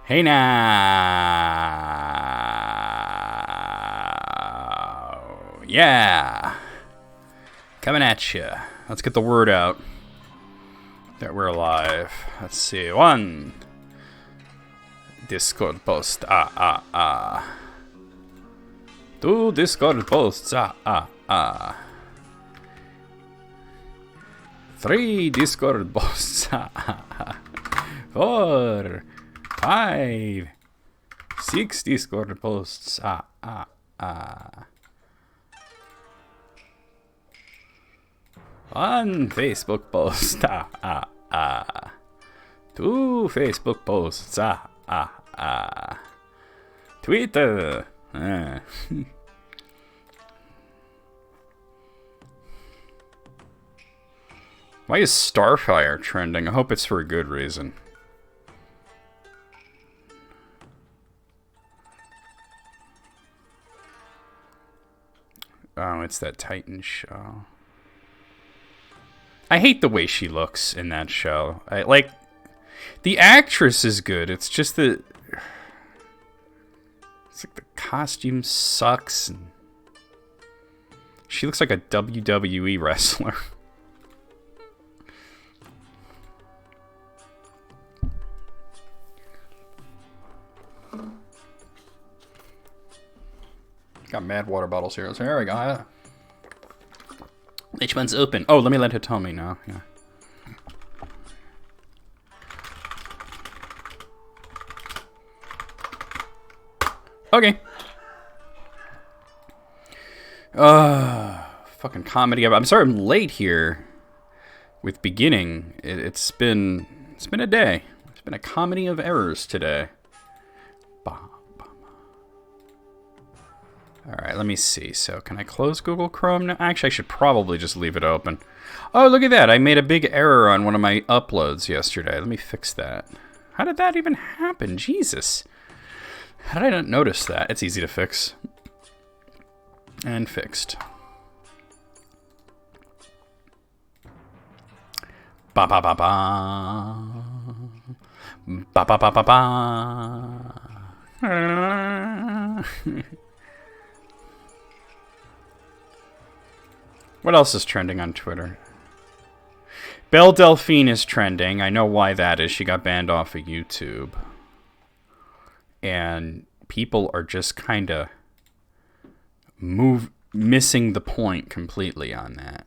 Hey now! Yeah! Coming at you. Let's get the word out that we're alive. Let's see. 1. Discord post. 2 Discord posts. 3 Discord posts. 4, 5, 6 Discord posts. 1 Facebook post. 2 Facebook posts. Twitter. Why is Starfire trending? I hope it's for a good reason. Oh, it's that Titan show. I hate the way she looks in that show. The actress is good. It's just the... It's like the costume sucks. And she looks like a WWE wrestler. Got mad water bottles here. So here we go. Which one's open? Oh, let me let her tell me now. Yeah. Okay. Fucking comedy. I'm sorry I'm late here with beginning. It's been a day. It's been a comedy of errors today. Alright, let me see. So, can I close Google Chrome now? Actually, I should probably just leave it open. Oh, look at that. I made a big error on one of my uploads yesterday. Let me fix that. How did that even happen? Jesus. How did I not notice that? It's easy to fix. And fixed. Ba ba ba ba. Ba ba ba ba ba. What else is trending on Twitter? Belle Delphine is trending. I know why that is. She got banned off of YouTube. And people are just kind of missing the point completely on that.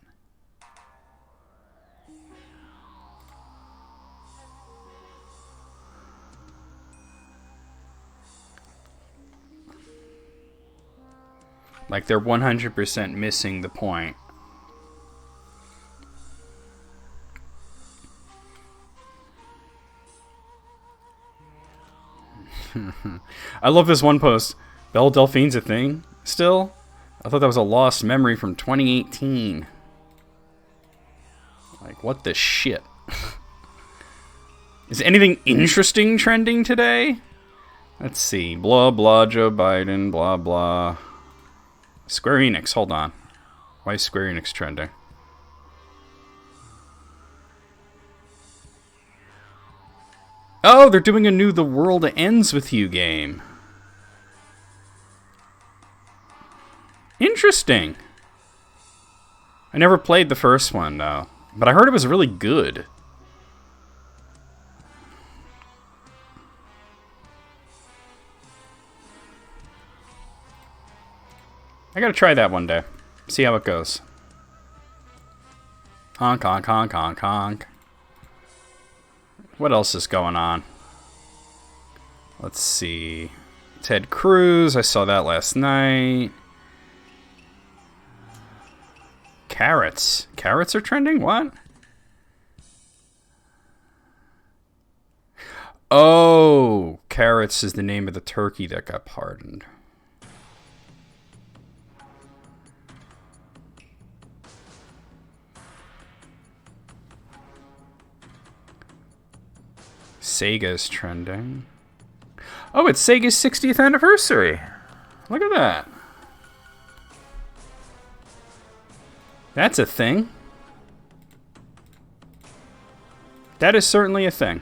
Like they're 100% missing the point. I love this one post. Belle Delphine's a thing still? I thought that was a lost memory from 2018. Like, what the shit? Is anything interesting trending today? Let's see. Blah, blah, Joe Biden, blah, blah. Square Enix, hold on. Why is Square Enix trending? Oh, they're doing a new The World Ends With You game. Interesting. I never played the first one, though. But I heard it was really good. I gotta try that one day. See how it goes. Honk, honk, honk, honk, honk. What else is going on? Let's see. Ted Cruz. I saw that last night. Carrots. Carrots are trending? What? Oh, Carrots is the name of the turkey that got pardoned. Sega's trending. Oh, it's Sega's 60th anniversary. Look at that. That's a thing. That is certainly a thing.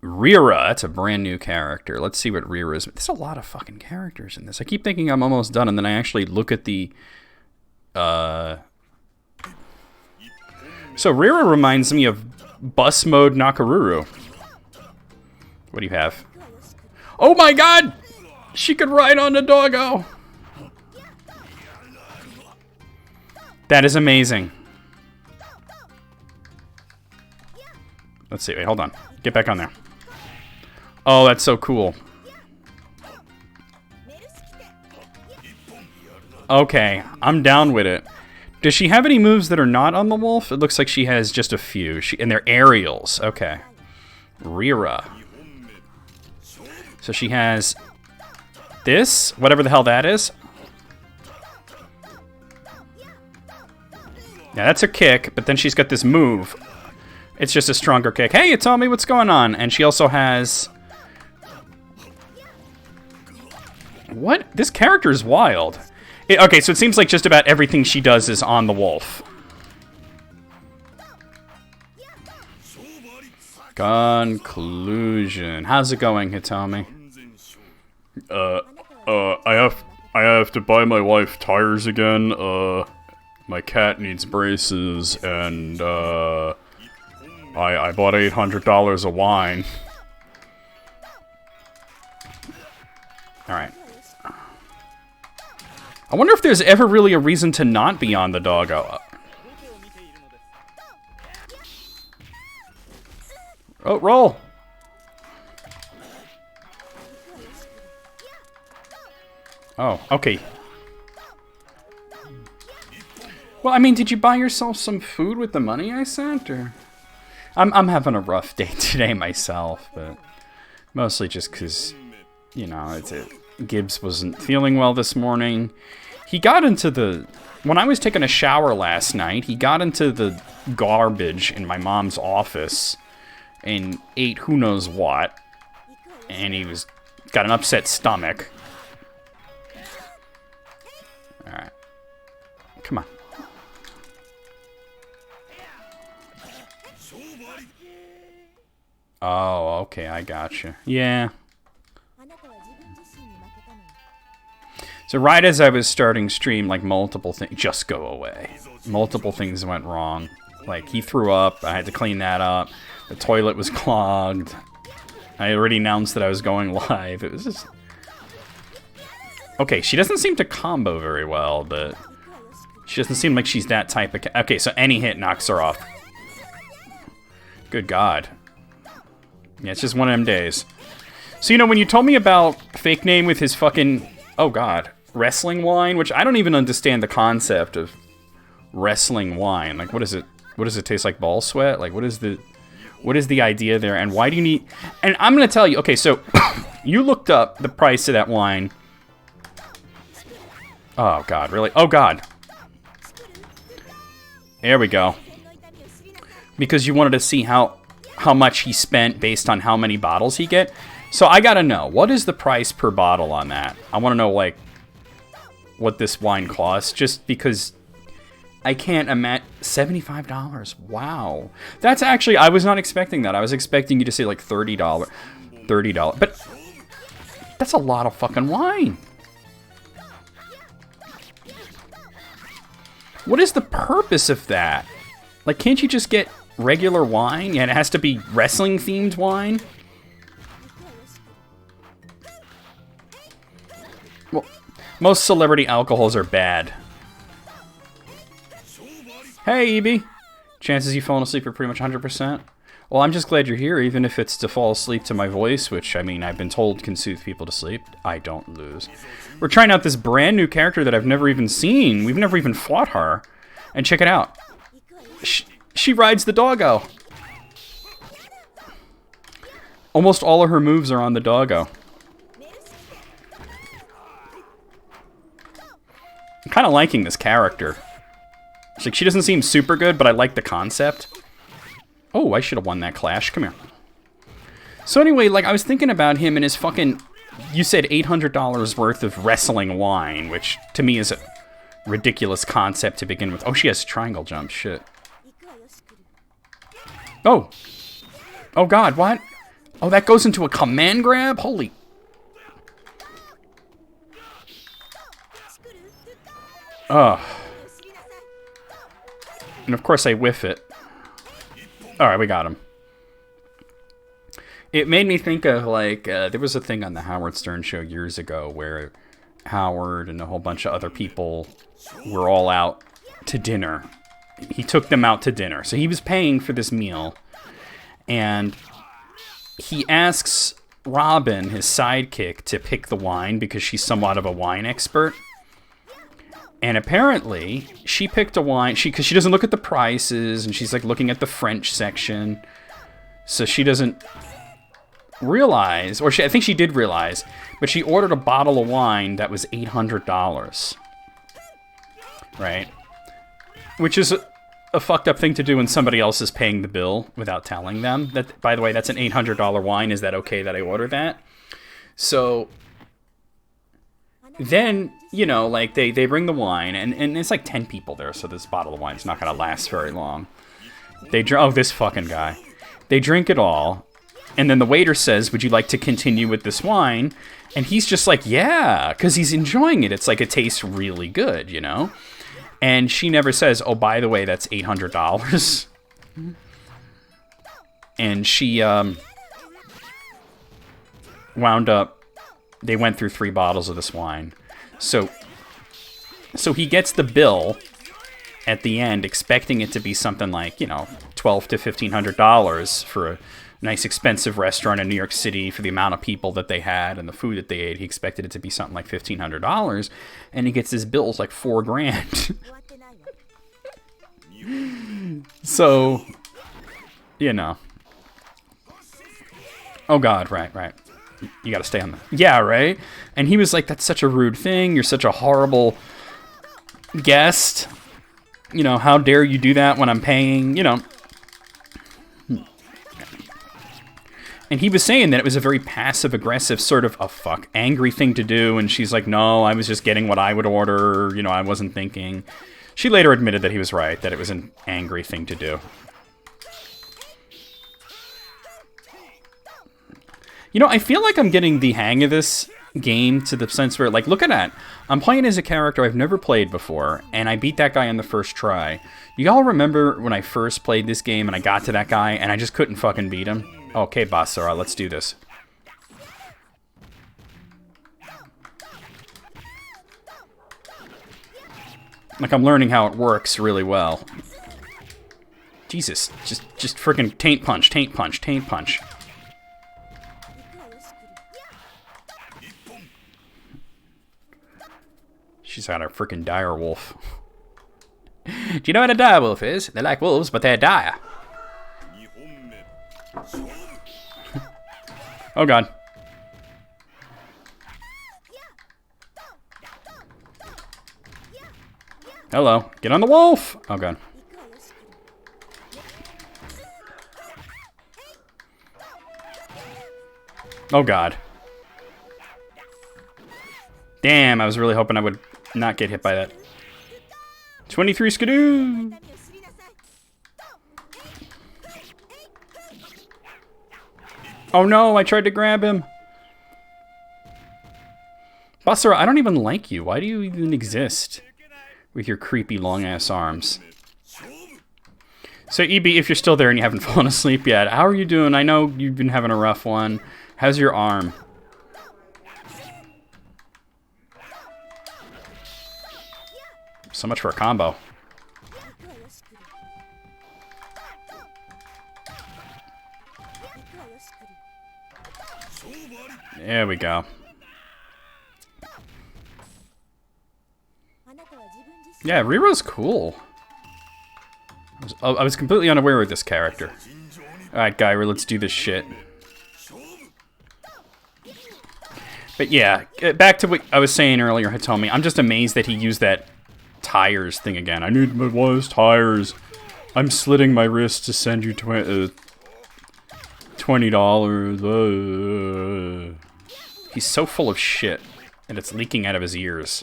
Rira, that's a brand new character. Let's see what Rira is. There's a lot of fucking characters in this. I keep thinking I'm almost done, and then I actually look at the... So Rira reminds me of Bus Mode Nakaruru. What do you have? Oh my god! She could ride on the doggo! That is amazing. Let's see, wait, hold on. Get back on there. Oh, that's so cool. Okay, I'm down with it. Does she have any moves that are not on the wolf? It looks like she has just a few. And they're aerials. Okay. Rira. So she has this, whatever the hell that is. Yeah, that's her kick, but then she's got this move. It's just a stronger kick. Hey, tell me what's going on. And she also has... What? This character is wild. Okay, so it seems like just about everything she does is on the wolf. Conclusion. How's it going, Hitomi? I have to buy my wife tires again. My cat needs braces, and I bought $800 of wine. All right. I wonder if there's ever really a reason to not be on the doggo. Oh, roll! Oh, okay. Well, I mean, did you buy yourself some food with the money I sent, or? I'm having a rough day today myself, but mostly just because, you know, Gibbs wasn't feeling well this morning. He got into the... When I was taking a shower last night, he got into the garbage in my mom's office and ate who knows what. And he got an upset stomach. Alright. Come on. Oh, okay, I gotcha. Yeah. So right as I was starting stream, like, multiple things... Just go away. Multiple things went wrong. Like, he threw up, I had to clean that up. The toilet was clogged. I already announced that I was going live. It was just... Okay, she doesn't seem to combo very well, but... She doesn't seem like she's that type of... Okay, so any hit knocks her off. Good God. Yeah, it's just one of them days. So, you know, when you told me about Fake Name with his fucking... Oh, God. Wrestling wine, which I don't even understand the concept of wrestling wine. Like, what is it? What does it taste like? Ball sweat? Like, what is the idea there? And why do you need... And I'm going to tell you... Okay, so you looked up the price of that wine. Oh, God, really? Oh, God. There we go. Because you wanted to see how much he spent based on how many bottles he get. So I gotta know, what is the price per bottle on that? I want to know, like, what this wine costs, just because I can't imagine... $75. Wow. That's actually... I was not expecting that. I was expecting you to say, like, $30. $30. But that's a lot of fucking wine. What is the purpose of that? Like, can't you just get regular wine? And it has to be wrestling-themed wine? Well, most celebrity alcohols are bad. Hey, Ebi. Chances you falling asleep are pretty much 100%. Well, I'm just glad you're here, even if it's to fall asleep to my voice, which, I mean, I've been told can soothe people to sleep. I don't lose. We're trying out this brand new character that I've never even seen. We've never even fought her. And check it out. She rides the doggo. Almost all of her moves are on the doggo. I'm kind of liking this character. It's like, she doesn't seem super good, but I like the concept. Oh, I should have won that clash. Come here. So anyway, like, I was thinking about him and his fucking... You said $800 worth of wrestling wine, which to me is a ridiculous concept to begin with. Oh, she has triangle jump. Shit. Oh. Oh, God, what? Oh, that goes into a command grab? Holy... Ugh. And of course I whiff it. Alright, we got him. It made me think of, like, there was a thing on the Howard Stern show years ago where Howard and a whole bunch of other people were all out to dinner. He took them out to dinner. So he was paying for this meal. And he asks Robin, his sidekick, to pick the wine because she's somewhat of a wine expert. And apparently, she picked a wine, because she doesn't look at the prices, and she's like looking at the French section. So she doesn't realize, or I think she did realize, but she ordered a bottle of wine that was $800. Right? Which is a fucked up thing to do when somebody else is paying the bill without telling them. That, by the way, that's an $800 wine. Is that okay that I order that? So... then, you know, like, they bring the wine, and it's like 10 people there, so this bottle of wine is not going to last very long. Oh, this fucking guy. They drink it all, and then the waiter says, would you like to continue with this wine? And he's just like, yeah, because he's enjoying it. It's like, it tastes really good, you know? And she never says, oh, by the way, that's $800. And she wound up... They went through 3 bottles of this wine. So he gets the bill at the end, expecting it to be something like, you know, $1,200 to $1,500 for a nice expensive restaurant in New York City for the amount of people that they had and the food that they ate. He expected it to be something like $1,500, and he gets his bills like $4,000. So, you know. Oh God, right. You gotta stay on the... Yeah, right? And he was like, that's such a rude thing. You're such a horrible guest. You know, how dare you do that when I'm paying, you know. And he was saying that it was a very passive-aggressive sort of angry thing to do. And she's like, no, I was just getting what I would order. You know, I wasn't thinking. She later admitted that he was right, that it was an angry thing to do. You know, I feel like I'm getting the hang of this game to the sense where, like, look at that. I'm playing as a character I've never played before, and I beat that guy on the first try. You all remember when I first played this game and I got to that guy and I just couldn't fucking beat him? Okay, Basara, let's do this. Like, I'm learning how it works really well. Jesus, just freaking taint punch, taint punch, taint punch. She's got a freaking dire wolf. Do you know what a dire wolf is? They're like wolves, but they're dire. Oh God. Hello. Get on the wolf! Oh God. Oh God. Damn, I was really hoping I would not get hit by that. 23 skidoo! Oh no, I tried to grab him. Basara, I don't even like you. Why do you even exist? With your creepy long-ass arms. So, EB, if you're still there and you haven't fallen asleep yet, how are you doing? I know you've been having a rough one. How's your arm? So much for a combo. There we go. Yeah, Rira's cool. I was completely unaware of this character. Alright, Gyro, let's do this shit. But yeah, back to what I was saying earlier, Hitomi. I'm just amazed that he used that tires thing again. I need my wife's tires. I'm slitting my wrist to send you $20. He's so full of shit, and it's leaking out of his ears.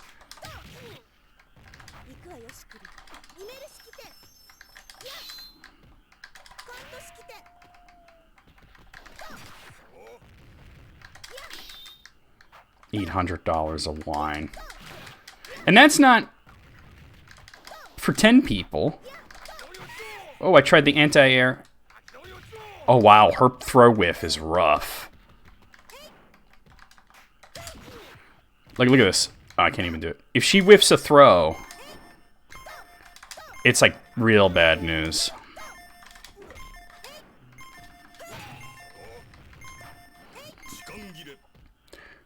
$800 of wine. And that's not for 10 people. Oh, I tried the anti-air. Oh, wow. Her throw whiff is rough. Look at this. Oh, I can't even do it. If she whiffs a throw, it's like real bad news.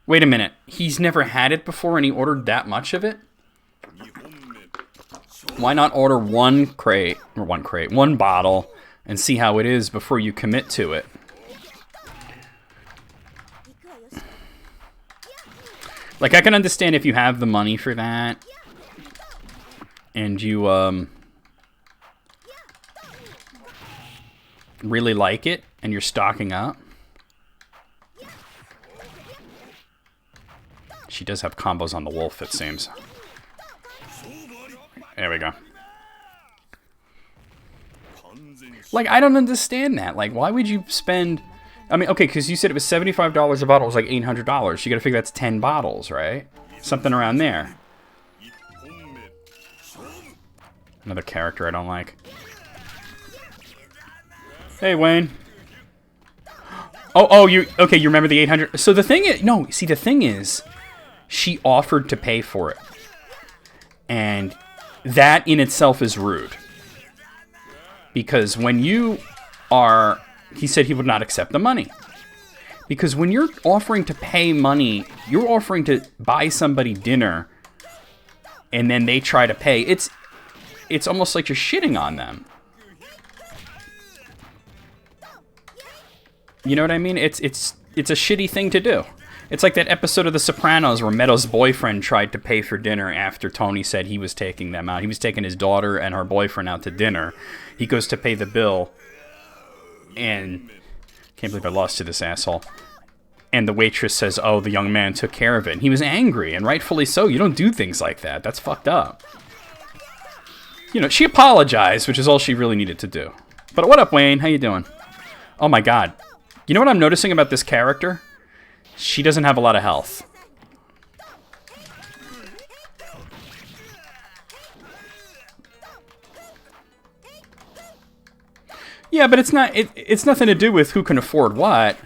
Wait a minute. He's never had it before and he ordered that much of it? Why not order one bottle, and see how it is before you commit to it? Like, I can understand if you have the money for that, and you, really like it, and you're stocking up. She does have combos on the wolf, it seems. There we go. Like, I don't understand that. Like, why would you spend... I mean, okay, because you said it was $75 a bottle. It was like $800. You gotta figure that's 10 bottles, right? Something around there. Another character I don't like. Hey, Wayne. Oh, you... Okay, you remember the 800... So the thing is... No, see, the thing is... She offered to pay for it. And that in itself is rude. Because when you are... He said he would not accept the money. Because when you're offering to pay money, you're offering to buy somebody dinner, and then they try to pay. It's almost like you're shitting on them. You know what I mean? It's a shitty thing to do. It's like that episode of The Sopranos where Meadows' boyfriend tried to pay for dinner after Tony said he was taking them out. He was taking his daughter and her boyfriend out to dinner. He goes to pay the bill, and... Can't believe I lost to this asshole. And the waitress says, oh, the young man took care of it. And he was angry, and rightfully so. You don't do things like that. That's fucked up. You know, she apologized, which is all she really needed to do. But what up, Wayne? How you doing? Oh, my God. You know what I'm noticing about this character? She doesn't have a lot of health. Yeah, but it's not. It's nothing to do with who can afford what.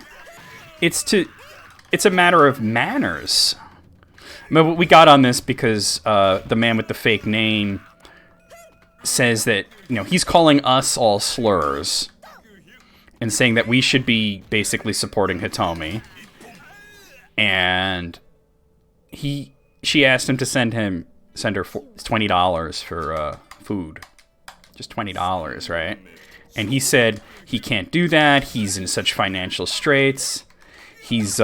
It's a matter of manners. I mean, we got on this because the man with the fake name says that, you know, he's calling us all slurs and saying that we should be basically supporting Hitomi. And she asked him to send her $20 for food, just $20, right? And he said he can't do that. He's in such financial straits. He's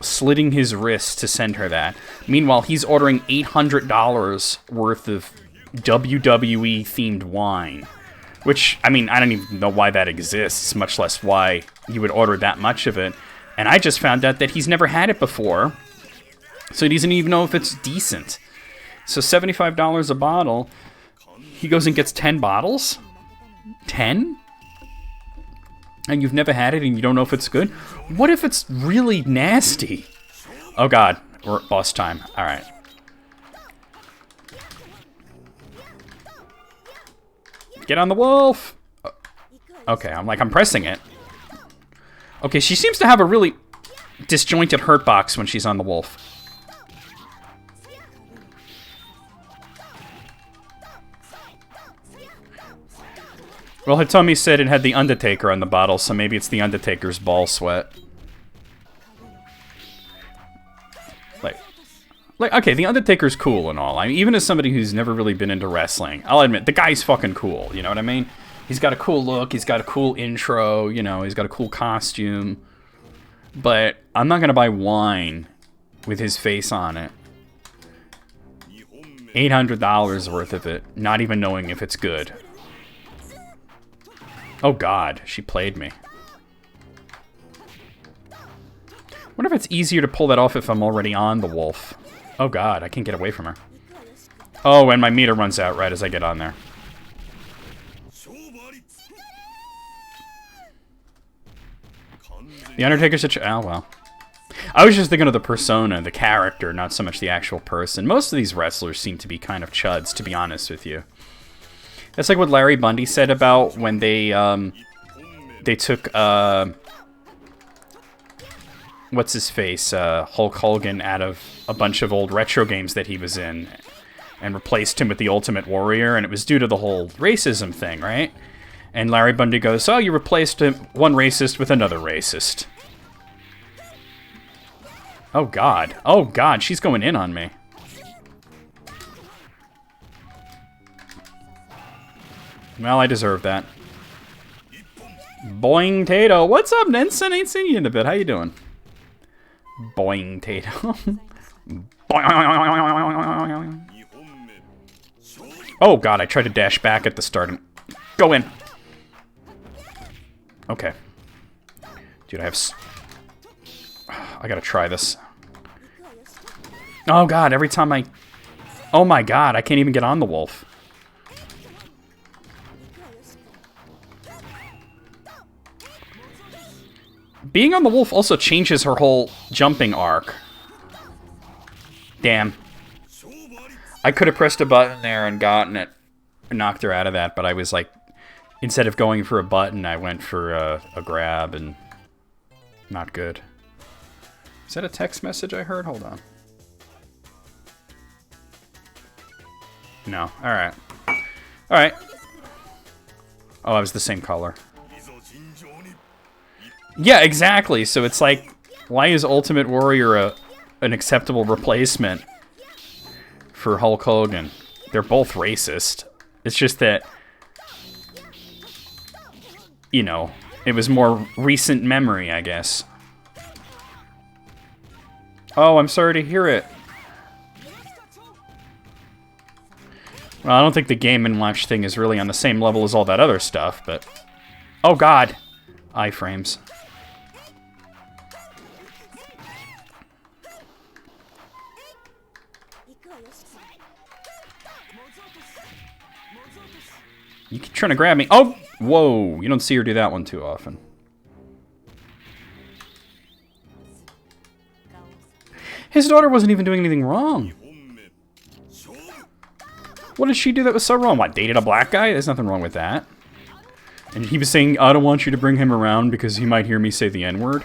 slitting his wrist to send her that. Meanwhile, he's ordering $800 worth of WWE themed wine, which, I mean, I don't even know why that exists, much less why you would order that much of it. And I just found out that he's never had it before, so he doesn't even know if it's decent. So $75 a bottle, he goes and gets 10 bottles? 10? And you've never had it and you don't know if it's good? What if it's really nasty? Oh God, we're at boss time. Alright. Get on the wolf! Okay, I'm pressing it. Okay, she seems to have a really disjointed hurt box when she's on the wolf. Well, Hitomi said it had the Undertaker on the bottle, so maybe it's the Undertaker's ball sweat. Like, okay, the Undertaker's cool and all. I mean, even as somebody who's never really been into wrestling, I'll admit, the guy's fucking cool, you know what I mean? He's got a cool look, he's got a cool intro, you know, he's got a cool costume. But I'm not gonna buy wine with his face on it. $800 worth of it, not even knowing if it's good. Oh God, she played me. Wonder if it's easier to pull that off if I'm already on the wolf. Oh God, I can't get away from her. Oh, and my meter runs out right as I get on there. The Undertaker's such... Oh, well. I was just thinking of the persona, the character, not so much the actual person. Most of these wrestlers seem to be kind of chuds, to be honest with you. That's like what Larry Bundy said about when they took, what's his face, Hulk Hogan out of a bunch of old retro games that he was in and replaced him with the Ultimate Warrior, and it was due to the whole racism thing, right? And Larry Bundy goes, oh, you replaced one racist with another racist. Oh, God. Oh, God, she's going in on me. Well, I deserve that. Boing Tato. What's up, Nenson? Ain't seen you in a bit. How you doing? Boing Tato. Oh, God, I tried to dash back at the start and go in. Okay. Dude, I gotta try this. Oh, God, every time I... Oh, my God, I can't even get on the wolf. Being on the wolf also changes her whole jumping arc. Damn. I could have pressed a button there and gotten it. Knocked her out of that, but I was like... Instead of going for a button, I went for a grab, and... Not good. Is that a text message I heard? Hold on. No. Alright. Alright. Oh, I was the same color. Yeah, exactly. So it's like, why is Ultimate Warrior an acceptable replacement for Hulk Hogan? They're both racist. It's just that, you know, it was more recent memory, I guess. Oh, I'm sorry to hear it. Well, I don't think the Game & Watch thing is really on the same level as all that other stuff, but... Oh, God! Iframes. You keep trying to grab me. Oh! Whoa! You don't see her do that one too often. His daughter wasn't even doing anything wrong. What did she do that was so wrong? What, dated a black guy? There's nothing wrong with that. And he was saying, I don't want you to bring him around because he might hear me say the N-word.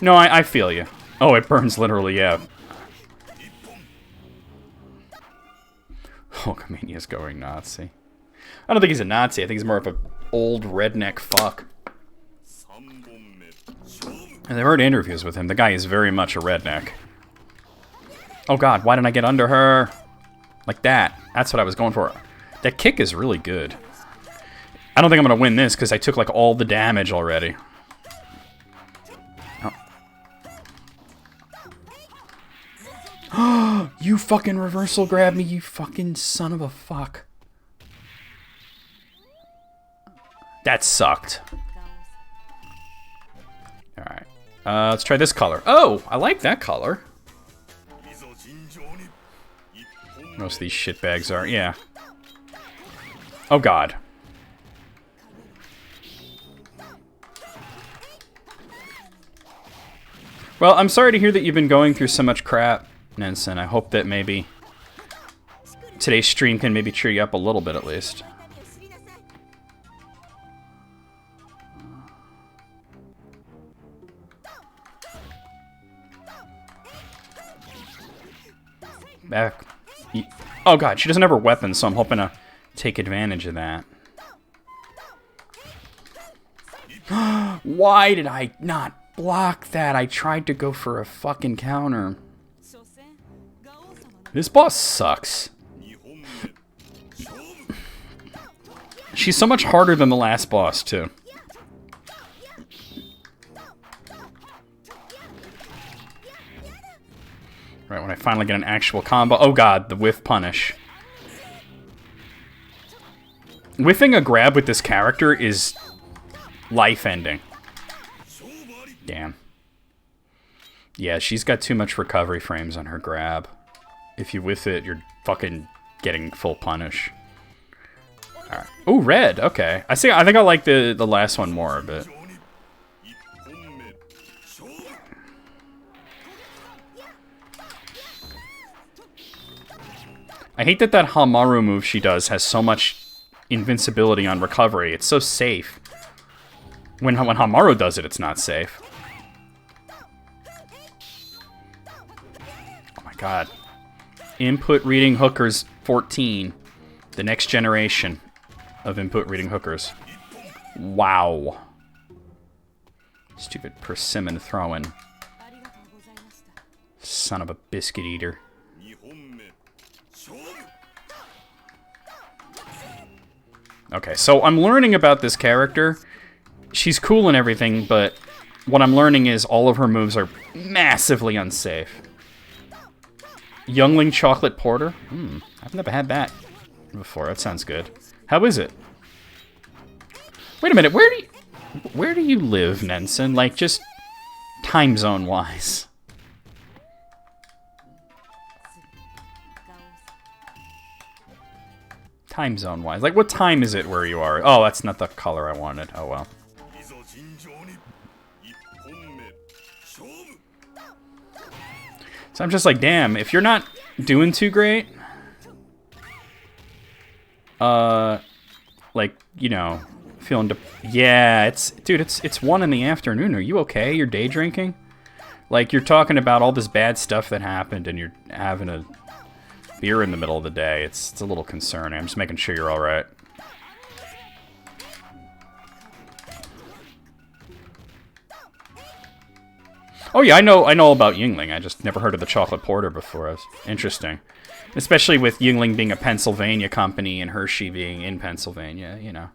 No, I feel you. Oh, it burns literally, yeah. Hulkamania's going Nazi. I don't think he's a Nazi. I think he's more of an old redneck fuck. And I've heard interviews with him. The guy is very much a redneck. Oh, God. Why didn't I get under her? Like that. That's what I was going for. That kick is really good. I don't think I'm going to win this because I took, like, all the damage already. Oh. You fucking reversal grab me, you fucking son of a fuck. That sucked. Alright. Let's try this color. Oh, I like that color. Most of these shitbags are, yeah. Oh, God. Well, I'm sorry to hear that you've been going through so much crap, Nenson. I hope that maybe today's stream can maybe cheer you up a little bit at least. Back. Oh, God, she doesn't have her weapon, so I'm hoping to take advantage of that. Why did I not block that? I tried to go for a fucking counter. This boss sucks. She's so much harder than the last boss, too. Right, when I finally get an actual combo. Oh, God, the whiff punish. Whiffing a grab with this character is life-ending. Damn. Yeah, she's got too much recovery frames on her grab. If you whiff it, you're fucking getting full punish. Alright. Ooh, red. Okay. I think I like the last one more, but... I hate that Hamaru move she does has so much invincibility on recovery. It's so safe. When Hamaru does it, it's not safe. Oh my god. Input reading hookers 14. The next generation of input reading hookers. Wow. Stupid persimmon throwing. Son of a biscuit eater. Okay, so I'm learning about this character. She's cool and everything, but what I'm learning is all of her moves are massively unsafe. Youngling Chocolate Porter? I've never had that before. That sounds good. How is it? Wait a minute, where do you live, Nenson? Like, just time zone-wise. Time zone-wise. Like, what time is it where you are? Oh, that's not the color I wanted. Oh, well. So I'm just like, damn, if you're not doing too great, like, you know, feeling yeah, dude, it's 1 in the afternoon. Are you okay? You're day drinking? Like, you're talking about all this bad stuff that happened and you're having a beer in the middle of the day. It's a little concerning. I'm just making sure you're all right. Oh yeah, I know about Yingling. I just never heard of the Chocolate Porter before. It's interesting. Especially with Yingling being a Pennsylvania company and Hershey being in Pennsylvania, you know.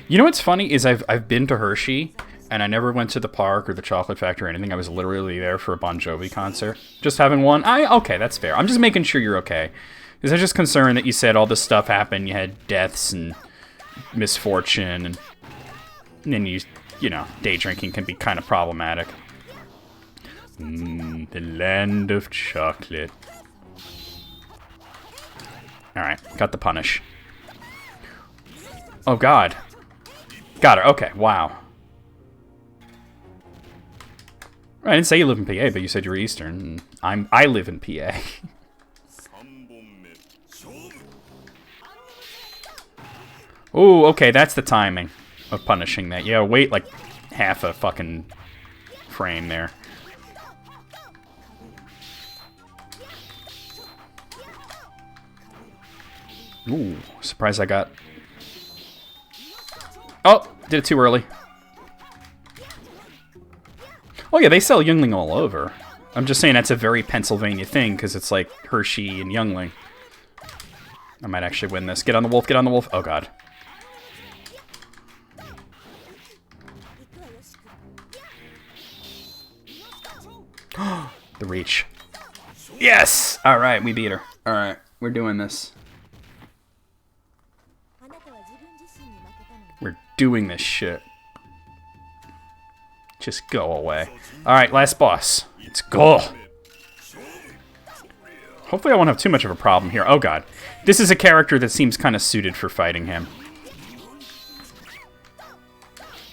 You know what's funny is I've been to Hershey and I never went to the park or the chocolate factory or anything. I was literally there for a Bon Jovi concert. Just having one. Okay, that's fair. I'm just making sure you're okay. Because I'm just concerned that you said all this stuff happened. You had deaths and misfortune and then you know, day drinking can be kind of problematic. The land of chocolate. Alright, got the punish. Oh, God. Got her. Okay, wow. I didn't say you live in PA, but you said you were Eastern. I live in PA. Ooh, okay, that's the timing of punishing that. Yeah, wait like half a fucking frame there. Ooh, surprised I got... Oh, did it too early. Oh yeah, they sell Youngling all over. I'm just saying that's a very Pennsylvania thing, because it's like Hershey and Youngling. I might actually win this. Get on the wolf, get on the wolf. Oh, God. The reach. Yes! Alright, we beat her. Alright, we're doing this. We're doing this shit. Just go away. Alright, last boss. Let's go! Hopefully I won't have too much of a problem here. Oh, God. This is a character that seems kind of suited for fighting him.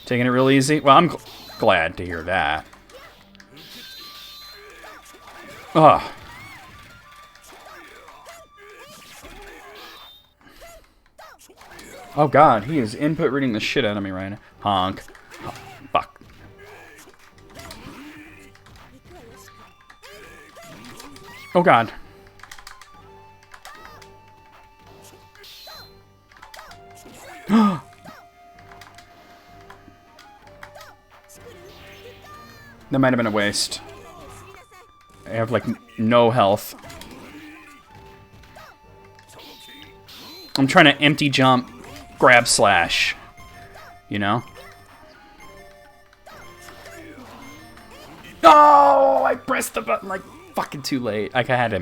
Taking it real easy? Well, I'm glad to hear that. Ugh. Oh, God. He is input reading the shit out of me right now. Honk. Oh, fuck. Oh, God. That might have been a waste. I have, like, no health. I'm trying to empty jump, grab slash. You know? Oh, I pressed the button, like, fucking too late. Like, I had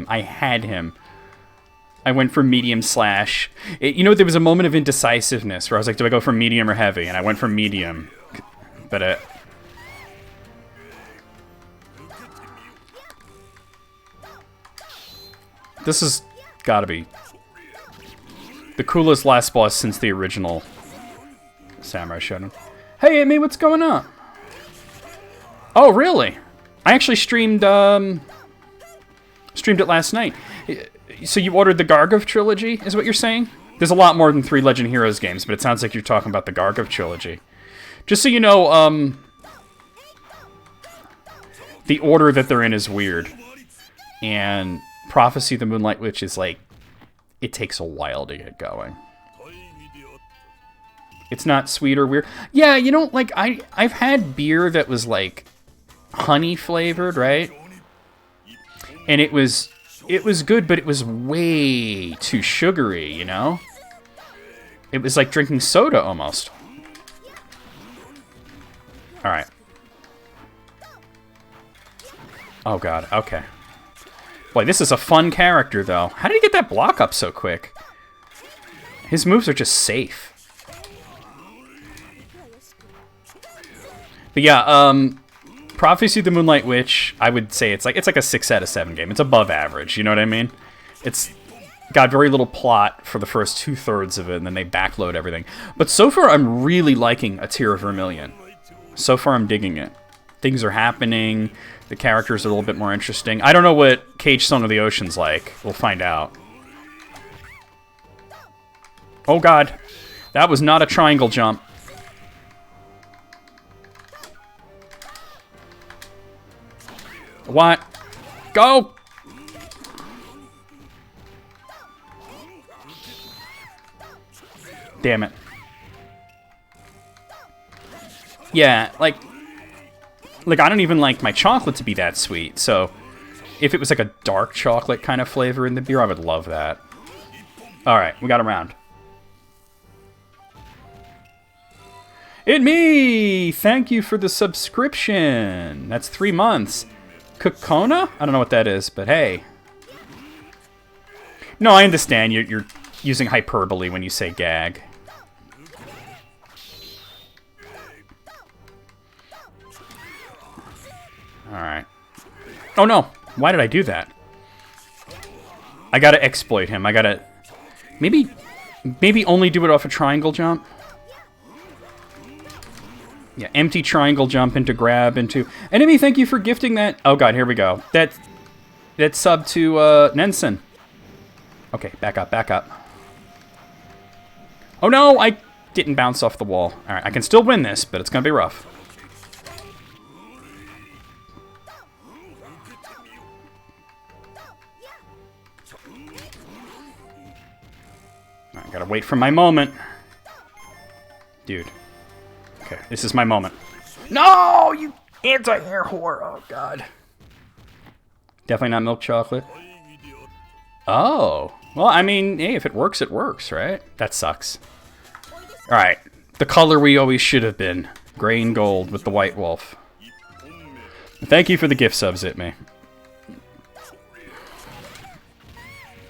him. I went for medium slash. You know, there was a moment of indecisiveness where I was like, do I go for medium or heavy? And I went for medium. But This has gotta be the coolest last boss since the original Samurai Shodown. Hey, Amy, what's going on? Oh, really? I actually streamed it last night. So you ordered the Gargov trilogy, is what you're saying? There's a lot more than 3 Legend Heroes games, but it sounds like you're talking about the Gargov trilogy. Just so you know, the order that they're in is weird. And Prophecy of the Moonlight Witch is like, it takes a while to get going. It's not sweet or weird. Yeah, you know, like, I've had beer that was, like, honey flavored, right? And it was good, but it was way too sugary, you know? It was like drinking soda, almost. Alright. Oh, God, okay. Boy, this is a fun character, though. How did he get that block up so quick? His moves are just safe. But yeah, Prophecy of the Moonlight Witch, I would say it's like a 6 out of 7 game. It's above average, you know what I mean? It's got very little plot for the first 2/3 of it, and then they backload everything. But so far, I'm really liking A Tear of Vermilion. So far, I'm digging it. Things are happening. The characters are a little bit more interesting. I don't know what Cage Song of the Ocean's like. We'll find out. Oh, God. That was not a triangle jump. What? Go! Damn it. Yeah, like I don't even like my chocolate to be that sweet, so if it was like a dark chocolate kind of flavor in the beer, I would love that. Alright, we got a round. It me! Thank you for the subscription. That's 3 months. Kokona? I don't know what that is, but hey. No, I understand. You're using hyperbole when you say gag. Alright. Oh no! Why did I do that? I gotta exploit him. I gotta... Maybe only do it off a triangle jump? Yeah, empty triangle jump into grab into... Enemy, thank you for gifting that... Oh god, here we go. That's sub to Nenson. Okay, back up, back up. Oh no, I didn't bounce off the wall. Alright, I can still win this, but it's gonna be rough. I gotta wait for my moment. Dude. Okay, this is my moment. No, you anti-air whore. Oh, God. Definitely not milk chocolate. Oh. Well, I mean, hey, if it works, right? That sucks. Alright. The color we always should have been. Gray and gold with the white wolf. Thank you for the gift subs, It Me.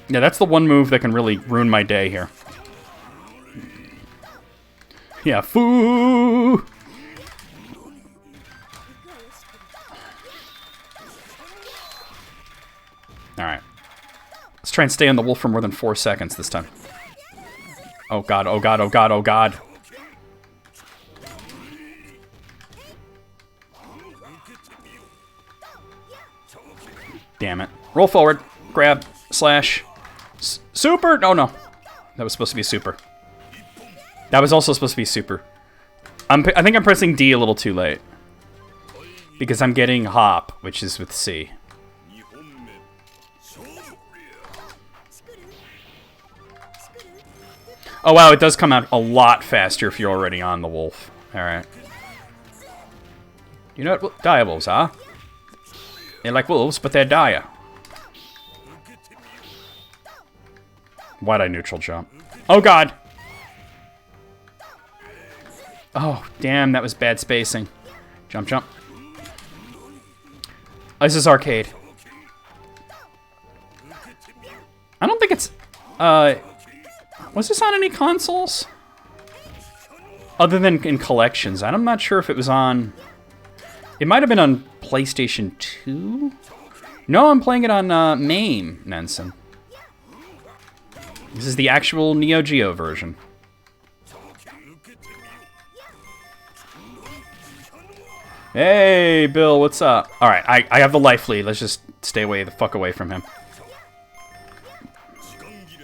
Yeah, that's the one move that can really ruin my day here. Yeah, foo! Alright. Let's try and stay on the wolf for more than 4 seconds this time. Oh god, oh god, oh god, oh god. Damn it. Roll forward. Grab. Slash. Super! Oh no. That was supposed to be super. That was also supposed to be super. I think I'm pressing D a little too late. Because I'm getting hop, which is with C. Oh wow, it does come out a lot faster if you're already on the wolf. Alright. You know what dire wolves are? They're like wolves, but they're dire. Why'd I neutral jump? Oh god! Oh, damn, that was bad spacing. Jump, jump. Oh, this is arcade. I don't think it's... was this on any consoles? Other than in collections. I'm not sure if it was on... It might have been on PlayStation 2? No, I'm playing it on MAME, Nansen. This is the actual Neo Geo version. Hey, Bill, what's up? Alright, I have the life lead. Let's just stay the fuck away from him.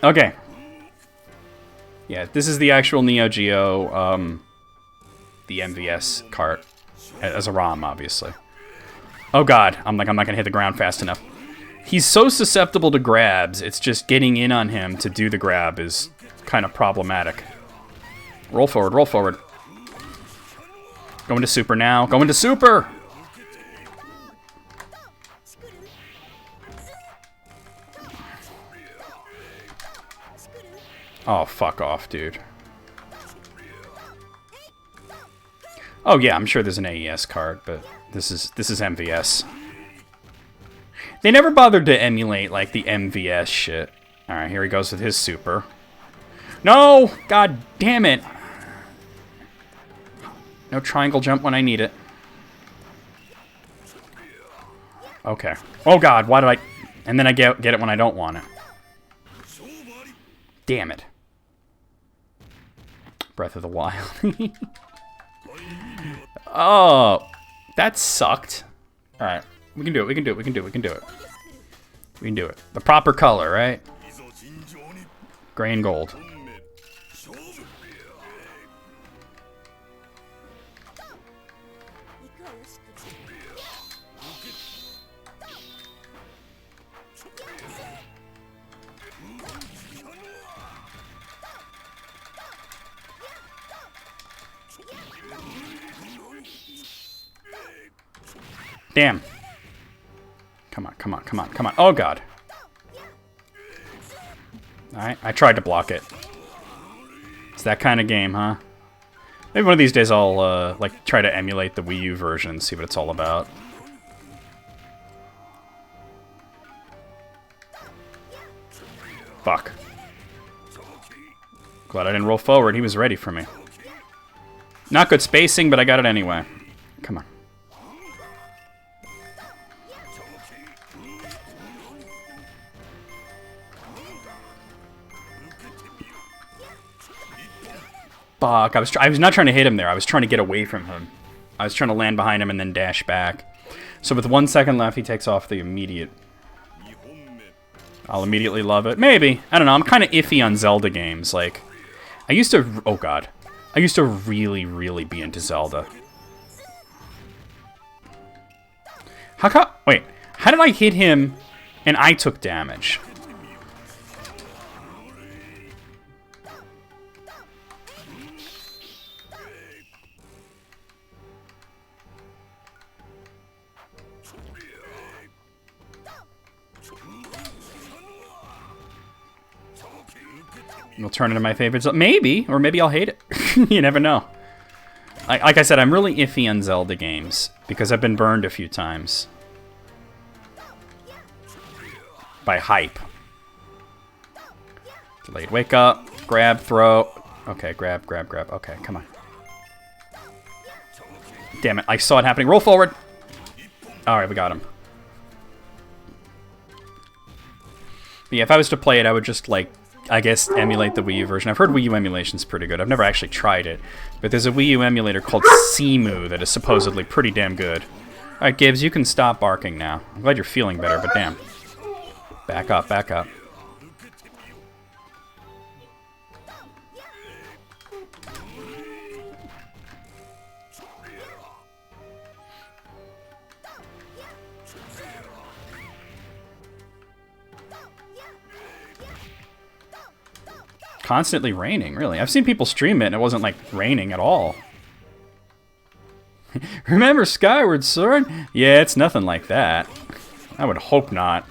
Okay. Yeah, this is the actual Neo Geo, the MVS cart. As a ROM, obviously. Oh god, I'm not gonna hit the ground fast enough. He's so susceptible to grabs, it's just getting in on him to do the grab is kind of problematic. Roll forward, roll forward. Going to super now. Going to super! Oh, fuck off, dude. Oh yeah, I'm sure there's an AES card, but this is MVS. They never bothered to emulate, like, the MVS shit. Alright, here he goes with his super. No! God damn it! No triangle jump when I need it. Okay. Oh god, why did I... And then I get it when I don't want it. Damn it. Breath of the Wild. Oh, that sucked. Alright, we can do it, we can do it, we can do it, we can do it. We can do it. The proper color, right? Gray and gold. Damn. Come on, come on, come on, come on. Oh, God. Alright, I tried to block it. It's that kind of game, huh? Maybe one of these days I'll, like, try to emulate the Wii U version, see what it's all about. Fuck. Glad I didn't roll forward. He was ready for me. Not good spacing, but I got it anyway. Come on. Fuck, I was not trying to hit him there. I was trying to get away from him. I was trying to land behind him and then dash back. So with 1 second left, he takes off the immediate. I'll immediately love it. Maybe. I don't know. I'm kind of iffy on Zelda games. Like, I used to... Oh, God. I used to really, really be into Zelda. How come... Wait. How did I hit him and I took damage? It'll turn into my favorite. Maybe, or maybe I'll hate it. You never know. Like I said, I'm really iffy on Zelda games because I've been burned a few times by hype. Delayed wake up, grab, throw. Okay, grab, grab, grab. Okay, come on. Damn it, I saw it happening. Roll forward. All right, we got him. But yeah, if I was to play it, I would just like, I guess, emulate the Wii U version. I've heard Wii U emulation's pretty good. I've never actually tried it. But there's a Wii U emulator called Simu that is supposedly pretty damn good. Alright, Gibbs, you can stop barking now. I'm glad you're feeling better, but damn. Back up, back up. Constantly raining, really. I've seen people stream it and it wasn't like raining at all. Remember Skyward Sword? Yeah, it's nothing like that. I would hope not.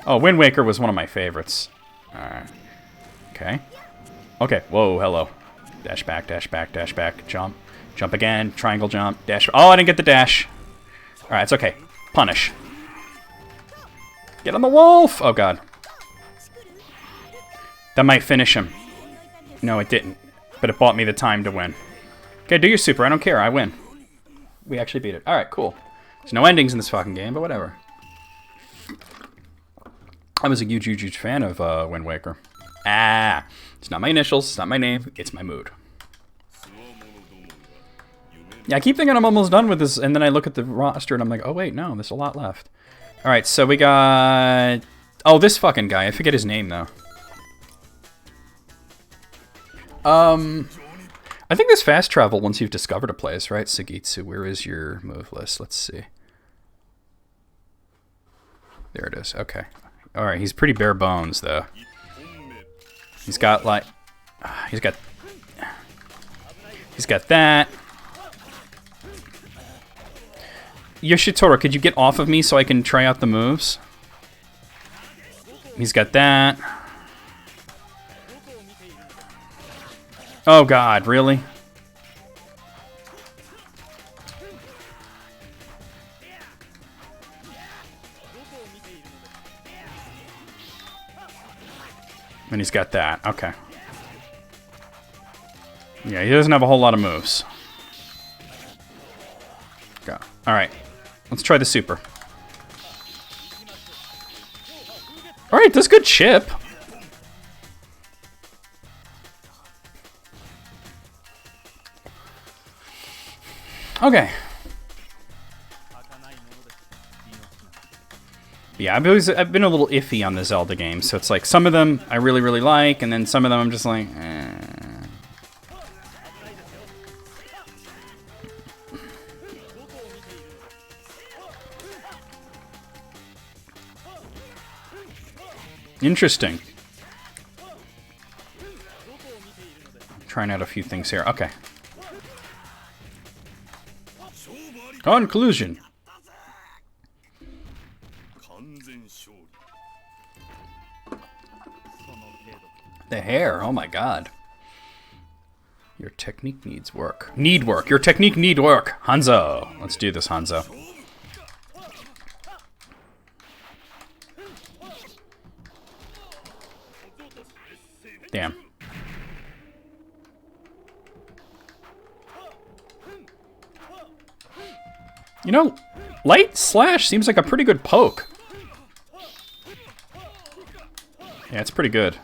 Oh, Wind Waker was one of my favorites. Alright. Okay. Okay, whoa, hello. Dash back, dash back, dash back, jump. Jump again, triangle jump, dash. Oh, I didn't get the dash. Alright, it's okay. Punish. Get on the wolf! Oh, God. That might finish him. No, it didn't. But it bought me the time to win. Okay, do your super. I don't care. I win. We actually beat it. Alright, cool. There's no endings in this fucking game, but whatever. I was a huge, huge, huge fan of Wind Waker. Ah, it's not my initials, it's not my name, it's my mood. Yeah, I keep thinking I'm almost done with this, and then I look at the roster and I'm like, oh wait, no, there's a lot left. Alright, so we got... Oh, this fucking guy, I forget his name though. I think there's fast travel once you've discovered a place, right? Sagitsu, where is your move list? Let's see. There it is, okay. Alright, he's pretty bare bones though. He's got like... He's got that. Yoshitoro, could you get off of me so I can try out the moves? He's got that. Oh god, really? And he's got that, okay. Yeah, he doesn't have a whole lot of moves. Go. Alright, let's try the super. Alright, that's good chip. Okay. Yeah, I've been a little iffy on the Zelda games, so it's like some of them I really, really like, and then some of them I'm just like, eh. Interesting. Trying out a few things here. Okay. Conclusion. The hair, oh my god. Your technique needs work. Need work. Your technique need work. Hanzo. Let's do this, Hanzo. Damn. You know, light slash seems like a pretty good poke. Yeah, it's pretty good.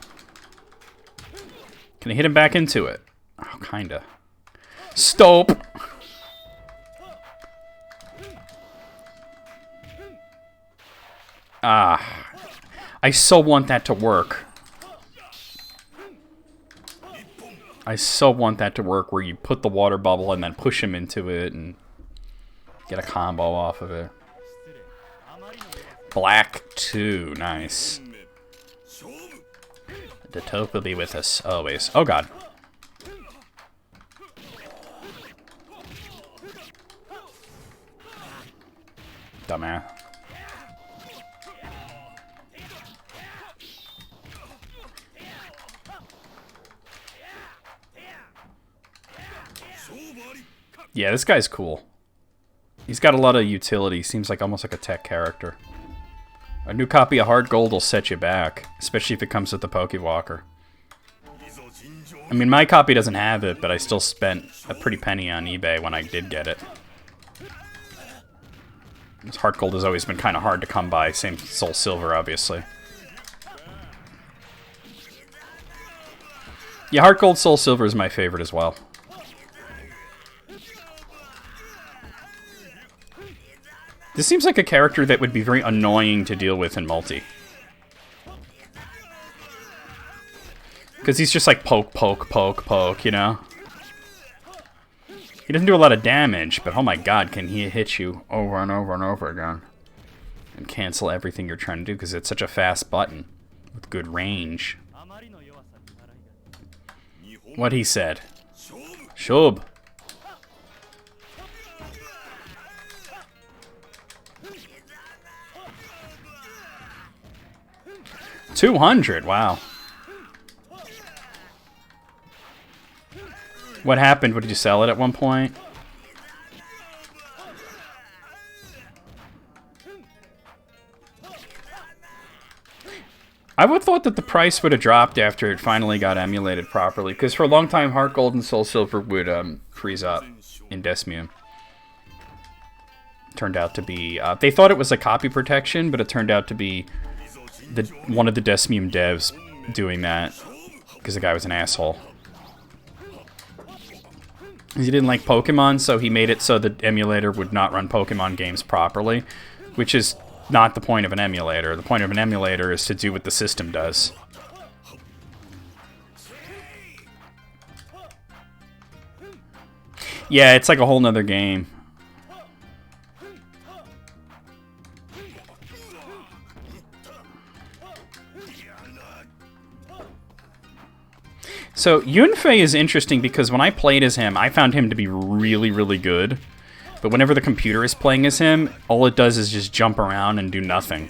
Can I hit him back into it? Oh, kinda. Stop! Ah. I so want that to work. I so want that to work where you put the water bubble and then push him into it and get a combo off of it. Black 2, nice. The taupe will be with us always. Oh god. Dumbass. Yeah, this guy's cool. He's got a lot of utility. Seems like almost like a tech character. A new copy of Hard Gold will set you back, especially if it comes with the Pokewalker. I mean, my copy doesn't have it, but I still spent a pretty penny on eBay when I did get it. This Heart Gold has always been kind of hard to come by. Same Soul Silver, obviously. Yeah, Heart Gold, Soul Silver is my favorite as well. This seems like a character that would be very annoying to deal with in multi. Because he's just like poke, poke, poke, poke, you know? He doesn't do a lot of damage, but oh my god, can he hit you over and over and over again. And cancel everything you're trying to do, because it's such a fast button. With good range. What he said. Shub. 200, wow. What happened? What, did you sell it at one point? I would have thought that the price would have dropped after it finally got emulated properly, because for a long time, Heart Gold and Soul Silver would freeze up in Desmium. Turned out to be... they thought it was a copy protection, but it turned out to be one of the Desmium devs doing that because the guy was an asshole. He didn't like Pokemon, so he made it so the emulator would not run Pokemon games properly, which is not the point of an emulator. The point of an emulator is to do what the system does. Yeah, it's like a whole nother game. So, Yunfei is interesting because when I played as him, I found him to be really, really good. But whenever the computer is playing as him, all it does is just jump around and do nothing.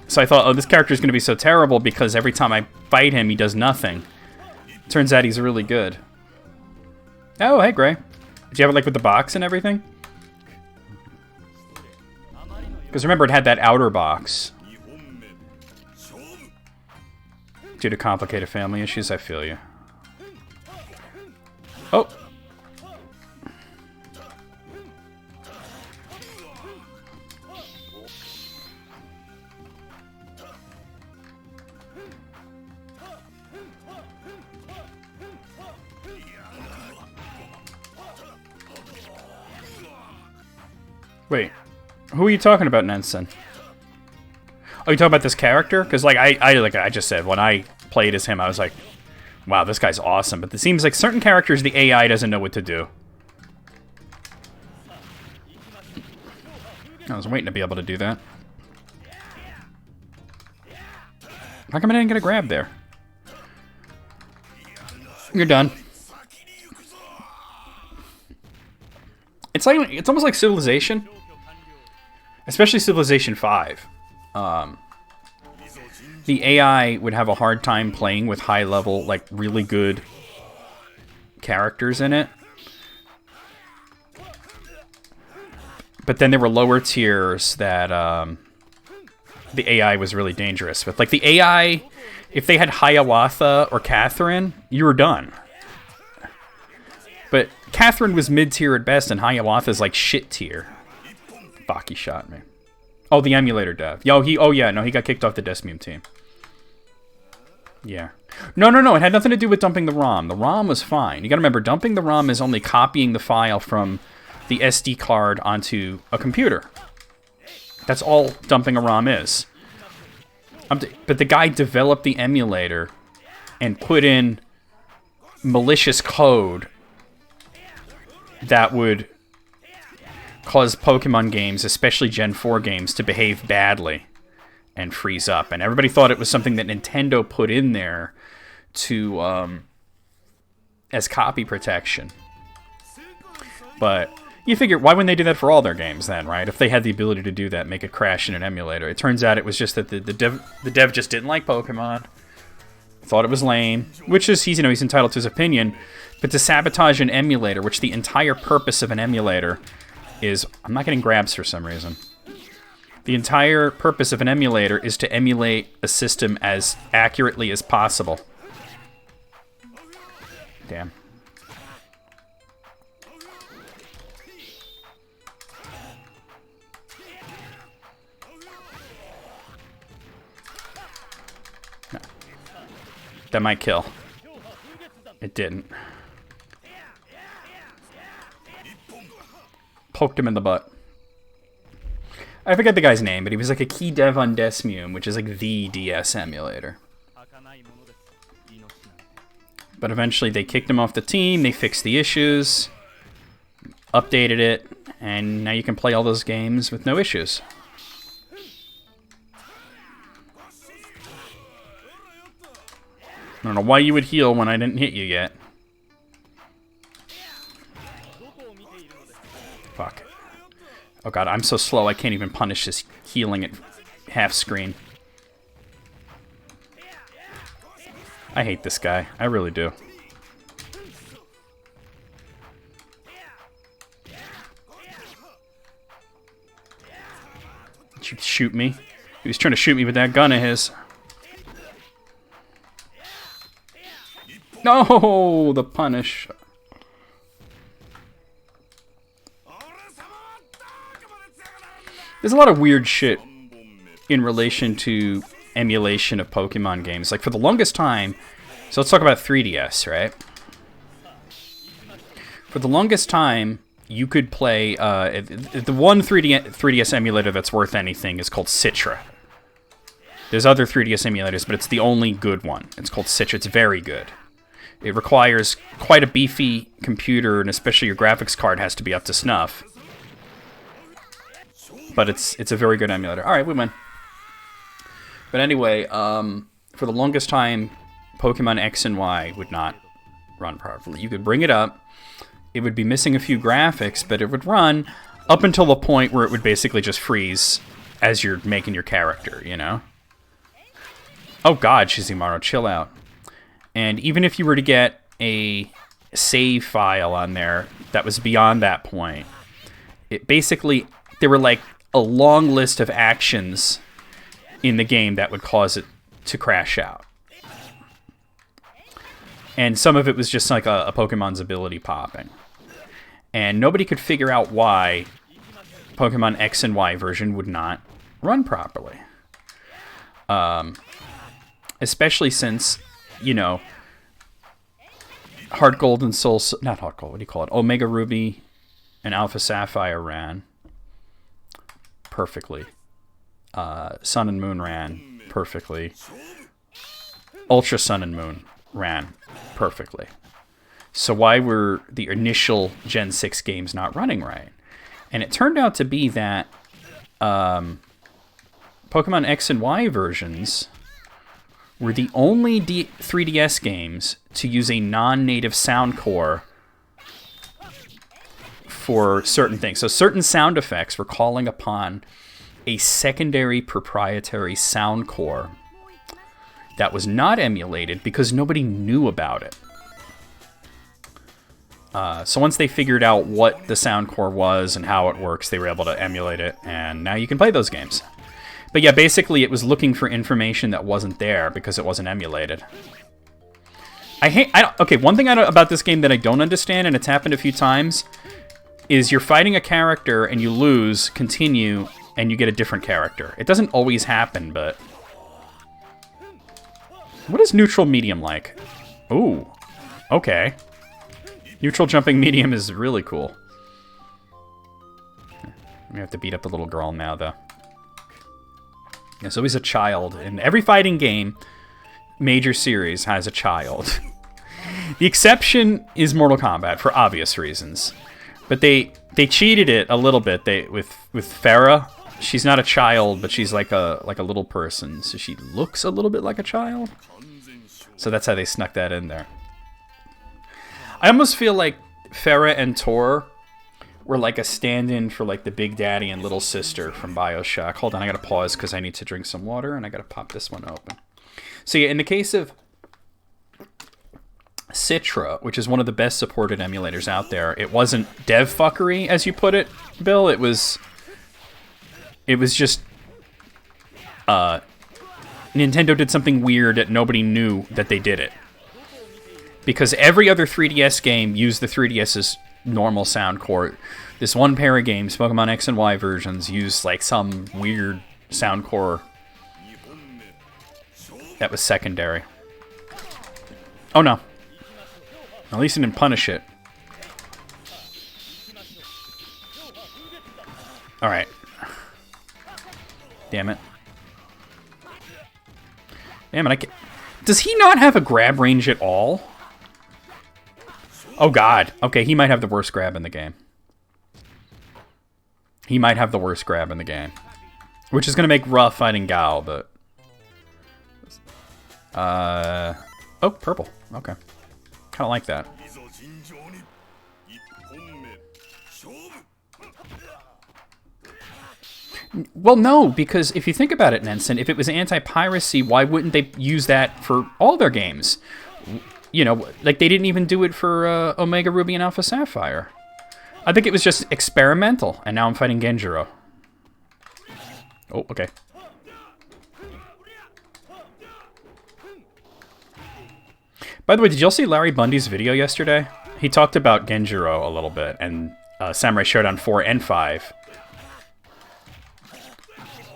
So I thought, oh, this character is going to be so terrible because every time I fight him, he does nothing. Turns out he's really good. Oh, hey, Gray. Did you have it, like, with the box and everything? Because remember, it had that outer box. Due to complicated family issues, I feel you. Oh! Wait, who are you talking about, Nenson? Oh, you talking about this character? Because, like I just said, when I played as him, I was like, wow, this guy's awesome. But it seems like certain characters, the AI doesn't know what to do. I was waiting to be able to do that. How come I didn't get a grab there? You're done. It's almost like Civilization. Especially Civilization 5. The AI would have a hard time playing with high-level, like, really good characters in it. But then there were lower tiers that the AI was really dangerous with. Like, the AI, if they had Hiawatha or Catherine, you were done. But Catherine was mid-tier at best, and Hiawatha's, like, shit-tier. Fuck, he shot me. Oh, the emulator dev. He got kicked off the Desmium team. Yeah. No, it had nothing to do with dumping the ROM. The ROM was fine. You gotta remember, dumping the ROM is only copying the file from the SD card onto a computer. That's all dumping a ROM is. But the guy developed the emulator and put in malicious code that would cause Pokemon games, especially Gen 4 games, to behave badly and freeze up. And everybody thought it was something that Nintendo put in there to as copy protection. But you figure, why wouldn't they do that for all their games then, right? If they had the ability to do that, make it crash in an emulator. It turns out it was just that the dev just didn't like Pokemon. Thought it was lame, which is, he's entitled to his opinion. But to sabotage an emulator, which the entire purpose of an emulator is... I'm not getting grabs for some reason. The entire purpose of an emulator is to emulate a system as accurately as possible. Damn. No. That might kill. It didn't. Poked him in the butt. I forget the guy's name, but he was like a key dev on Desmium, which is like the DS emulator. But eventually they kicked him off the team, they fixed the issues, updated it, and now you can play all those games with no issues. I don't know why you would heal when I didn't hit you yet. Fuck. Oh god, I'm so slow I can't even punish this healing at half screen. I hate this guy. I really do. Did you shoot me? He was trying to shoot me with that gun of his. No, the punish. There's a lot of weird shit in relation to emulation of Pokemon games. Like, for the longest time... So let's talk about 3DS, right? For the longest time, you could play... the one 3DS emulator that's worth anything is called Citra. There's other 3DS emulators, but it's the only good one. It's called Citra. It's very good. It requires quite a beefy computer, and especially your graphics card has to be up to snuff. But it's a very good emulator. All right, we win. But anyway, for the longest time, Pokemon X and Y would not run properly. You could bring it up. It would be missing a few graphics, but it would run up until the point where it would basically just freeze as you're making your character, you know? Oh god, Shizumaru, chill out. And even if you were to get a save file on there that was beyond that point, it basically, there were like a long list of actions in the game that would cause it to crash out. And some of it was just like a Pokemon's ability popping. And nobody could figure out why Pokemon X and Y version would not run properly. Especially since, you know, Heart Gold and Soul... Not Heart Gold, what do you call it? Omega Ruby and Alpha Sapphire ran perfectly. Sun and Moon ran perfectly. Ultra Sun and Moon ran perfectly. So why were the initial Gen 6 games not running right? And it turned out to be that Pokemon X and Y versions were the only 3DS games to use a non-native sound core for certain things. So certain sound effects were calling upon a secondary proprietary sound core that was not emulated because nobody knew about it. So once they figured out what the sound core was and how it works, they were able to emulate it, and now you can play those games. But yeah, basically it was looking for information that wasn't there because it wasn't emulated. Okay, one thing about this game that I don't understand, and it's happened a few times, is you're fighting a character and you lose, continue, and you get a different character. It doesn't always happen, but... What is neutral medium like? Ooh, okay. Neutral jumping medium is really cool. We have to beat up the little girl now, though. There's always a child. In every fighting game, major series has a child. The exception is Mortal Kombat, for obvious reasons. But they cheated it a little bit. With Farah, she's not a child, but she's like a little person. So she looks a little bit like a child. So that's how they snuck that in there. I almost feel like Farah and Tor were like a stand-in for like the Big Daddy and Little Sister from BioShock. Hold on, I gotta pause because I need to drink some water and I gotta pop this one open. So yeah, in the case of Citra, which is one of the best supported emulators out there, it wasn't dev fuckery, as you put it, Bill. It was just Nintendo did something weird that nobody knew that they did it. Because every other 3DS game used the 3DS's normal sound core. This one pair of games, Pokemon X and Y versions, used like some weird sound core that was secondary. Oh no. At least it didn't punish it. Alright. Damn it. Damn it, I can't... Does he not have a grab range at all? Oh god. Okay, he might have the worst grab in the game. He might have the worst grab in the game. Which is going to make rough fighting Gao, but... Oh, purple. Okay. Kind of like that. Well, no, because if you think about it, Nenson, if it was anti-piracy, why wouldn't they use that for all their games? You know, like they didn't even do it for Omega Ruby and Alpha Sapphire. I think it was just experimental, and now I'm fighting Genjiro. Oh, okay. By the way, did y'all see Larry Bundy's video yesterday? He talked about Genjiro a little bit, and Samurai Shodown 4 and 5.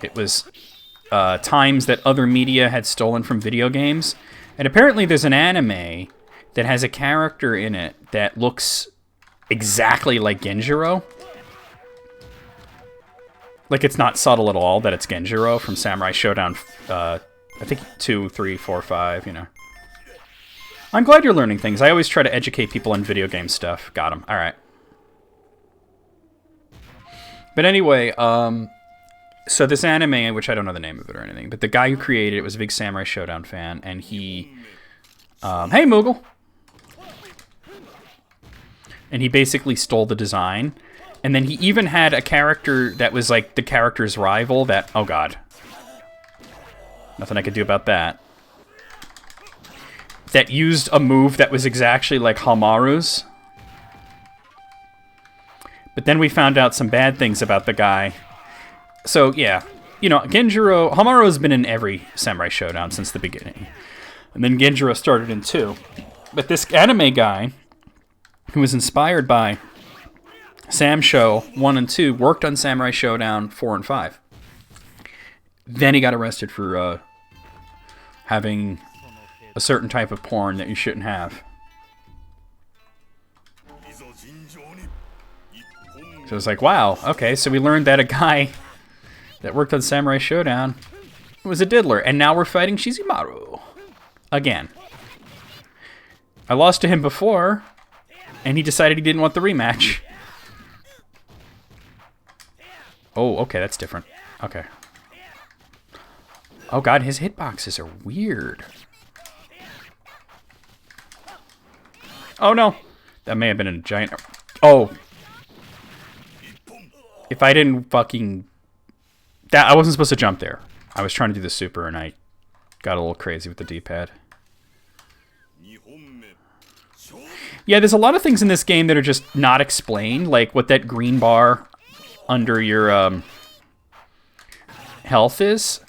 It was times that other media had stolen from video games. And apparently there's an anime that has a character in it that looks exactly like Genjiro. Like, it's not subtle at all that it's Genjiro from Samurai Shodown, I think 2, 3, 4, 5, you know. I'm glad you're learning things. I always try to educate people on video game stuff. Got him. All right. But anyway, so this anime, which I don't know the name of it or anything, but the guy who created it was a big Samurai Shodown fan, and he... hey, Moogle! And he basically stole the design. And then he even had a character that was like the character's rival that... Oh, God. Nothing I could do about that. That used a move that was exactly like Hamaru's. But then we found out some bad things about the guy. So, yeah. You know, Genjiro... Hamaru has been in every Samurai Shodown since the beginning. And then Genjiro started in 2. But this anime guy, who was inspired by Sam Show 1 and 2, worked on Samurai Shodown 4 and 5. Then he got arrested for having a certain type of porn that you shouldn't have. So it's like, wow, okay, so we learned that a guy that worked on Samurai Shodown was a diddler, and now we're fighting Shizumaru. Again. I lost to him before, and he decided he didn't want the rematch. Oh, okay, that's different. Okay. Oh god, his hitboxes are weird. Oh no! That may have been a giant... Oh! If I didn't fucking... I wasn't supposed to jump there. I was trying to do the super and I got a little crazy with the D-pad. Yeah, there's a lot of things in this game that are just not explained, like what that green bar under your health is.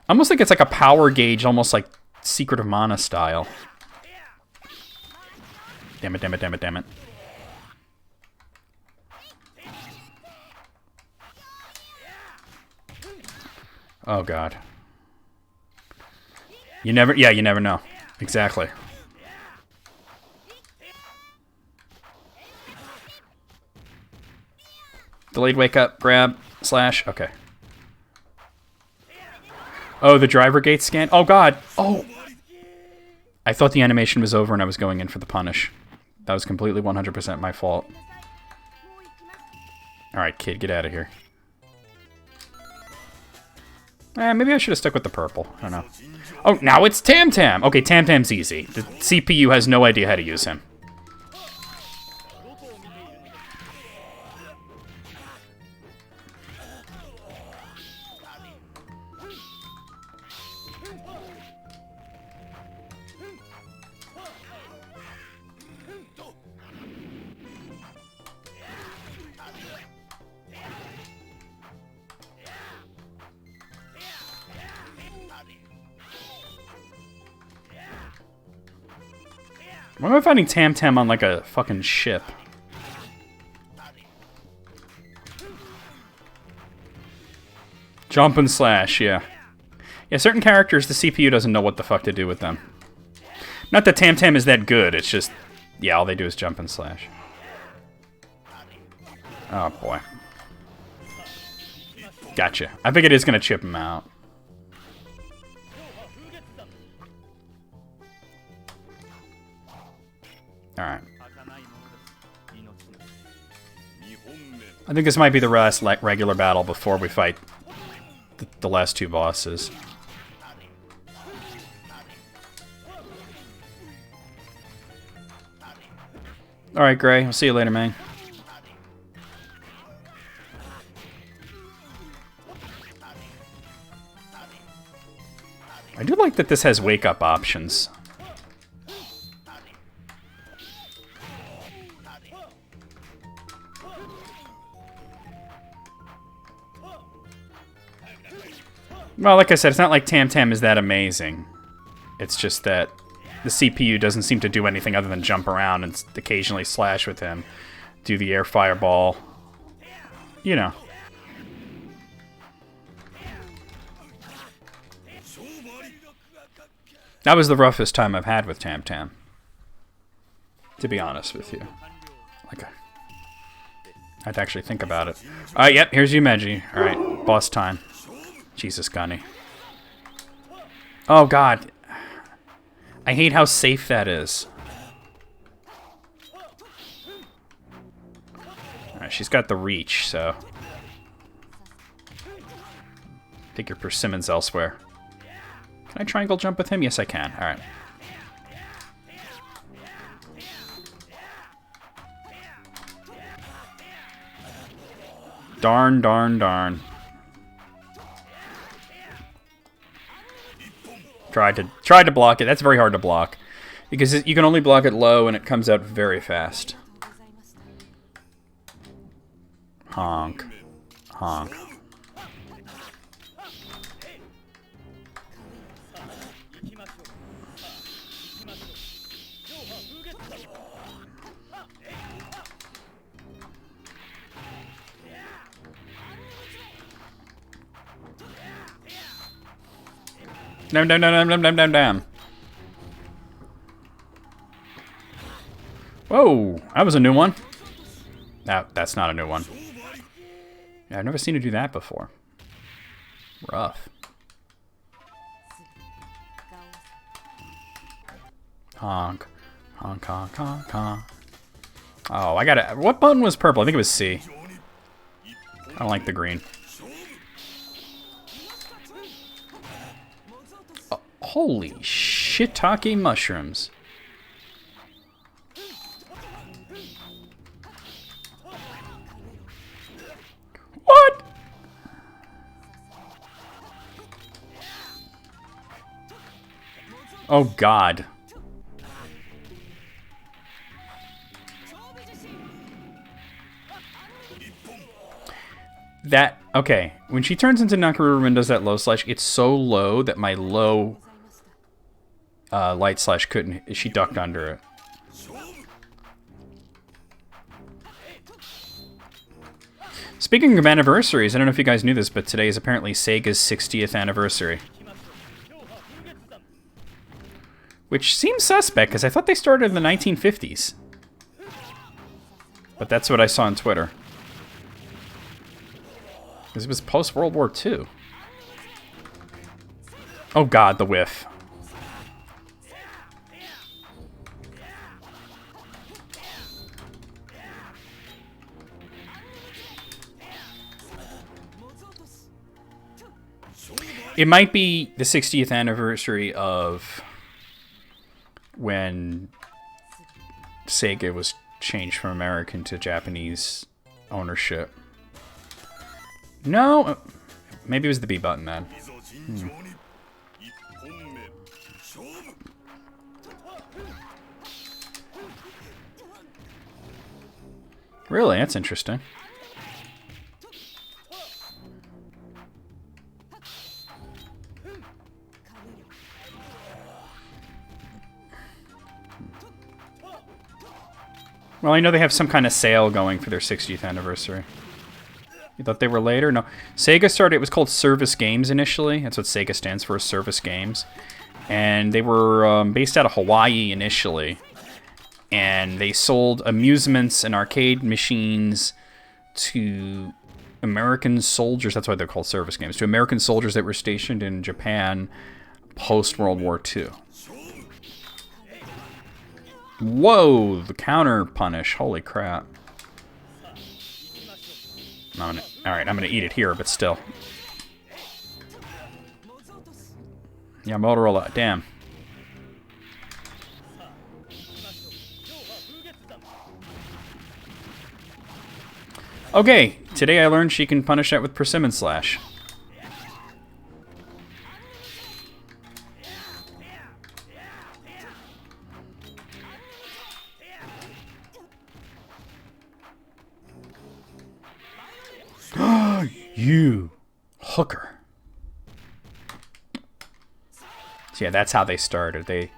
I almost think it's like a power gauge, almost like Secret of Mana style. Damn it, damn it, damn it, damn it. Oh, God. You never know. Exactly. Delayed wake up, grab, slash, okay. Oh, the driver gate scan? Oh, God. Oh. I thought the animation was over and I was going in for the punish. That was completely 100% my fault. Alright, kid, get out of here. Maybe I should have stuck with the purple. I don't know. Oh, now it's Tam Tam! Okay, Tam Tam's easy. The CPU has no idea how to use him. Why am I finding Tam Tam on like a fucking ship? Jump and slash, yeah. Yeah, certain characters, the CPU doesn't know what the fuck to do with them. Not that Tam Tam is that good, it's just... Yeah, all they do is jump and slash. Oh, boy. Gotcha. I think it is going to chip him out. Alright. I think this might be the last regular battle before we fight the last two bosses. Alright, Gray. I'll see you later, man. I do like that this has wake-up options. Well, like I said, it's not like Tam Tam is that amazing. It's just that the CPU doesn't seem to do anything other than jump around and occasionally slash with him. Do the air fireball. You know. That was the roughest time I've had with Tam Tam. To be honest with you. Like, I had to actually think about it. Alright, yep, here's Yumeji. Alright, boss time. Jesus, Gunny. Oh, God. I hate how safe that is. Alright, she's got the reach, so... Take your persimmons elsewhere. Can I triangle jump with him? Yes, I can. Alright. Darn, darn, darn. Tried to block it. That's very hard to block. Because you can only block it low and it comes out very fast. Honk. Honk. Damn, damn, damn, damn, damn, damn, damn. Whoa, that was a new one. That's not a new one. Yeah, I've never seen her do that before. Rough. Honk. Honk, honk, honk, honk. Oh, I gotta... What button was purple? I think it was C. I don't like the green. Holy shiitake mushrooms. What? Oh, God. That, okay. When she turns into Nakaruru and does that low slash, it's so low that my low light slash couldn't, she ducked under it. Speaking of anniversaries, I don't know if you guys knew this, but today is apparently Sega's 60th anniversary. Which seems suspect, because I thought they started in the 1950s. But that's what I saw on Twitter. Because it was post-World War II. Oh God, the whiff. It might be the 60th anniversary of when Sega was changed from American to Japanese ownership. No, maybe it was the B button then. Really, that's interesting. Well, I know they have some kind of sale going for their 60th anniversary. You thought they were later? No. Sega started, it was called Service Games initially. That's what Sega stands for, Service Games. And they were based out of Hawaii initially. And they sold amusements and arcade machines to American soldiers. That's why they're called Service Games. To American soldiers that were stationed in Japan post-World War II. Whoa, the counter punish. Holy crap. Alright, I'm gonna eat it here, but still. Yeah, Motorola, damn. Okay, today I learned she can punish that with Persimmon Slash. You hooker. So yeah, that's how they started. They,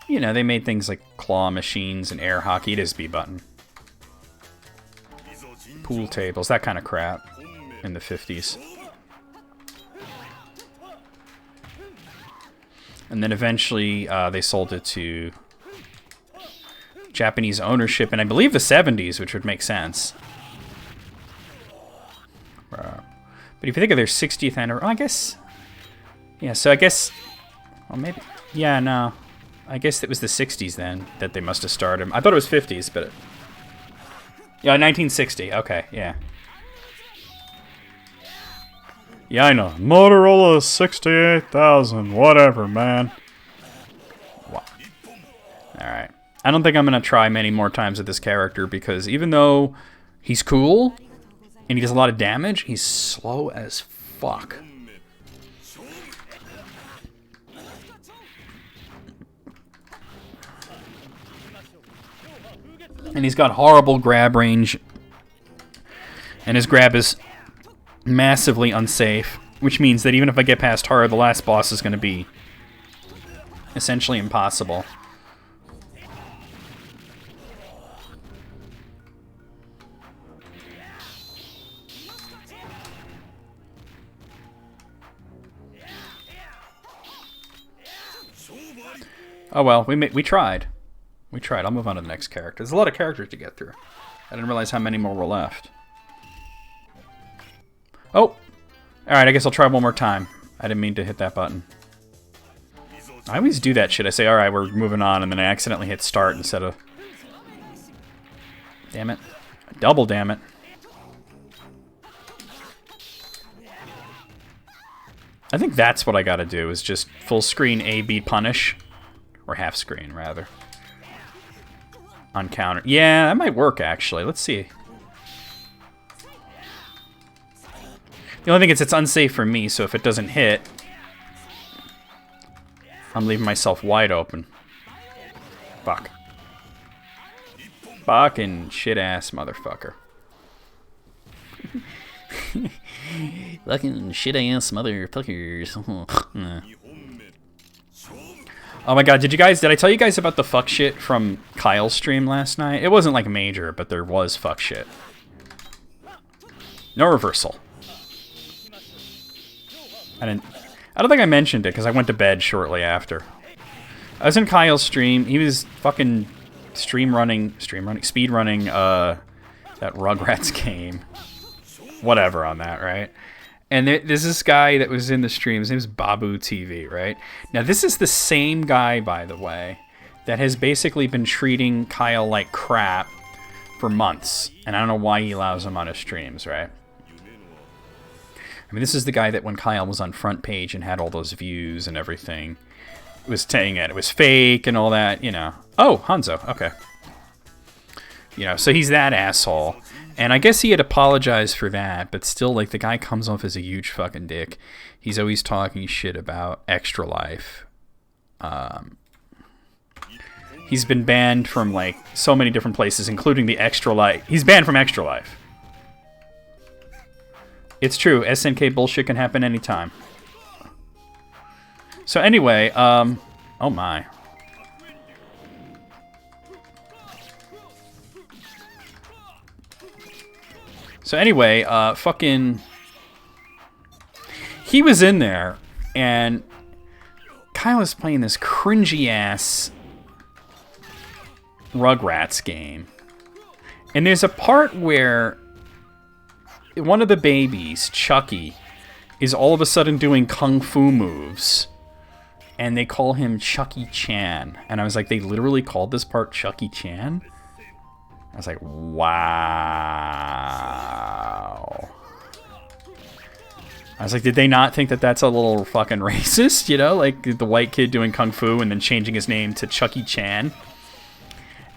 you know, they made things like claw machines and air hockey. It is B button. Pool tables, that kind of crap in the 50s. And then eventually they sold it to Japanese ownership in, I believe, the 70s, which would make sense. But if you think of their 60th anniversary, I guess... Yeah, so I guess... Well, maybe... Yeah, no. I guess it was the 60s then that they must have started. I thought it was 50s, but... Yeah, 1960. Okay, yeah. Yeah, I know. Motorola 68,000. Whatever, man. Wow. Alright. I don't think I'm going to try many more times with this character because even though he's cool and he does a lot of damage, he's slow as fuck. And he's got horrible grab range. And his grab is massively unsafe, which means that even if I get past her, the last boss is going to be essentially impossible. Oh well, we tried. We tried. I'll move on to the next character. There's a lot of characters to get through. I didn't realize how many more were left. Oh! Alright, I guess I'll try one more time. I didn't mean to hit that button. I always do that shit. I say, alright, we're moving on, and then I accidentally hit start instead of... Damn it. Double damn it. I think that's what I gotta do, is just full screen A-B punish. Or half screen, rather. On counter. Yeah, that might work, actually. Let's see. The only thing is it's unsafe for me, so if it doesn't hit, I'm leaving myself wide open. Fuck. Fucking shit-ass motherfucker. Fucking shit-ass motherfuckers. Oh my god, did I tell you guys about the fuck shit from Kyle's stream last night? It wasn't like major, but there was fuck shit. No reversal. I don't think I mentioned it because I went to bed shortly after. I was in Kyle's stream. He was fucking speed running that Rugrats game. Whatever on that, right? And there's this guy that was in the stream. His name's Babu TV, right? Now, this is the same guy, by the way, that has basically been treating Kyle like crap for months. And I don't know why he allows him on his streams, right? I mean, this is the guy that when Kyle was on front page and had all those views and everything, was saying that it was fake and all that, you know. Oh, Hanzo, okay. You know, so he's that asshole. And I guess he had apologized for that, but still, like, the guy comes off as a huge fucking dick. He's always talking shit about Extra Life. He's been banned from, like, so many different places, including the Extra Life. He's banned from Extra Life. It's true. SNK bullshit can happen anytime. So anyway, oh my. So anyway, fucking... He was in there, and Kyle was playing this cringy-ass Rugrats game. And there's a part where one of the babies, Chucky, is all of a sudden doing kung fu moves. And they call him Chucky Chan. And I was like, they literally called this part Chucky Chan? I was like, wow. I was like, did they not think that that's a little fucking racist? You know, like the white kid doing kung fu and then changing his name to Chucky Chan.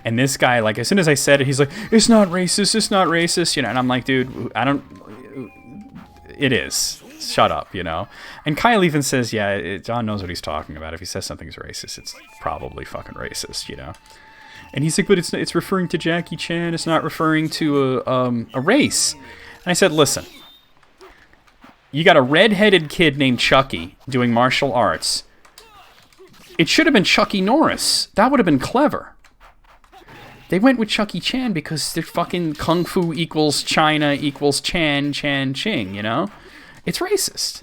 And this guy, like, as soon as I said it, he's like, it's not racist, it's not racist, you know. And I'm like, dude, I don't... It is. Shut up, you know. And Kyle even says, yeah, John knows what he's talking about. If he says something's racist, it's probably fucking racist, you know. And he's like, but it's referring to Jackie Chan. It's not referring to a race. And I said, listen. You got a red-headed kid named Chucky doing martial arts. It should have been Chucky Norris. That would have been clever. They went with Chucky Chan because they're fucking Kung Fu equals China equals Chan, Chan, Ching, you know? It's racist.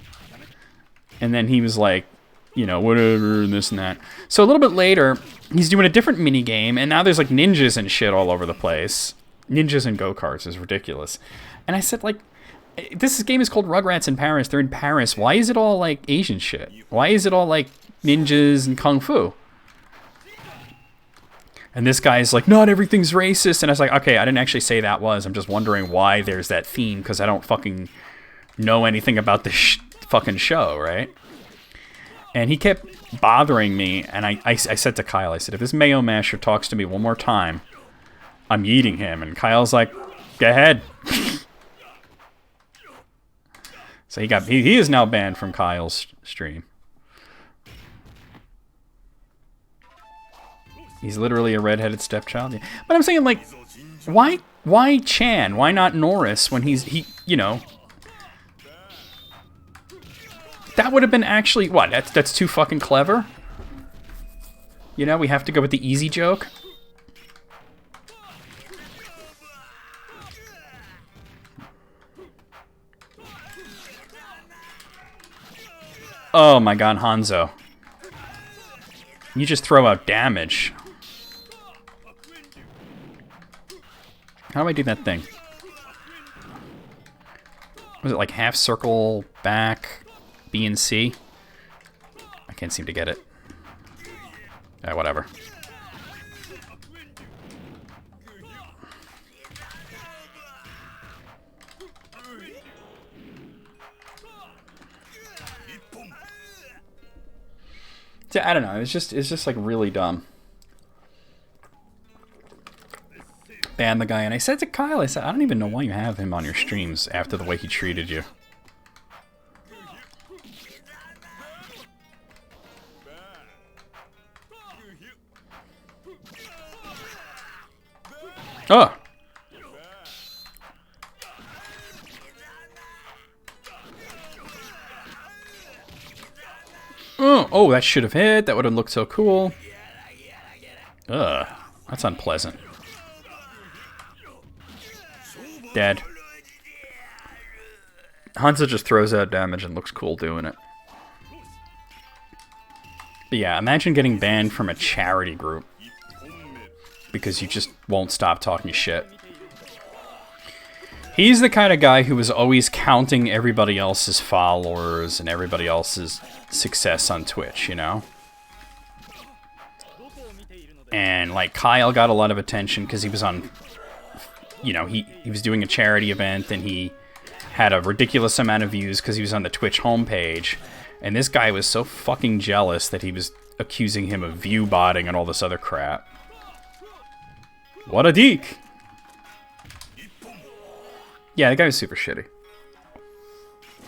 And then he was like, you know, whatever, and this and that. So a little bit later, he's doing a different mini game, and now there's like ninjas and shit all over the place. Ninjas and go-karts is ridiculous. And I said, like, this game is called Rugrats in Paris. They're in Paris. Why is it all like Asian shit? Why is it all like ninjas and kung fu? And this guy's like, not everything's racist. And I was like, okay, I didn't actually say that was. I'm just wondering why there's that theme, because I don't fucking know anything about this fucking show, right? And he kept bothering me, and I said to Kyle, I said, if this Mayo Masher talks to me one more time, I'm yeeting him. And Kyle's like, go ahead. So he is now banned from Kyle's stream. He's literally a redheaded stepchild. But I'm saying, like, why Chan? Why not Norris when he you know? That would have been actually, what, that's too fucking clever? You know, we have to go with the easy joke? Oh my god, Hanzo. You just throw out damage. How do I do that thing? Was it like half circle, back, B and C? I can't seem to get it. Whatever. I don't know. It's just like really dumb. Ban the guy, and I said to Kyle, I said, I don't even know why you have him on your streams after the way he treated you. Oh. Oh, that should have hit. That would have looked so cool. Ugh, that's unpleasant. Dead. Hanzo just throws out damage and looks cool doing it. But yeah, imagine getting banned from a charity group because you just won't stop talking shit. He's the kind of guy who was always counting everybody else's followers and everybody else's success on Twitch, you know? And, like, Kyle got a lot of attention because he was on, you know, he was doing a charity event and he had a ridiculous amount of views because he was on the Twitch homepage. And this guy was so fucking jealous that he was accusing him of view botting and all this other crap. What a deek! Yeah, the guy was super shitty.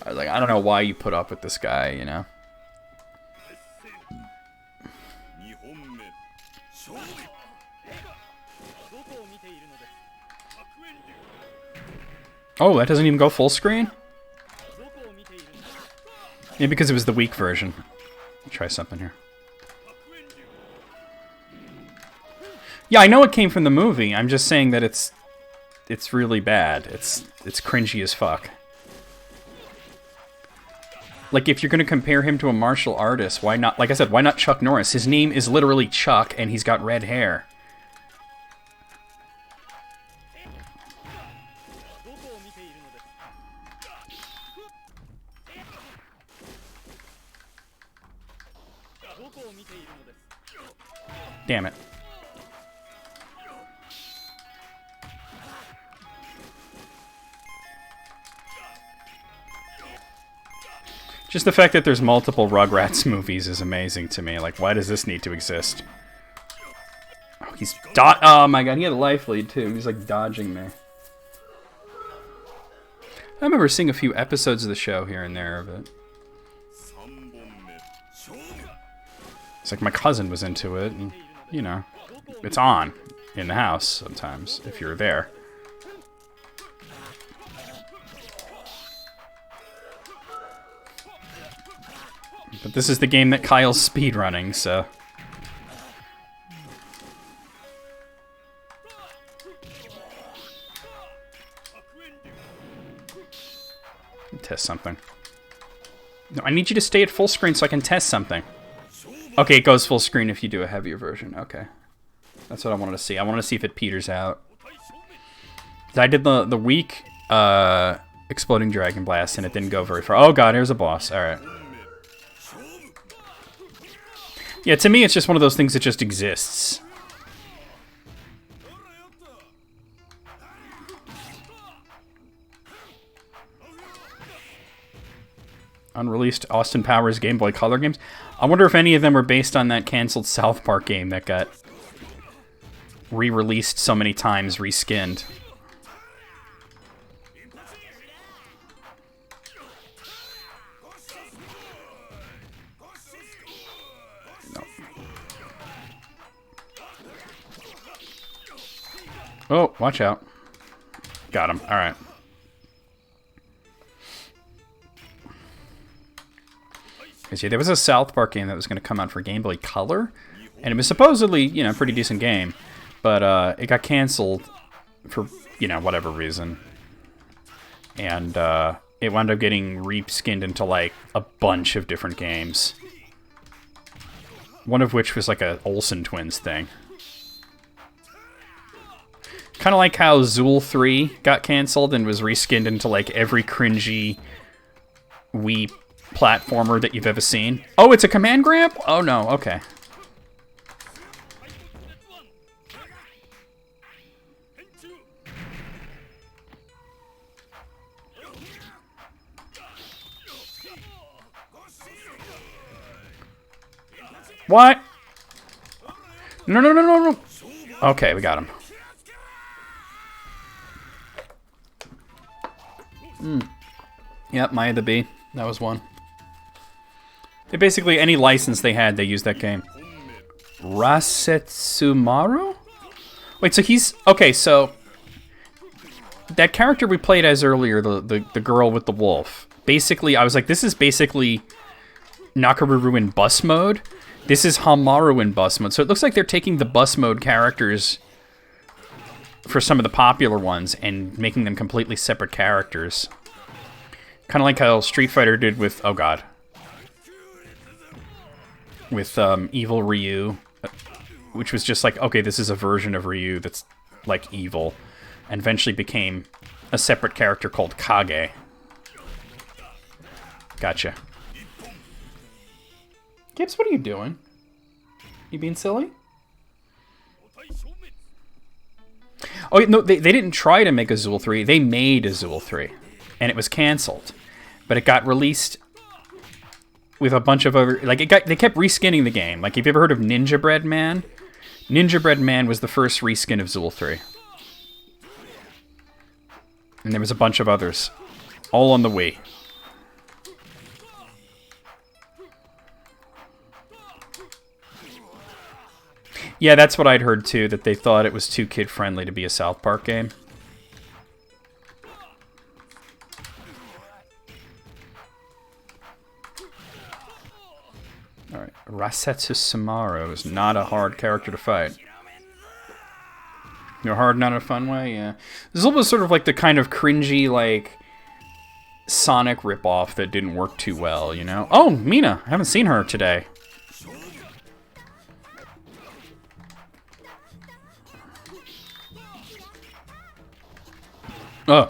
I was like, I don't know why you put up with this guy, you know? Oh, that doesn't even go full screen? Yeah, because it was the weak version. Try something here. Yeah, I know it came from the movie. I'm just saying that it's really bad. It's cringy as fuck. Like, if you're gonna compare him to a martial artist, why not, like I said, why not Chuck Norris? His name is literally Chuck, and he's got red hair. Damn it. Just the fact that there's multiple Rugrats movies is amazing to me. Like, why does this need to exist? Oh, he's oh my god, he had a life lead too. He's like dodging me. I remember seeing a few episodes of the show here and there of it. It's like my cousin was into it, and, you know, it's on in the house sometimes, if you're there. But this is the game that Kyle's speedrunning, so... Test something. No, I need you to stay at full screen so I can test something. Okay, it goes full screen if you do a heavier version. Okay. That's what I wanted to see. I wanted to see if it peters out. I did the weak Exploding Dragon Blast, and it didn't go very far. Oh god, here's a boss. Alright. Yeah, to me, it's just one of those things that just exists. Unreleased Austin Powers Game Boy Color games. I wonder if any of them were based on that canceled South Park game that got re-released so many times, reskinned. No. Oh, watch out. Got him. All right. Yeah, there was a South Park game that was going to come out for Game Boy Color, and it was supposedly, you know, a pretty decent game, but it got canceled for, you know, whatever reason, and it wound up getting reskinned into, like, a bunch of different games, one of which was, like, a Olsen Twins thing. Kind of like how Zool 3 got canceled and was reskinned into, like, every cringy Wii platformer that you've ever seen. Oh, it's a command grab? Oh no, okay. What? No, no, no, no, no. Okay, we got him. Yep, Maya the Bee. That was one. They basically, any license they had, they used that game. Rasetsumaru? Wait, so he's... Okay, so... That character we played as earlier, the girl with the wolf. Basically, I was like, this is basically Nakaruru in bus mode. This is Hamaru in bus mode. So it looks like they're taking the bus mode characters for some of the popular ones and making them completely separate characters. Kind of like how Street Fighter did with... Oh, God. With Evil Ryu, which was just like, okay, this is a version of Ryu that's like evil, and eventually became a separate character called Kage. Gotcha. Gibbs, what are you doing? You being silly? Oh, no, they didn't try to make a Zool 3. They made a Zool 3, and it was canceled. But it got released with a bunch of other... Like, they kept reskinning the game. Like, have you ever heard of Ninja Bread Man? Ninja Bread Man was the first reskin of Zool 3. And there was a bunch of others. All on the Wii. Yeah, that's what I'd heard, too. That they thought it was too kid-friendly to be a South Park game. Alright, Rasetsumaru is not a hard character to fight. You're hard, not in a fun way? Yeah. This is almost sort of like the kind of cringy, like, Sonic ripoff that didn't work too well, you know? Oh, Mina! I haven't seen her today. Oh.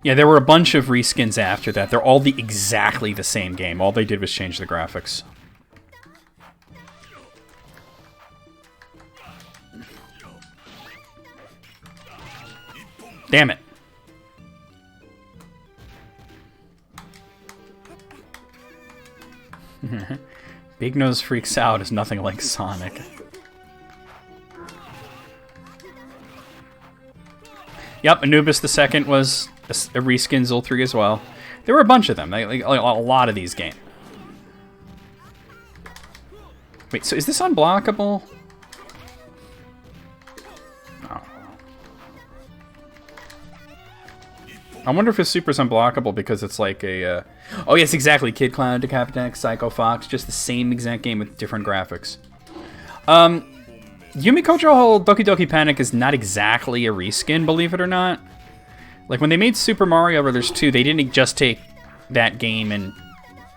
Yeah, there were a bunch of reskins after that. They're all exactly the same game. All they did was change the graphics. Damn it. Big Nose Freaks Out is nothing like Sonic. Yep, Anubis the Second was a reskin Zool 3 as well. There were a bunch of them, like a lot of these games. Wait, so is this unblockable? Oh. I wonder if his super's unblockable because it's like a... Oh yes, exactly, Kid Clown, Decapitax, Psycho Fox, just the same exact game with different graphics. Yumi Kocho Doki Doki Panic is not exactly a reskin, believe it or not. Like, when they made Super Mario Brothers 2, they didn't just take that game and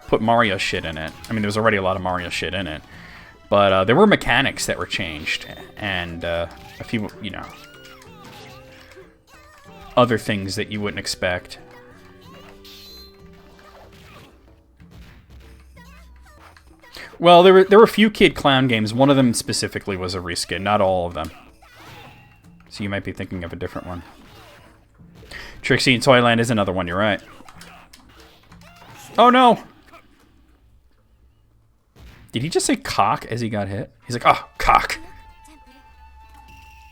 put Mario shit in it. I mean, there was already a lot of Mario shit in it. But there were mechanics that were changed. And a few, you know, other things that you wouldn't expect. Well, there were a few Kid Clown games. One of them specifically was a reskin, not all of them. So you might be thinking of a different one. Trixie in Toyland is another one, you're right. Oh no! Did he just say cock as he got hit? He's like, oh, cock.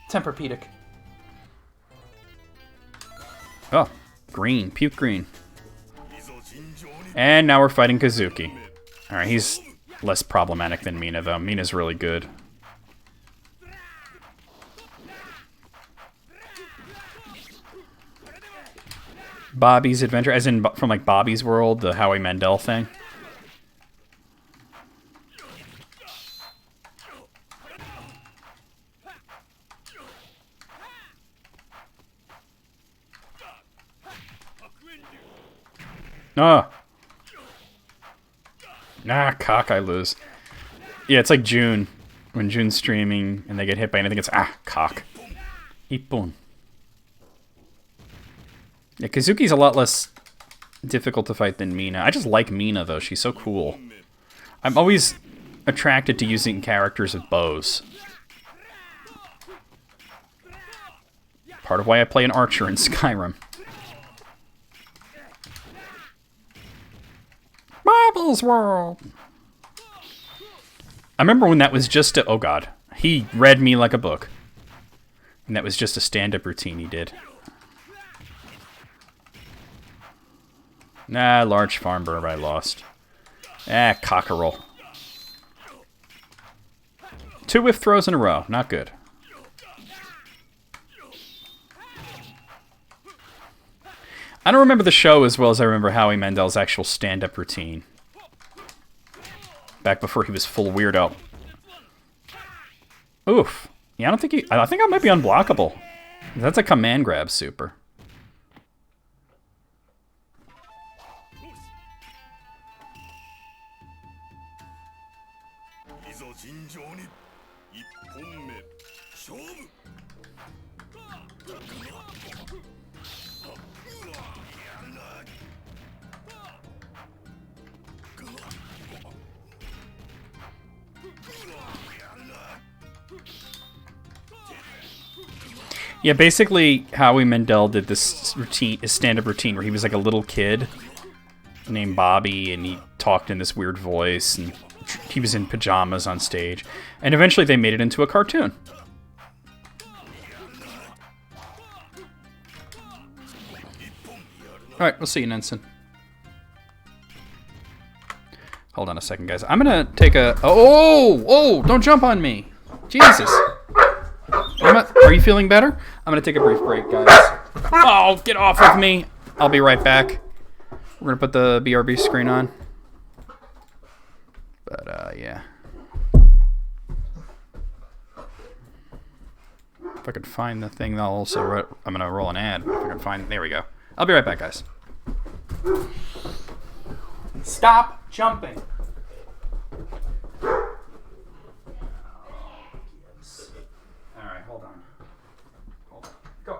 Tempur-Pedic. Oh, green. Puke green. And now we're fighting Kazuki. Alright, he's less problematic than Mina, though. Mina's really good. Bobby's Adventure, as in from like Bobby's World, the Howie Mandel thing. Ah. Nah, cock, I lose. Yeah, it's like June. When June's streaming and they get hit by anything, it's cock. Ippon. Yeah, Kazuki's a lot less difficult to fight than Mina. I just like Mina, though. She's so cool. I'm always attracted to using characters with bows. Part of why I play an archer in Skyrim. Marvel's World! I remember when that was just a... Oh, God. He read me like a book. And that was just a stand-up routine he did. Nah, large farm burb, I lost. Cockerel. 2 whiff throws in a row. Not good. I don't remember the show as well as I remember Howie Mandel's actual stand-up routine. Back before he was full weirdo. Oof. Yeah, I don't think he... I think I might be unblockable. That's a command grab super. Yeah, basically, Howie Mandel did this routine, his stand-up routine, where he was like a little kid named Bobby, and he talked in this weird voice, and he was in pajamas on stage, and eventually they made it into a cartoon. Alright, we'll see you, Nenson. Hold on a second, guys. I'm gonna take a... Oh! Don't jump on me! Jesus! Are you feeling better? I'm gonna take a brief break, guys. Oh, get off of me! I'll be right back. We're gonna put the BRB screen on. But, yeah. If I could find the thing, I'll also... I'm gonna roll an ad. If I can find... There we go. I'll be right back, guys. Stop jumping! Alright, hold on. Go.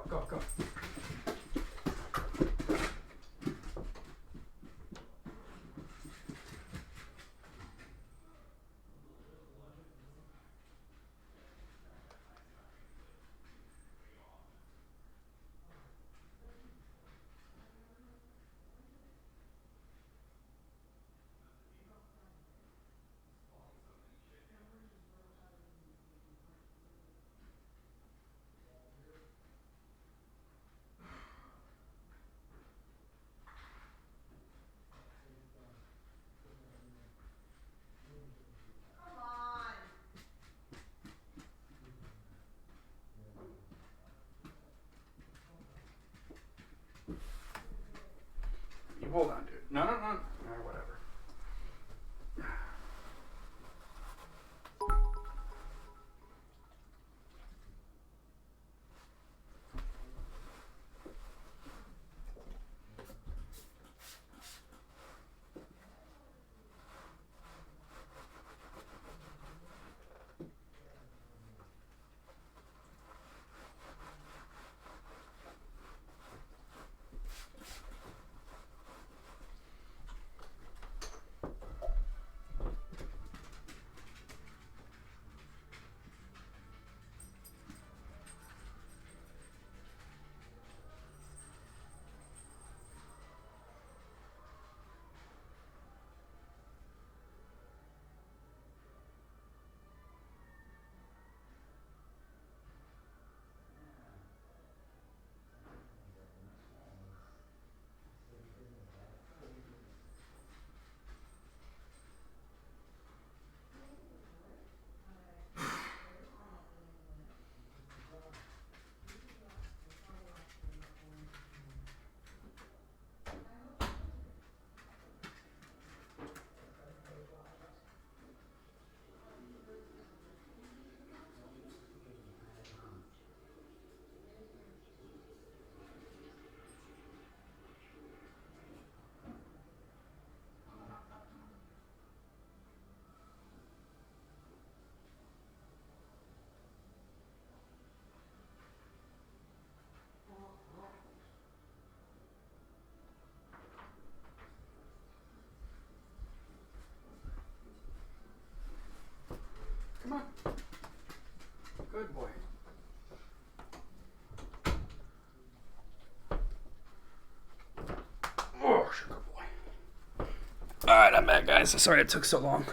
I'm back, guys. Sorry it took so long.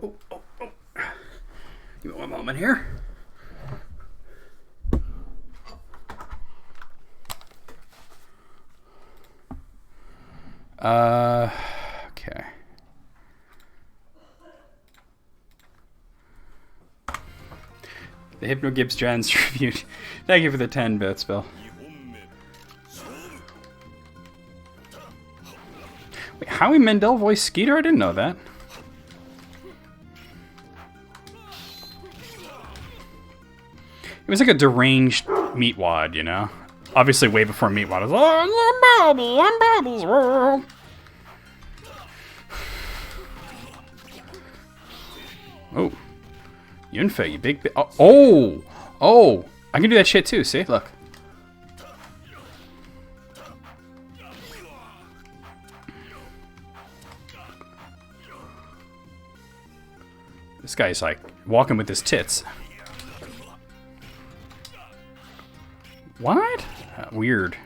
Oh. Give me one moment here. Okay. The Hypno Gibbs Gens tribute. Thank you for the 10 bits, Bill. Wait, Howie Mandel voiced Skeeter? I didn't know that. It was like a deranged Meatwad, you know? Obviously way before Meatwad was I'm Bobby's world. Oh. Yunfei, you big oh! I can do that shit too, see? Look. This guy's like walking with his tits. What? Weird.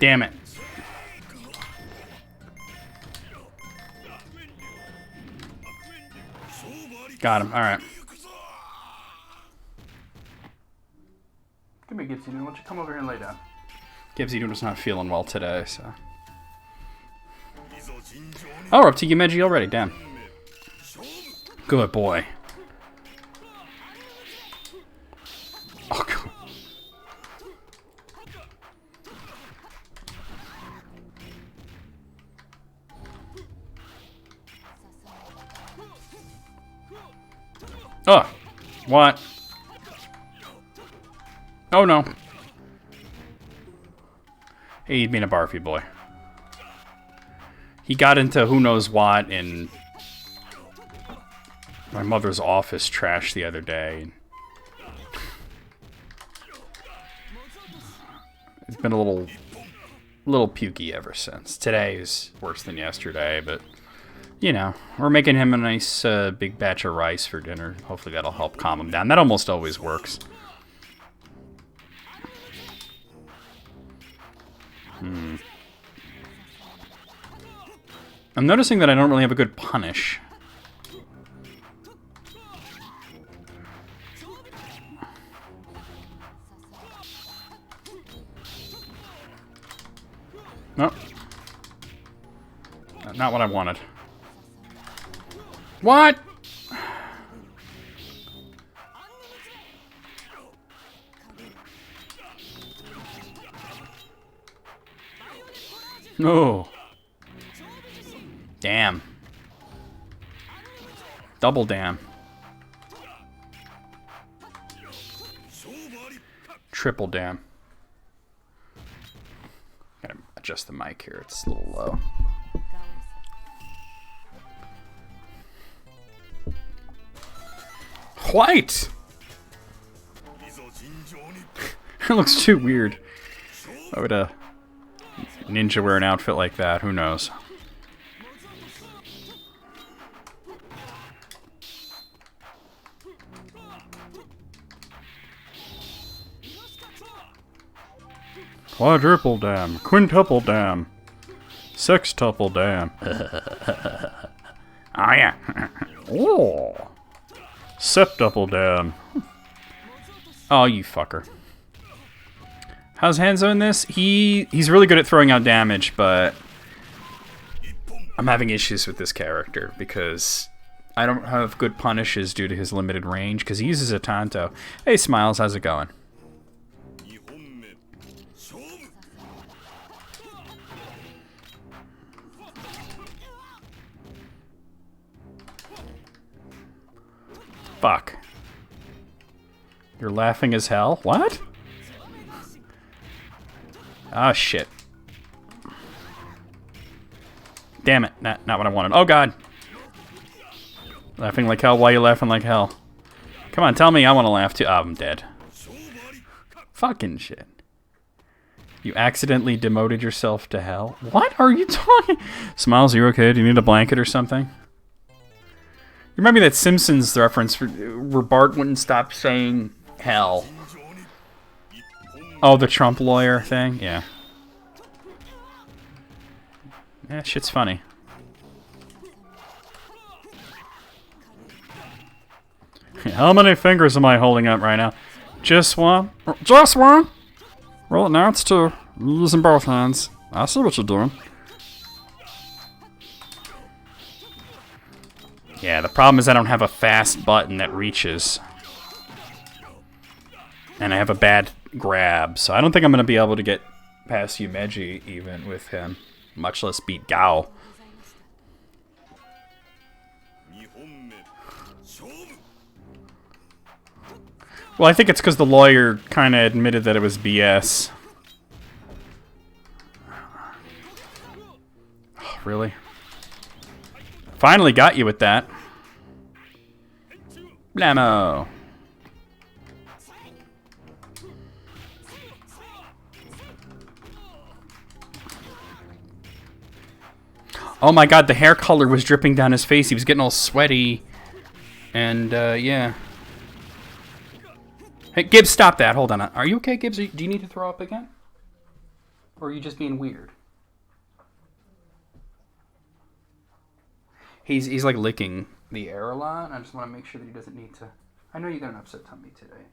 Damn it. Got him. Alright. Come here, Gibbsy. Why don't you come over here and lay down? Gibbsy Noodle's not feeling well today, so. Oh, we're up to Yumeji already. Damn. Good boy. Oh, God. Oh, what? Oh no. He'd been a barfy boy. He got into who knows what in my mother's office trash the other day. It's been a little pukey ever since. Today is worse than yesterday, but you know, we're making him a nice big batch of rice for dinner. Hopefully that'll help calm him down. That almost always works. I'm noticing that I don't really have a good punish. Nope. Not what I wanted. What? No. Damn. Double damn. Triple damn. Gotta adjust the mic here, it's a little low. White! It looks too weird. Why would a ninja wear an outfit like that? Who knows? Quadruple damn, quintuple damn, sextuple damn. Oh yeah. Oh. Septuple damn. Oh, you fucker. How's Hanzo in this? He's really good at throwing out damage, but I'm having issues with this character because I don't have good punishes due to his limited range because he uses a Tanto. Hey, Smiles, how's it going? Fuck. You're laughing as hell? What? Oh, shit. Damn it. Not what I wanted. Oh, God. Laughing like hell? Why are you laughing like hell? Come on, tell me I want to laugh too. Oh, I'm dead. Fucking shit. You accidentally demoted yourself to hell? What are you talking? Smiles, you okay? Do you need a blanket or something? You remember that Simpsons reference where Bart wouldn't stop saying hell. Oh, the Trump lawyer thing? Yeah. Yeah, shit's funny. How many fingers am I holding up right now? Just one? Just one? Well, now it's two. You're using both hands. I see what you're doing. Yeah, the problem is I don't have a fast button that reaches. And I have a bad grab, so I don't think I'm going to be able to get past Yumeji even with him. Much less beat Gao. Well, I think it's because the lawyer kind of admitted that it was BS. Oh, really? Finally got you with that. Blammo. Oh my god, the hair color was dripping down his face. He was getting all sweaty. And, yeah. Hey, Gibbs, stop that. Hold on. Are you okay, Gibbs? Do you need to throw up again? Or are you just being weird? He's like licking the air a lot. I just want to make sure that he doesn't need to. I know you got an upset tummy today.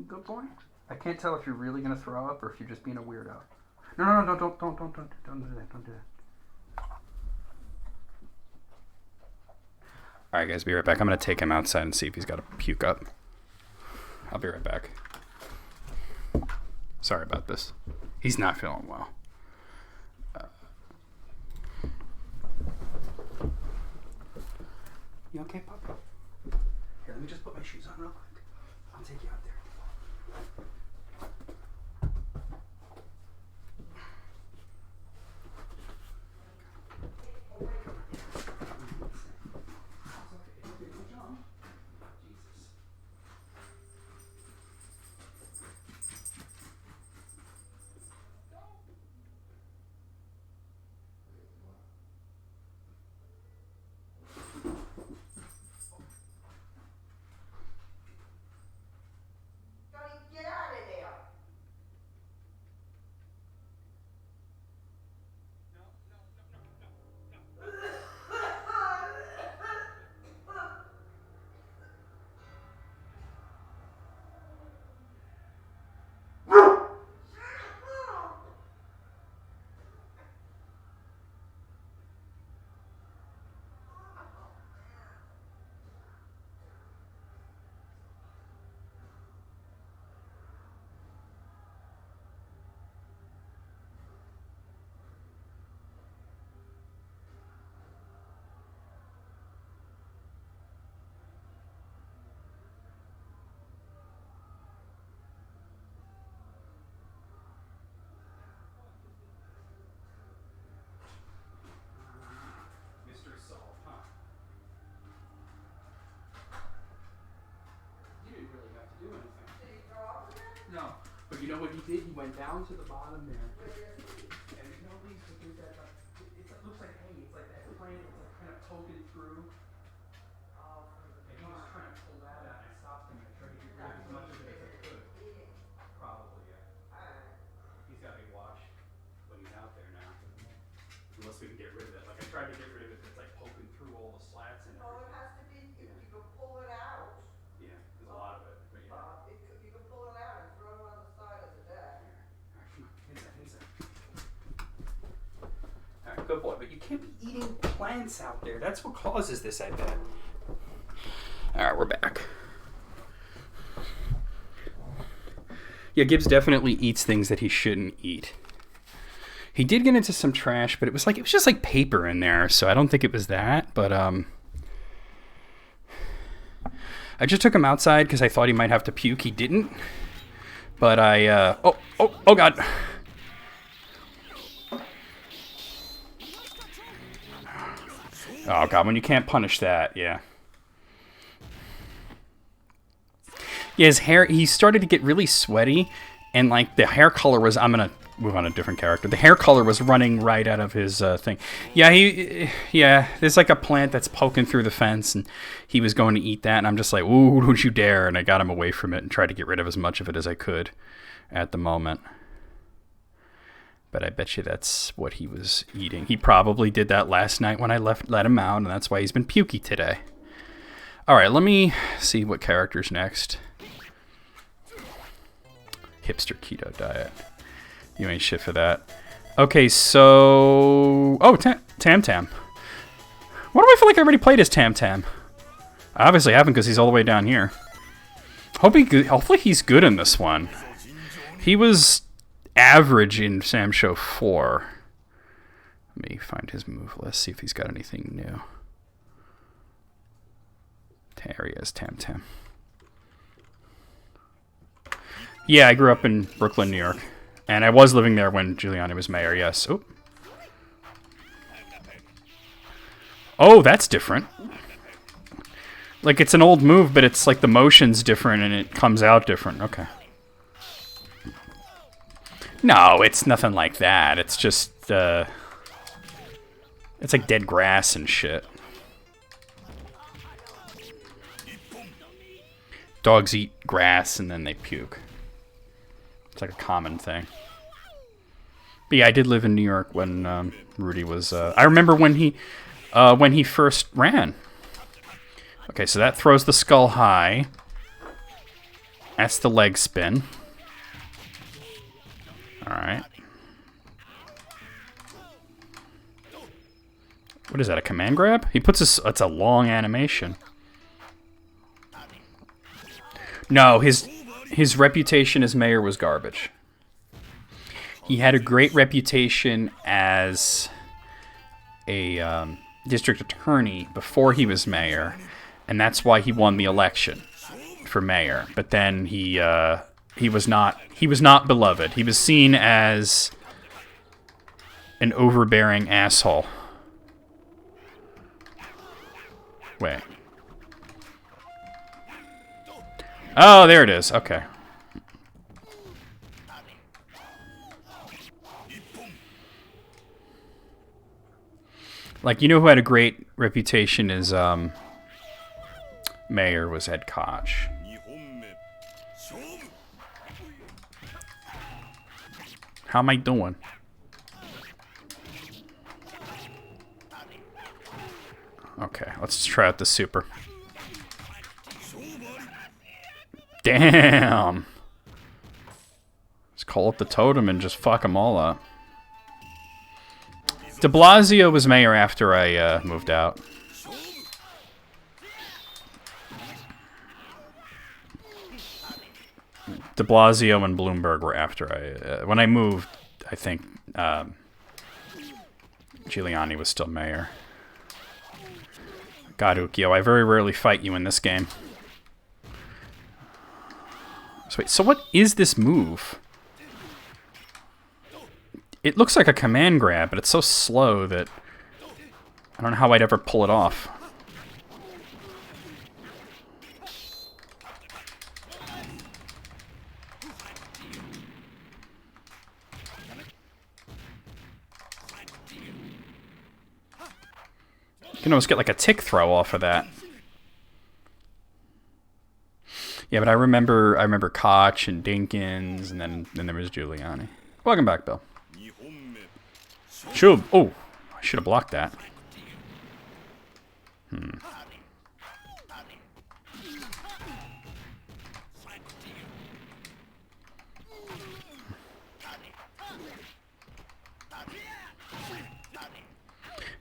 Good boy. I can't tell if you're really gonna throw up or if you're just being a weirdo. No, don't do that. Don't do that. All right, guys, be right back. I'm gonna take him outside and see if he's got a puke up. I'll be right back. Sorry about this. He's not feeling well. You okay, Pop? Here, let me just put my shoes on real quick. I'll take you out there. No, but you know what he did? He went down to the bottom there. And you know these things that it looks like hay. It's like that plant. It's like kind of poking through. And he was trying to pull that out. I stopped him. I tried to get rid of as much of it as I could. Probably, yeah. He's got to be washed when he's out there now. Unless we can get rid of it. Like I tried to get rid of it. It's like poking through all the slats and everything. Oh, it has to be. If you can pull it out. Yeah, there's a lot of it. But yeah. You can pull it out and throw it on the side of the deck. Alright, good boy. But you can't be eating plants out there. That's what causes this, I bet. Alright, we're back. Yeah, Gibbs definitely eats things that he shouldn't eat. He did get into some trash, but it was just like paper in there, so I don't think it was that, but I just took him outside because I thought he might have to puke. He didn't. But oh god. Oh god, when you can't punish that, yeah. Yeah, his hair, he started to get really sweaty, and like the hair color was, I'm gonna move on to a different character. The hair color was running right out of his thing. Yeah, there's like a plant that's poking through the fence, and he was going to eat that, and I'm just like, ooh, don't you dare, and I got him away from it and tried to get rid of as much of it as I could. at the moment. But I bet you that's what he was eating. He probably did that last night when I let him out, and that's why he's been pukey today. Alright, let me see what character's next. Hipster keto diet. You ain't shit for that. Okay, so... Oh, Tam Tam. Why do I feel like I already played as Tam Tam? I obviously haven't because he's all the way down here. Hopefully he's good in this one. He was average in Sam Show 4. Let me find his move list, see if he's got anything new. There he is, Tam Tam. Yeah, I grew up in Brooklyn, New York. And I was living there when Giuliani was mayor, yes. Oh. Oh, that's different. Like, it's an old move, but it's like the motion's different and it comes out different. Okay. No, it's nothing like that. It's just, it's like dead grass and shit. Dogs eat grass and then they puke. It's like a common thing. But yeah, I did live in New York when Rudy was... I remember when he first ran. Okay, so that throws the skull high. That's the leg spin. Alright. What is that, a command grab? He puts his... It's a long animation. No, his reputation as mayor was garbage. He had a great reputation as a district attorney before he was mayor, and that's why he won the election for mayor. But then he was not beloved. He was seen as an overbearing asshole. Wait. Oh, there it is. Okay. Like, you know who had a great reputation as mayor was Ed Koch. How am I doing? Okay, let's try out the super. Damn! Let's call up the totem and just fuck them all up. De Blasio was mayor after I moved out. De Blasio and Bloomberg were after I... when I moved, I think Giuliani was still mayor. God, Ukio, I very rarely fight you in this game. So wait, so what is this move? It looks like a command grab, but it's so slow that I don't know how I'd ever pull it off. You can almost get like a tick throw off of that. Yeah, but I remember Koch and Dinkins, and then there was Giuliani. Welcome back, Bill. Should I should have blocked that.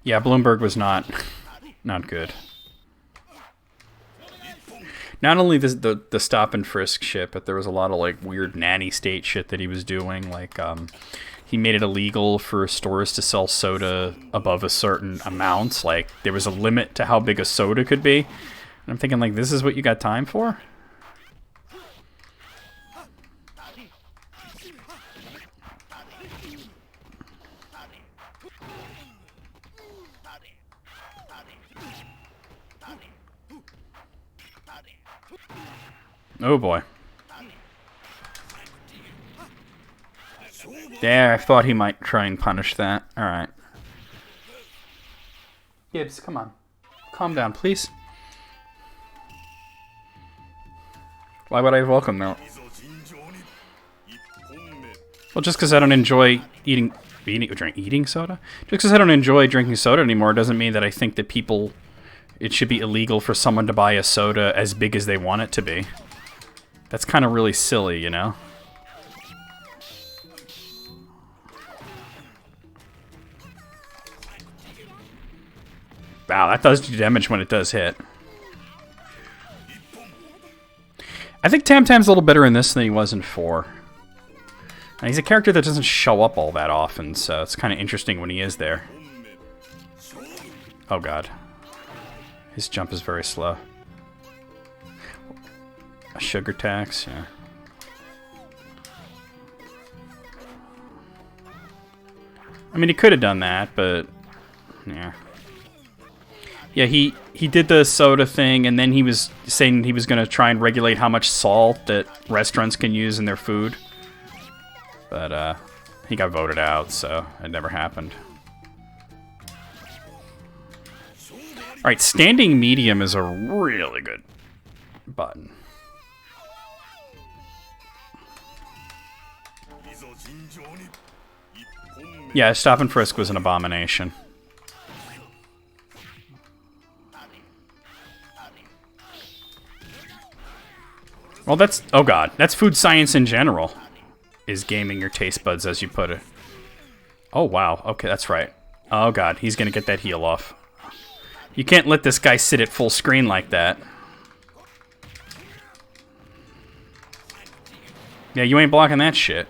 Yeah, Bloomberg was not good. Not only the stop and frisk shit, but there was a lot of like weird nanny state shit that he was doing. Like he made it illegal for stores to sell soda above a certain amount. Like there was a limit to how big a soda could be. And I'm thinking like, this is what you got time for? Oh boy. There, I thought he might try and punish that. Alright. Gibbs, come on. Calm down, please. Why would I welcome that? Well, just because I don't enjoy eating soda? Just because I don't enjoy drinking soda anymore doesn't mean that I think that it should be illegal for someone to buy a soda as big as they want it to be. That's kind of really silly, you know? Wow, that does do damage when it does hit. I think Tam Tam's a little better in this than he was in 4. And he's a character that doesn't show up all that often, so it's kind of interesting when he is there. Oh god. His jump is very slow. A sugar tax, yeah. I mean, he could have done that, but... yeah. Yeah, he did the soda thing, and then he was saying he was going to try and regulate how much salt that restaurants can use in their food. But, he got voted out, so it never happened. Alright, standing medium is a really good button. Yeah, stop and frisk was an abomination. Well, that's... oh god, that's food science in general. Is gaming your taste buds, as you put it. Oh, wow. Okay, that's right. Oh, God. He's going to get that heal off. You can't let this guy sit at full screen like that. Yeah, you ain't blocking that shit.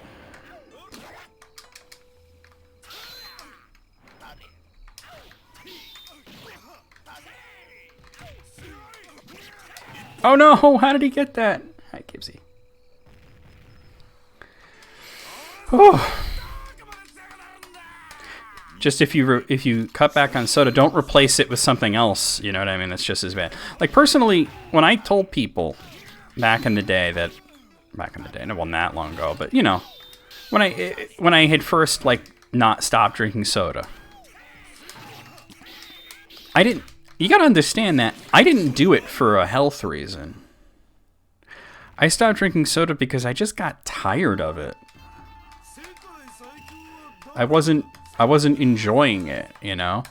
Oh, no! How did he get that? Hi, Gibbsy. Oh. Just if you cut back on soda, don't replace it with something else. You know what I mean? That's just as bad. Like personally, when I told people back in the day, no, well, not long ago, but you know, when I had first like not stopped drinking soda, you gotta understand that I didn't do it for a health reason. I stopped drinking soda because I just got tired of it. I wasn't enjoying it, you know?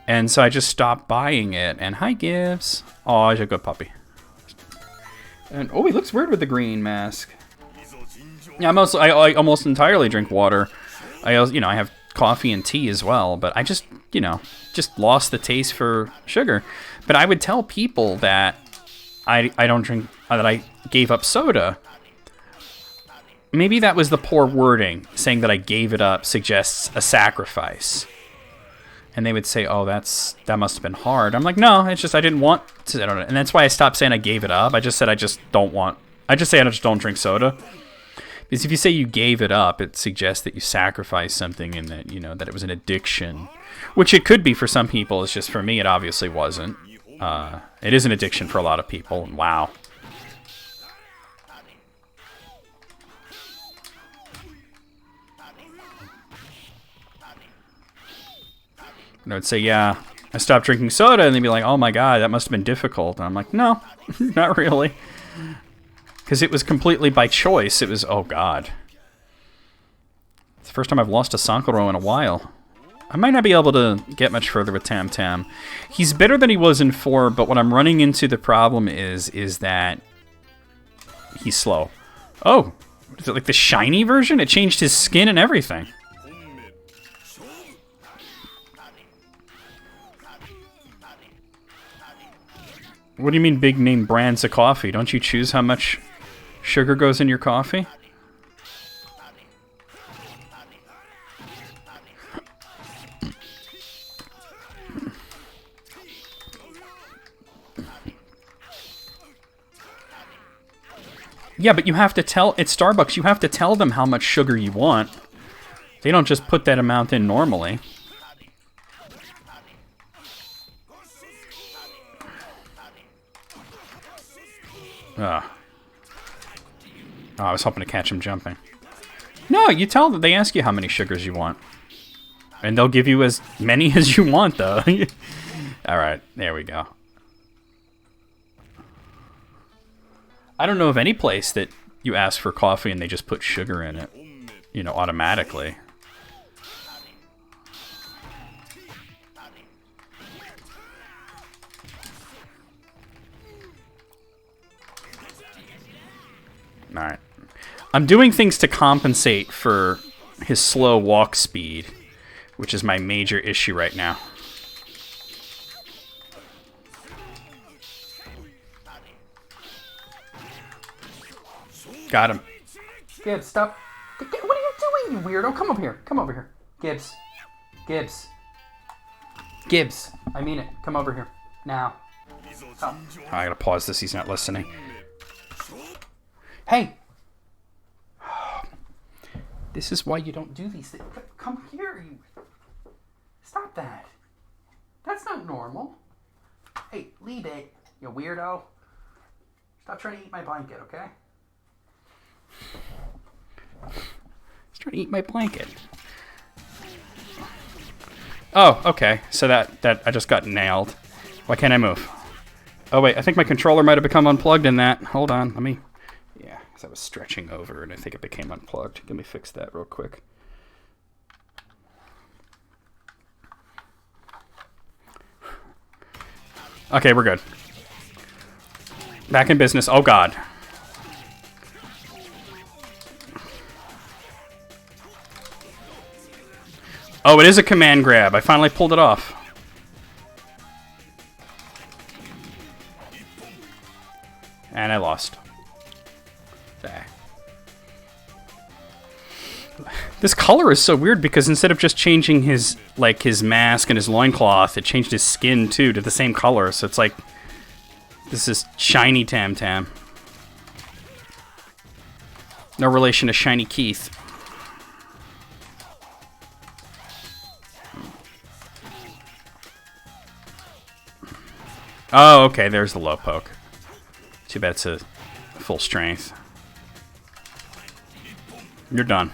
And so I just stopped buying it. And hi, Gibbs. Oh, he's a good puppy. And oh, he looks weird with the green mask. Yeah, I almost entirely drink water. I have coffee and tea as well, but I just, just lost the taste for sugar. But I would tell people that I don't drink, that I gave up soda. Maybe that was the poor wording. Saying that I gave it up suggests a sacrifice. And they would say, oh, that must have been hard. I'm like, no, it's just I didn't want to. I don't know. And that's why I stopped saying I gave it up. I just said I just don't want. I just say I just don't drink soda. Because if you say you gave it up, it suggests that you sacrificed something and that, that it was an addiction. Which it could be for some people. It's just for me, it obviously wasn't. It is an addiction for a lot of people. Wow. And I would say, yeah, I stopped drinking soda, and they'd be like, oh my god, that must have been difficult. And I'm like, no, not really. Because it was completely by choice. It was, oh god. It's the first time I've lost a Sankuro in a while. I might not be able to get much further with Tam Tam. He's better than he was in 4, but what I'm running into the problem is that he's slow. Oh, is it like the shiny version? It changed his skin and everything. What do you mean big name brands of coffee? Don't you choose how much sugar goes in your coffee? Yeah, but you have to tell, at Starbucks, you have to tell them how much sugar you want. They don't just put that amount in normally. Oh, I was hoping to catch him jumping. No, you tell them. They ask you how many sugars you want. And they'll give you as many as you want, though. Alright, there we go. I don't know of any place that you ask for coffee and they just put sugar in it. you know, automatically. Alright. I'm doing things to compensate for his slow walk speed, which is my major issue right now. Got him. Gibbs, stop. What are you doing, you weirdo? Come over here. Come over here. Gibbs. Gibbs. Gibbs. I mean it. Come over here. Now. Come. Oh, I gotta pause this. He's not listening. Hey! This is why you don't do these things. Come here, you... Stop that. That's not normal. Hey, leave it, you weirdo. Stop trying to eat my blanket, okay? He's trying to eat my blanket. Oh, okay. So that I just got nailed. Why can't I move? Oh, wait. I think my controller might have become unplugged in that. Hold on. Let me... Yeah, because I was stretching over, and I think it became unplugged. Let me fix that real quick. Okay, we're good. Back in business. Oh, God. Oh, it is a command grab. I finally pulled it off. And I lost. There. This color is so weird because instead of just changing his mask and his loincloth, it changed his skin too to the same color. So it's like this is shiny Tam Tam. No relation to Shiny Keith. Oh, okay, there's the low poke. Too bad it's a full strength. You're done.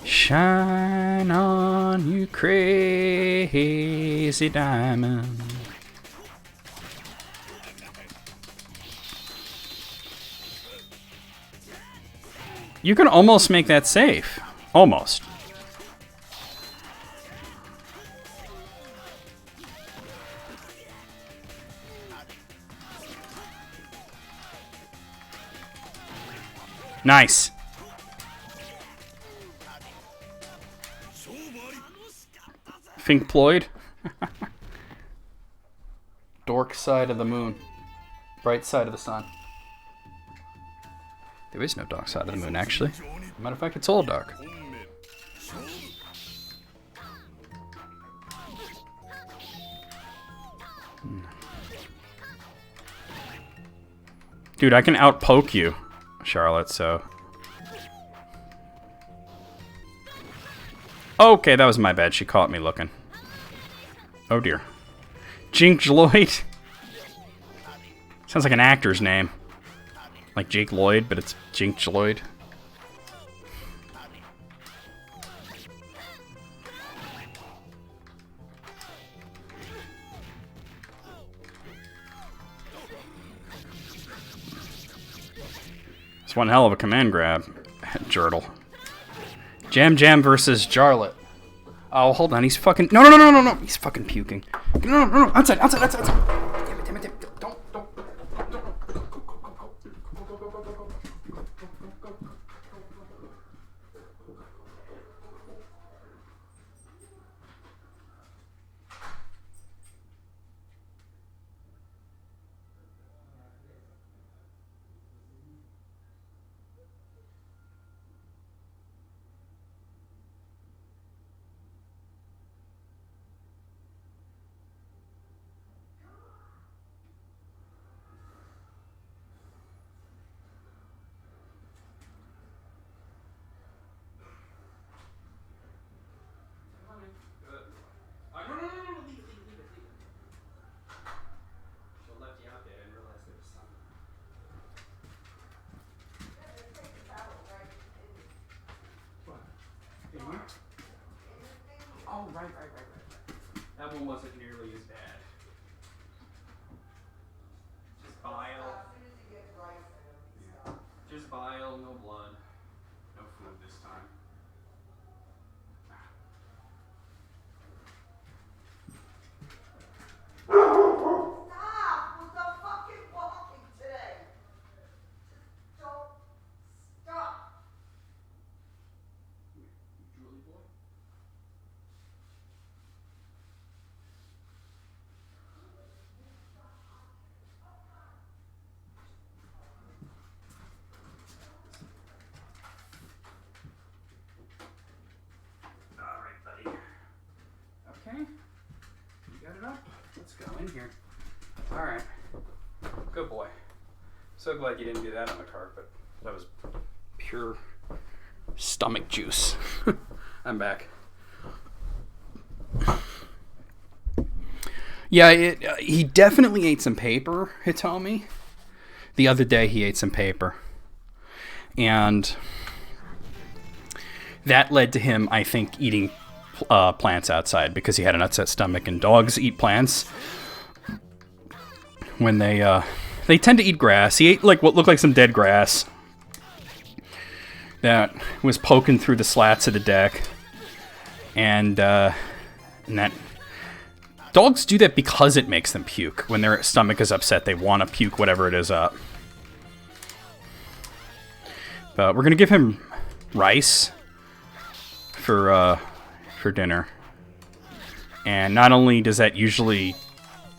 Shine on, you crazy diamond. You can almost make that safe. Almost. Nice. Pink Floyd. Dork side of the moon. Bright side of the sun. There is no dark side of the moon, actually. Matter of fact, it's all dark. Dude, I can outpoke you, Charlotte, so... Okay, that was my bad. She caught me looking. Oh, dear. Jink Lloyd? Sounds like an actor's name. Like Jake Lloyd, but it's Jink Lloyd. It's one hell of a command grab, Jurtle. Jam Jam versus Jarlet. Oh, hold on, he's fucking... No, he's fucking puking. No, outside. Damn it. Don't. Oh, right. That one wasn't nearly as bad. in here. All right. Good boy. So glad you didn't do that on the carpet. That was pure stomach juice. I'm back. Yeah, he definitely ate some paper, Hitomi. The other day he ate some paper. And that led to him, I think, eating plants outside because he had an upset stomach. And dogs eat plants when they tend to eat grass. He ate like what looked like some dead grass that was poking through the slats of the deck. And that dogs do that because it makes them puke. When their stomach is upset, they want to puke whatever it is up. But we're gonna give him rice for dinner. And not only does that usually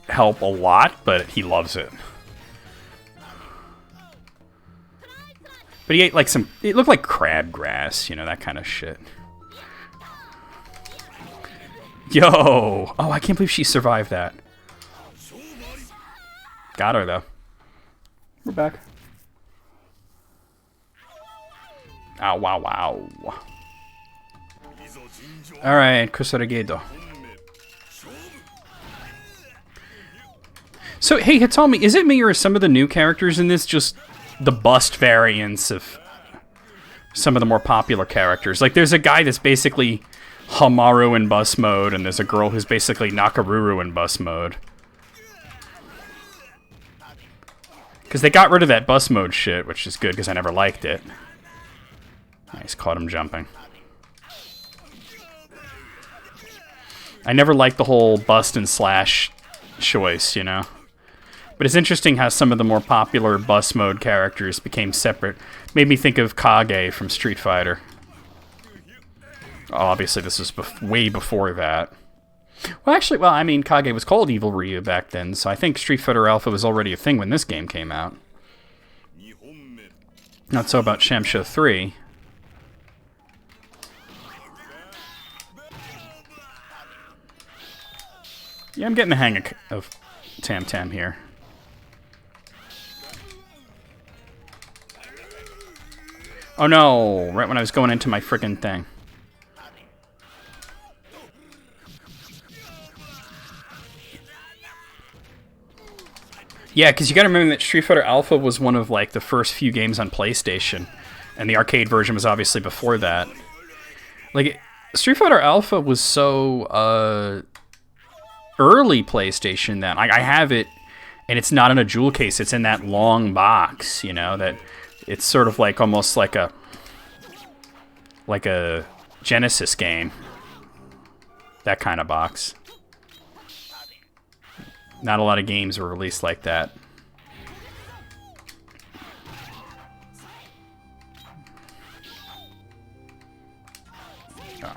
help a lot, but he loves it. But he ate like it looked like crabgrass, you know, that kind of shit. Yo! Oh, I can't believe she survived that. Got her, though. We're back. Ow, wow, wow. Alright, Kusaragedo. So, hey, Hitomi, is it me or are some of the new characters in this just the bust variants of some of the more popular characters? Like, there's a guy that's basically Hamaru in bus mode, and there's a girl who's basically Nakaruru in bus mode. Because they got rid of that bus mode shit, which is good, because I never liked it. Nice, caught him jumping. I never liked the whole bust and slash choice, you know? But it's interesting how some of the more popular bus mode characters became separate. Made me think of Kage from Street Fighter. Obviously, this was way before that. Well, actually, I mean, Kage was called Evil Ryu back then, so I think Street Fighter Alpha was already a thing when this game came out. Not so about Shamsho 3. Yeah, I'm getting the hang of Tam Tam here. Oh no, right when I was going into my frickin' thing. Yeah, because you gotta remember that Street Fighter Alpha was one of, like, the first few games on PlayStation. And the arcade version was obviously before that. Like, Street Fighter Alpha was so, early PlayStation that I have it, and it's not in a jewel case. It's in that long box, you know, that it's sort of like almost like a Genesis game. That kind of box. Not a lot of games were released like that. Oh.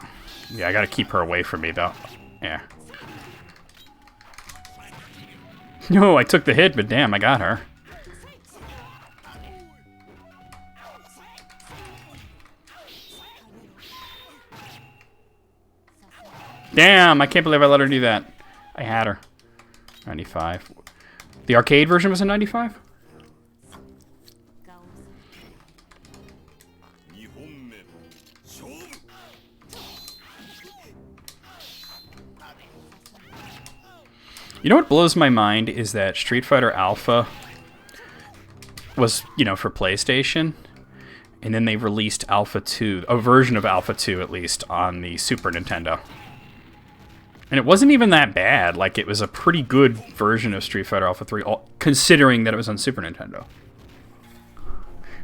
Yeah, I gotta keep her away from me, though. Yeah. No, I took the hit, but damn, I got her. Damn, I can't believe I let her do that. I had her. 95. The arcade version was a 95? You know what blows my mind is that Street Fighter Alpha was, you know, for PlayStation, and then they released Alpha 2, a version of Alpha 2 at least, on the Super Nintendo. And it wasn't even that bad. Like, it was a pretty good version of Street Fighter Alpha 3, considering that it was on Super Nintendo.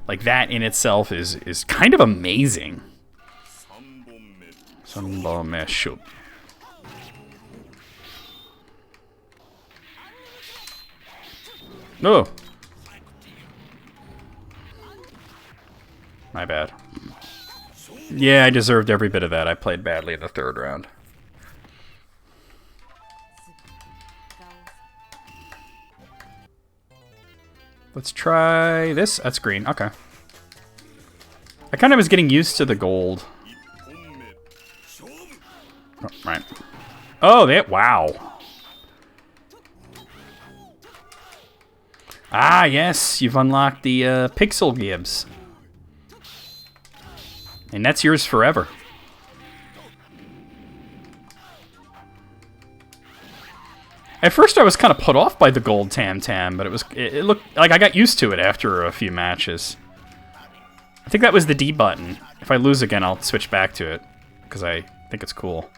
Like, that in itself is kind of amazing. Sambomeshu. No. My bad. Yeah, I deserved every bit of that. I played badly in the third round. Let's try this. That's green. Okay. I kind of was getting used to the gold. Oh, right. Oh, wow. Ah, yes, you've unlocked the Pixel Gibbs. And that's yours forever. At first I was kind of put off by the gold Tam Tam, but it looked like I got used to it after a few matches. I think that was the D button. If I lose again, I'll switch back to it, because I think it's cool.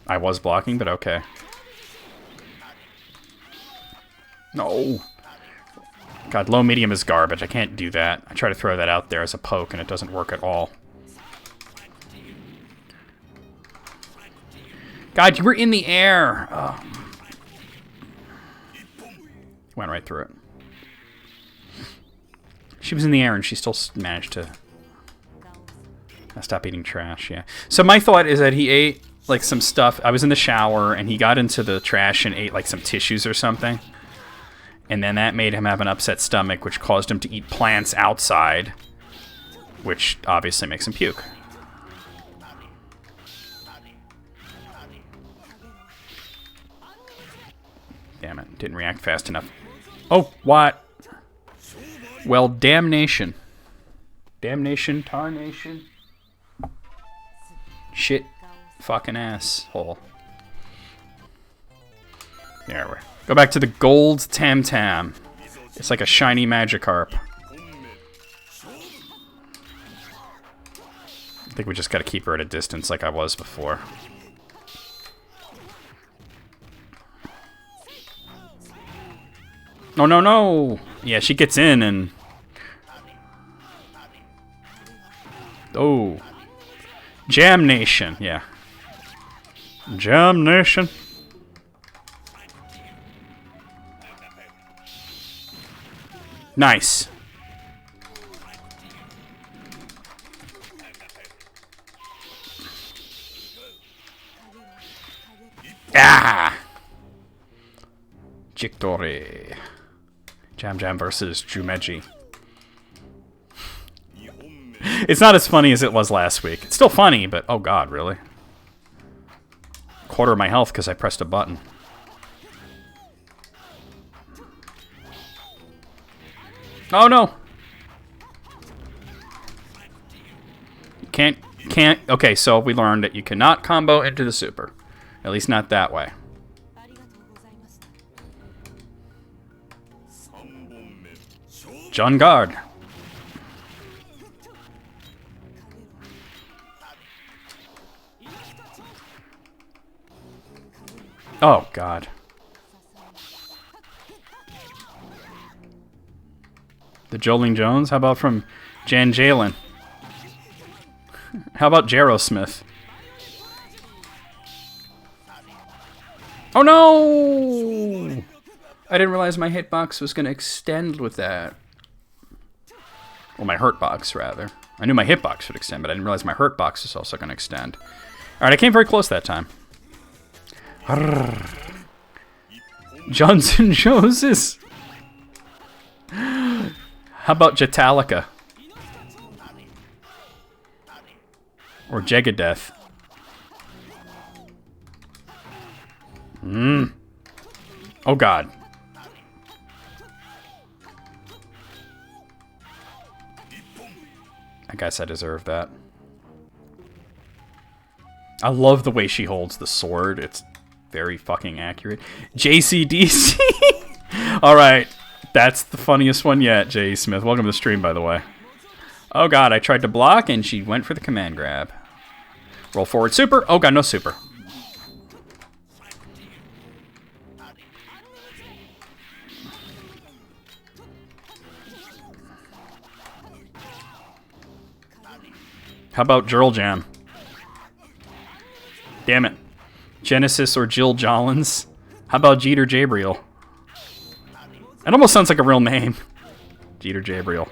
I was blocking, but okay. No. God, low medium is garbage. I can't do that. I try to throw that out there as a poke, and it doesn't work at all. God, you were in the air. Oh. Went right through it. She was in the air, and she still managed to stop eating trash. Yeah. So my thought is that he ate like some stuff. I was in the shower, and he got into the trash and ate like some tissues or something. And then that made him have an upset stomach, which caused him to eat plants outside, which obviously makes him puke. Damn it, didn't react fast enough. Oh, what? Well, damnation. Damnation, tarnation. Shit, fucking asshole. There we go. Back to the gold Tam Tam. It's like a shiny Magikarp. I think we just gotta keep her at a distance like I was before. No, no, no! Yeah, she gets in and... Oh. Jam Nation, yeah. Jam Nation. Nice. Ah! Victory. Jam Jam versus Jumeji. It's not as funny as it was last week. It's still funny, but oh god, really? Quarter of my health because I pressed a button. Oh no! You can't. Okay, so we learned that you cannot combo into the super. At least not that way. John Guard. Oh, God. The Jolene Jones? How about from Jan Jalen? How about Gyros Smith? Oh, no! I didn't realize my hitbox was going to extend with that. Well, my hurtbox, rather. I knew my hitbox would extend, but I didn't realize my hurtbox was also going to extend. Alright, I came very close that time. Johnson Joses. How about Jetalica? Or Jegadeth? Oh god. I guess I deserve that. I love the way she holds the sword. It's very fucking accurate. JCDC! Alright. That's the funniest one yet, J. Smith. Welcome to the stream, by the way. Oh god, I tried to block and she went for the command grab. Roll forward super. Oh god, no super. How about Jurl Jam? Damn it. Genesis or Jill Jollins? How about Jeter Jabriel? It almost sounds like a real name. Jeter Jabriel.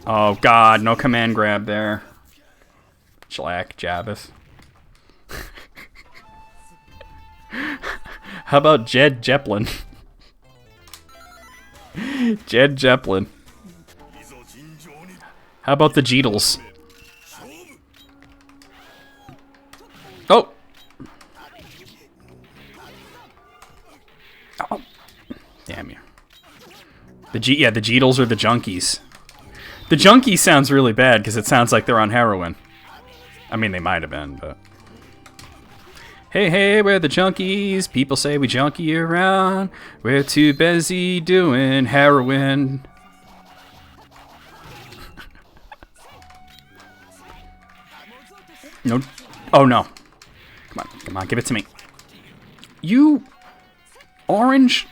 Oh god, no command grab there. Schlack Jabbath. How about Jed Zeppelin? Jed Zeppelin. How about the Jeetles? Oh! Oh! Damn you. The Jeetles are the junkies. The junkie sounds really bad because it sounds like they're on heroin. I mean, they might have been, but... Hey, hey, we're the junkies. People say we junkie around. We're too busy doing heroin. No. Oh, no. Come on, give it to me. You... Orange...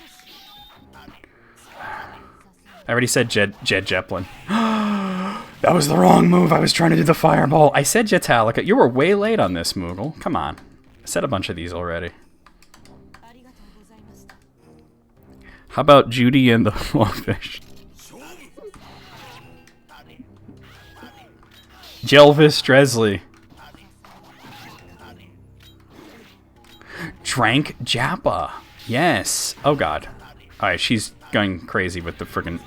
I already said Jed Zeppelin. That was the wrong move. I was trying to do the fireball. I said Jetalica. You were way late on this, Moogle. Come on. I said a bunch of these already. How about Judy and the Lawfish? Jelvis Dresley. Drank Jappa. Yes. Oh, God. Alright, she's going crazy with the friggin'...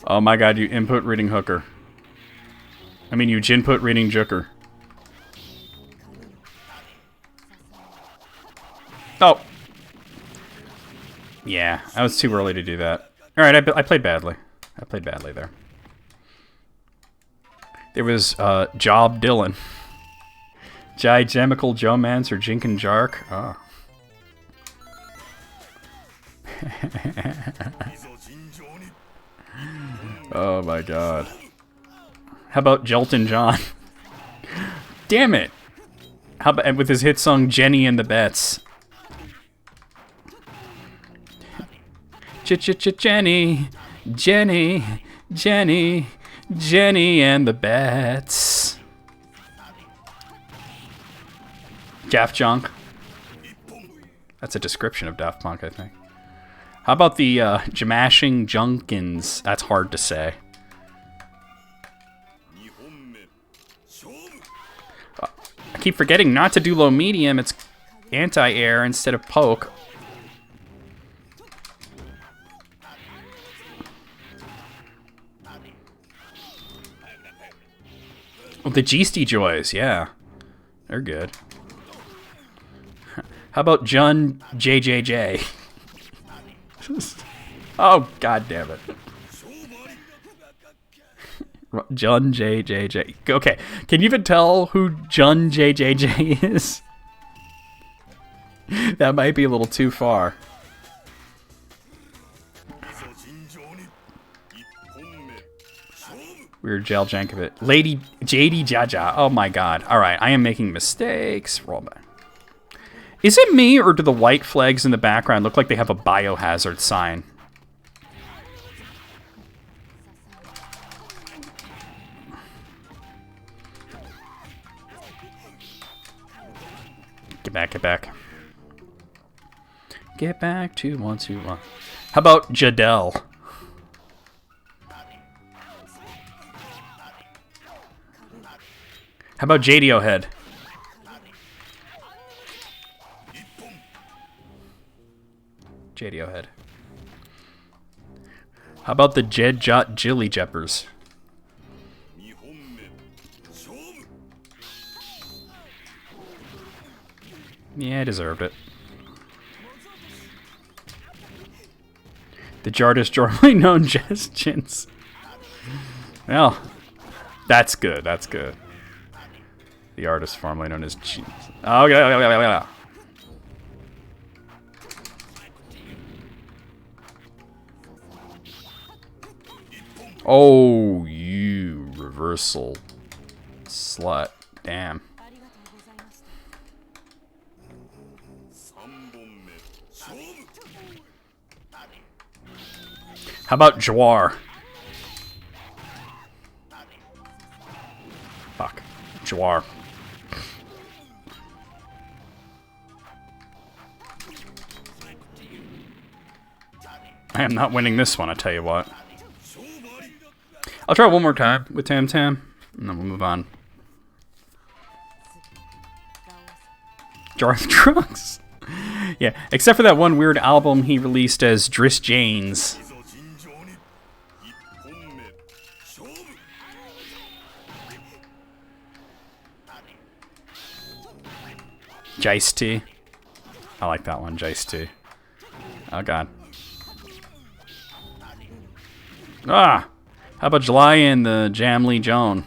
Oh my god, you input reading hooker. I mean, you ginput reading jooker. Oh. Yeah, I was too early to do that. Alright, I played badly. I played badly there. There was, Job Dylan. Jigemical Jomance or Jinkin Jark. Oh. Oh my god. How about Jelton John? Damn it! How about with his hit song Jenny and the Bets? Jenny, Jenny, Jenny, Jenny and the Bets. Daft Junk. That's a description of Daft Punk, I think. How about the Jamashing Junkins? That's hard to say. I keep forgetting not to do low medium. It's anti-air instead of poke. Oh, the Geesty Joys, yeah. They're good. How about Jun JJJ? Oh, god damn it. Jun JJJ. Okay, can you even tell who Jun JJJ is? That might be a little too far. Weird Jal Jankovic. Lady JD Jaja. Oh my god. Alright, I am making mistakes. Roll back. Is it me, or do the white flags in the background look like they have a biohazard sign? Get back, get back. Get back to 121. How about Jadel? How about JDO Head? JDO Head. How about the Jed Jot Jilly Jeppers? Yeah, I deserved it. The Jardis formerly known Jess Chins. Well, that's good, that's good. The artist formerly known as Chins. Oh, yeah. Oh, you reversal slut. Damn. How about Jawar? Fuck. Jawar. I am not winning this one, I tell you what. I'll try one more time with Tam Tam, and then we'll move on. Darth Trunks. Yeah, except for that one weird album he released as Driss Janes. Jice T. I like that one, Jice T. Oh god. Ah! How about July and the Jamley Joan?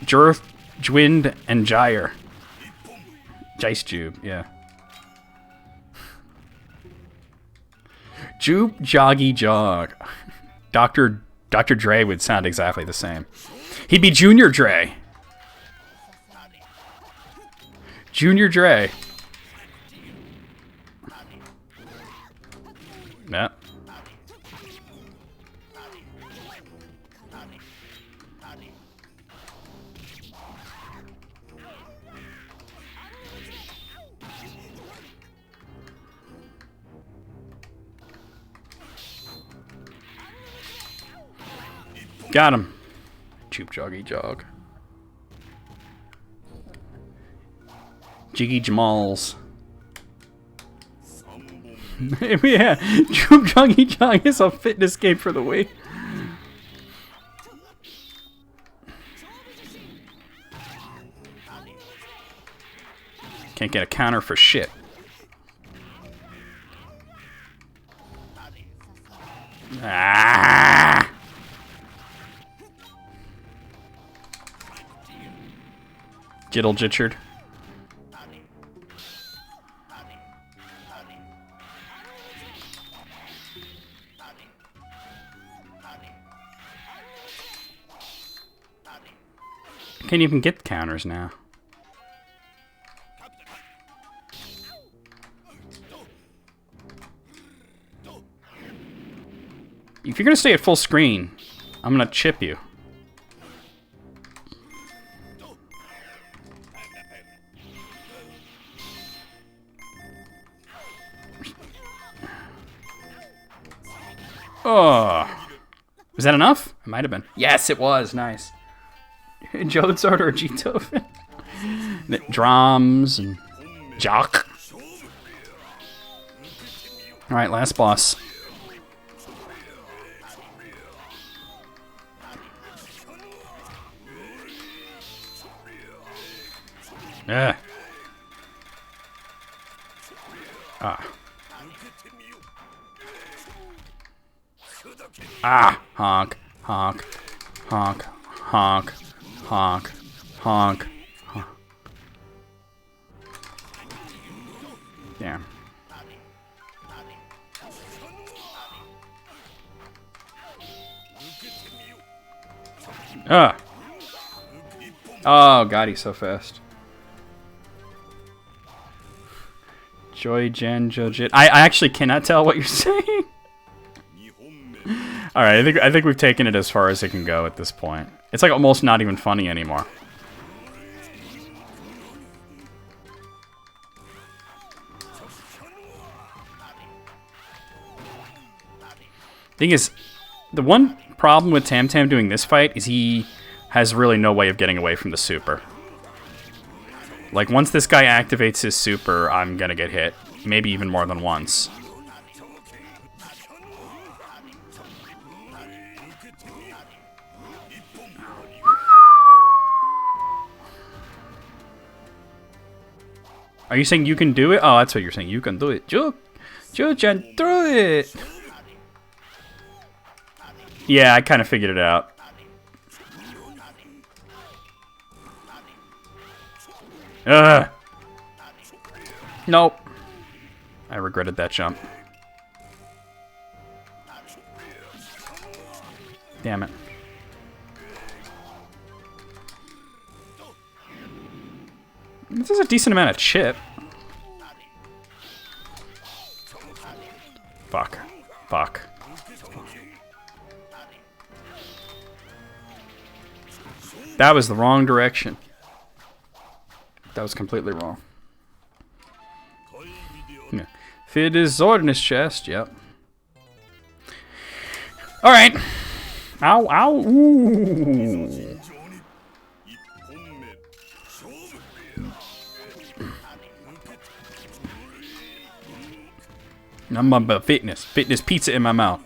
Jurth, Jwind, and Gyre. Jice Jube, yeah. Jube, Joggy, Jog. Dr. Dre would sound exactly the same. He'd be Junior Dre. Junior Dre. Yep. Got him. Choop joggy jog. Jiggy Jamals. Yeah, Choop joggy jog is a fitness game for the Wii. Can't get a counter for shit. Ah! Giddle jitchered. Can't even get counters now. If you're gonna stay at full screen, I'm gonna chip you. Oh, was that enough? It might have been. Yes, it was. Nice. Jodzart or Jito. Drums and Jock. All right, last boss. Yeah. Ah. Ah. Honk. Honk. Honk. Honk. Honk. Honk. Honk. Damn. Ah. Oh god, he's so fast. Joy Jen Jojit. I actually cannot tell what you're saying. All right, I think we've taken it as far as it can go at this point. It's like almost not even funny anymore. Thing is, the one problem with Tam Tam doing this fight is he has really no way of getting away from the super. Like, once this guy activates his super, I'm gonna get hit. Maybe even more than once. Are you saying you can do it? Oh, that's what you're saying. You can do it. You can do it! Yeah, I kind of figured it out. Ugh. Nope. I regretted that jump. Damn it. This is a decent amount of chip. Fuck. Fuck. That was the wrong direction. That was completely wrong. Yeah. Fit is sword in his chest, yep. Alright. Ow, ow, ooh. I'm about fitness. Fitness pizza in my mouth.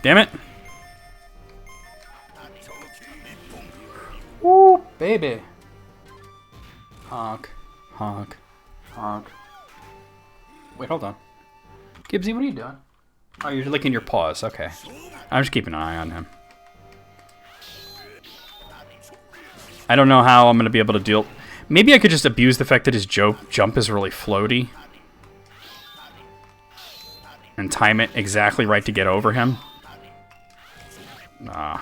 Damn it. Woo, baby. Honk, honk, honk. Wait, hold on. Gibbsy, what are you doing? Oh, you're licking your paws. Okay. I'm just keeping an eye on him. I don't know how I'm going to be able to deal... Maybe I could just abuse the fact that his jump is really floaty. And time it exactly right to get over him. Nah.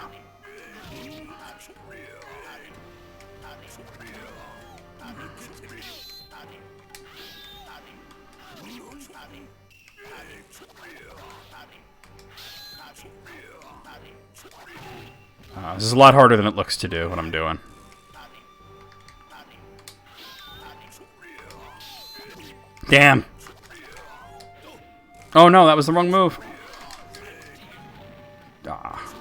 This is a lot harder than it looks to do what I'm doing. Damn. Oh no, that was the wrong move. Ah.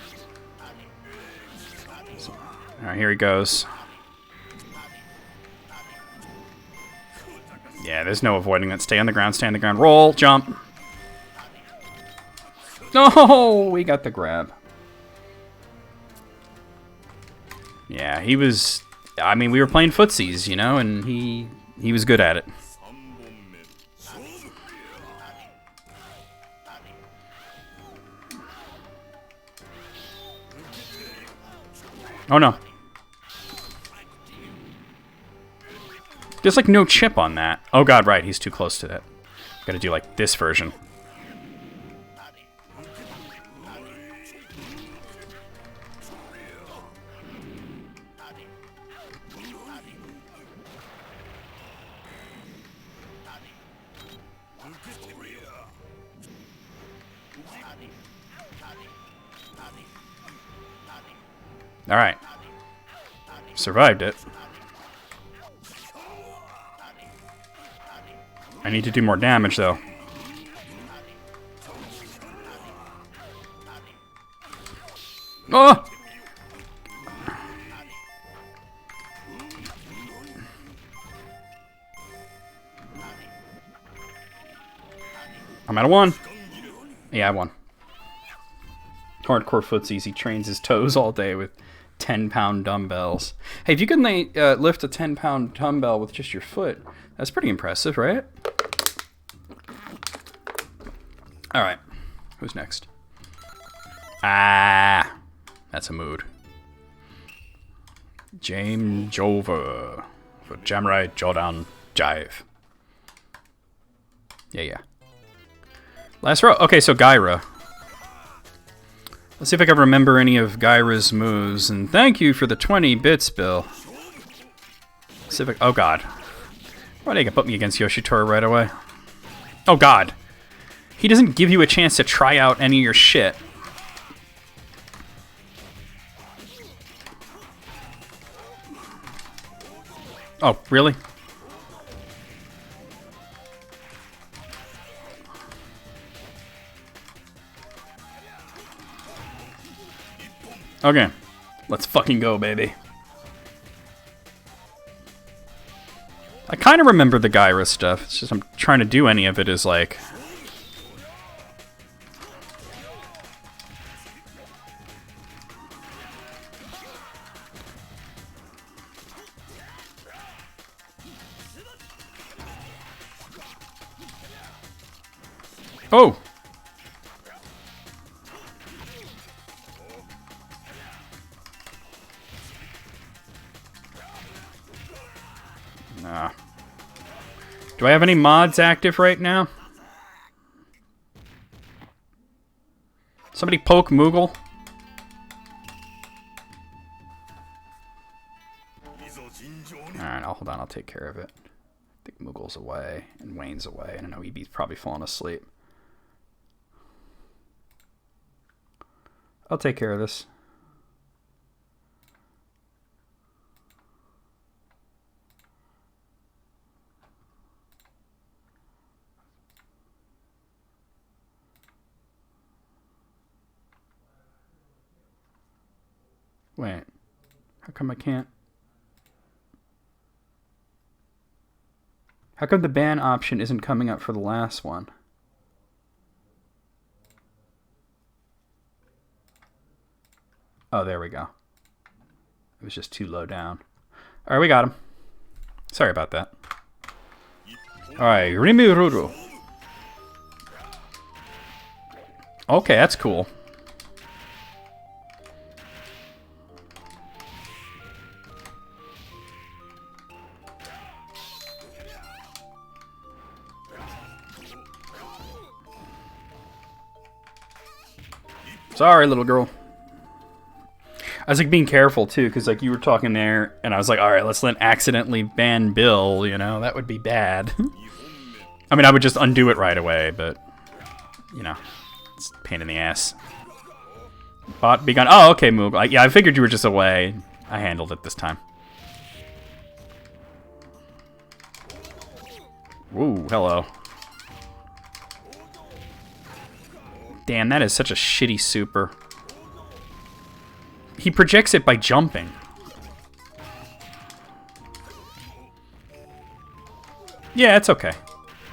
Alright, here he goes. Yeah, there's no avoiding that. Stay on the ground, roll, jump. No, we got the grab. Yeah, he was... I mean, we were playing footsies, you know, and he was good at it. Oh, no. There's, like, no chip on that. Oh, God, right. He's too close to that. Gotta do, like, this version. Alright. Survived it. I need to do more damage, though. Oh! I'm out of one. Yeah, I won. Hardcore footsies. He trains his toes all day with 10-pound dumbbells. Hey, if you can lift a 10-pound dumbbell with just your foot, that's pretty impressive, right? All right. Who's next? Ah, that's a mood. James Jover for Jamrai Shodown Jive. Yeah. Last row. Okay, so Gyra. Let's see if I can remember any of Gyra's moves. And thank you for the 20 bits, Bill. Oh, God. Why did you put me against Yoshitora right away? Oh, God. He doesn't give you a chance to try out any of your shit. Oh, really? Okay. Let's fucking go, baby. I kind of remember the Gyros stuff. It's just I'm trying to do any of it is like... Oh! Nah. Do I have any mods active right now? Somebody poke Moogle? Alright, hold on, I'll take care of it. I think Moogle's away, and Wayne's away, and I know EB's probably falling asleep. I'll take care of this. Wait. How come I can't? How come the ban option isn't coming up for the last one? Oh, there we go. It was just too low down. Alright, we got him. Sorry about that. Alright, Rimururu. Okay, that's cool. Sorry, little girl. I was like being careful too, because like you were talking there, and I was like, all right, let's not accidentally ban Bill. You know, that would be bad. I mean, I would just undo it right away, but you know, it's a pain in the ass. Bot begun. Oh, okay, Moog. Yeah, I figured you were just away. I handled it this time. Woo, hello. Damn, that is such a shitty super. He projects it by jumping. Yeah, it's okay.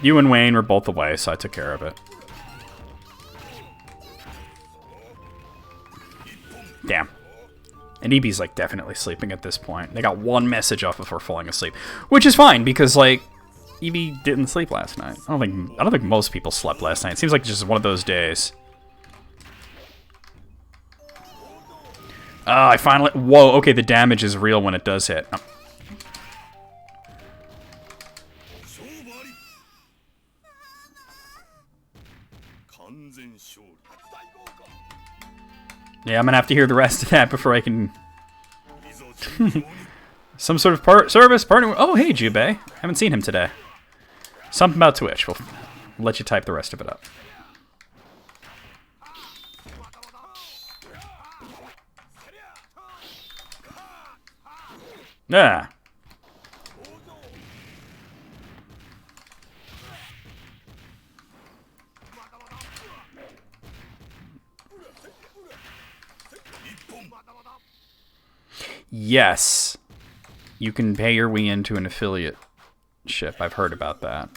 You and Wayne were both away, so I took care of it. Damn. And EB's like definitely sleeping at this point. They got one message off before falling asleep, which is fine because like EB didn't sleep last night. I don't think most people slept last night. It seems like just one of those days. Oh, I finally... Whoa, okay, the damage is real when it does hit. Oh. Yeah, I'm gonna have to hear the rest of that before I can... Some sort of service partner... Oh, hey, Jubei. Haven't seen him today. Something about Twitch. We'll let you type the rest of it up. Yeah. Yes. You can pay your way into an affiliate ship. I've heard about that.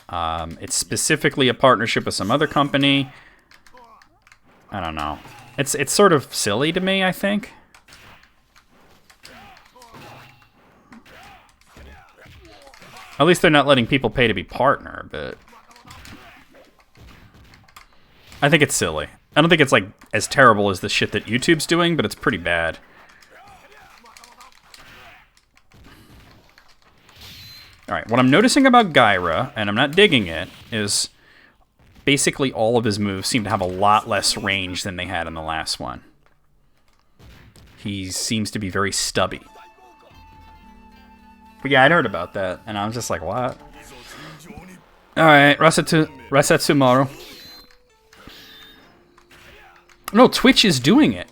It's specifically a partnership with some other company. I don't know. It's sort of silly to me, I think. At least they're not letting people pay to be partner, but... I think it's silly. I don't think it's, like, as terrible as the shit that YouTube's doing, but it's pretty bad. Alright, what I'm noticing about Gyra, and I'm not digging it, is basically all of his moves seem to have a lot less range than they had in the last one. He seems to be very stubby. But yeah, I'd heard about that, and I was just like, what? Alright, Rasetsumaru. No, Twitch is doing it.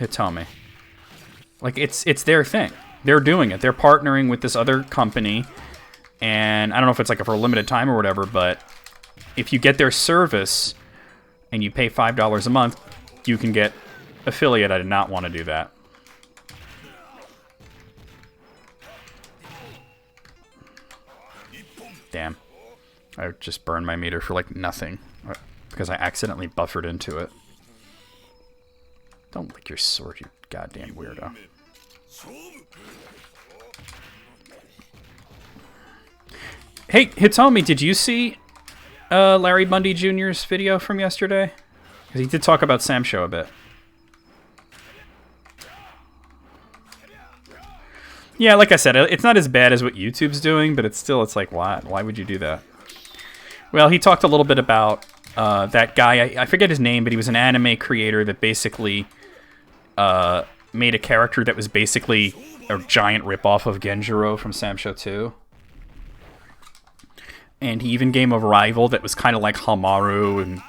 Hitomi. Like, it's their thing. They're doing it. They're partnering with this other company, and I don't know if it's like for a limited time or whatever, but if you get their service and you pay $5 a month, you can get affiliate. I did not want to do that. Damn. I just burned my meter for, like, nothing. Because I accidentally buffered into it. Don't lick your sword, you goddamn weirdo. Hey, Hitomi, did you see Larry Bundy Jr.'s video from yesterday? Because he did talk about Sam Show a bit. Yeah, like I said, it's not as bad as what YouTube's doing, but it's like, why? Why would you do that? Well, he talked a little bit about that guy. I forget his name, but he was an anime creator that basically made a character that was basically a giant ripoff of Genjiro from Sam Show 2. And he even gave a rival that was kind of like Hamaru and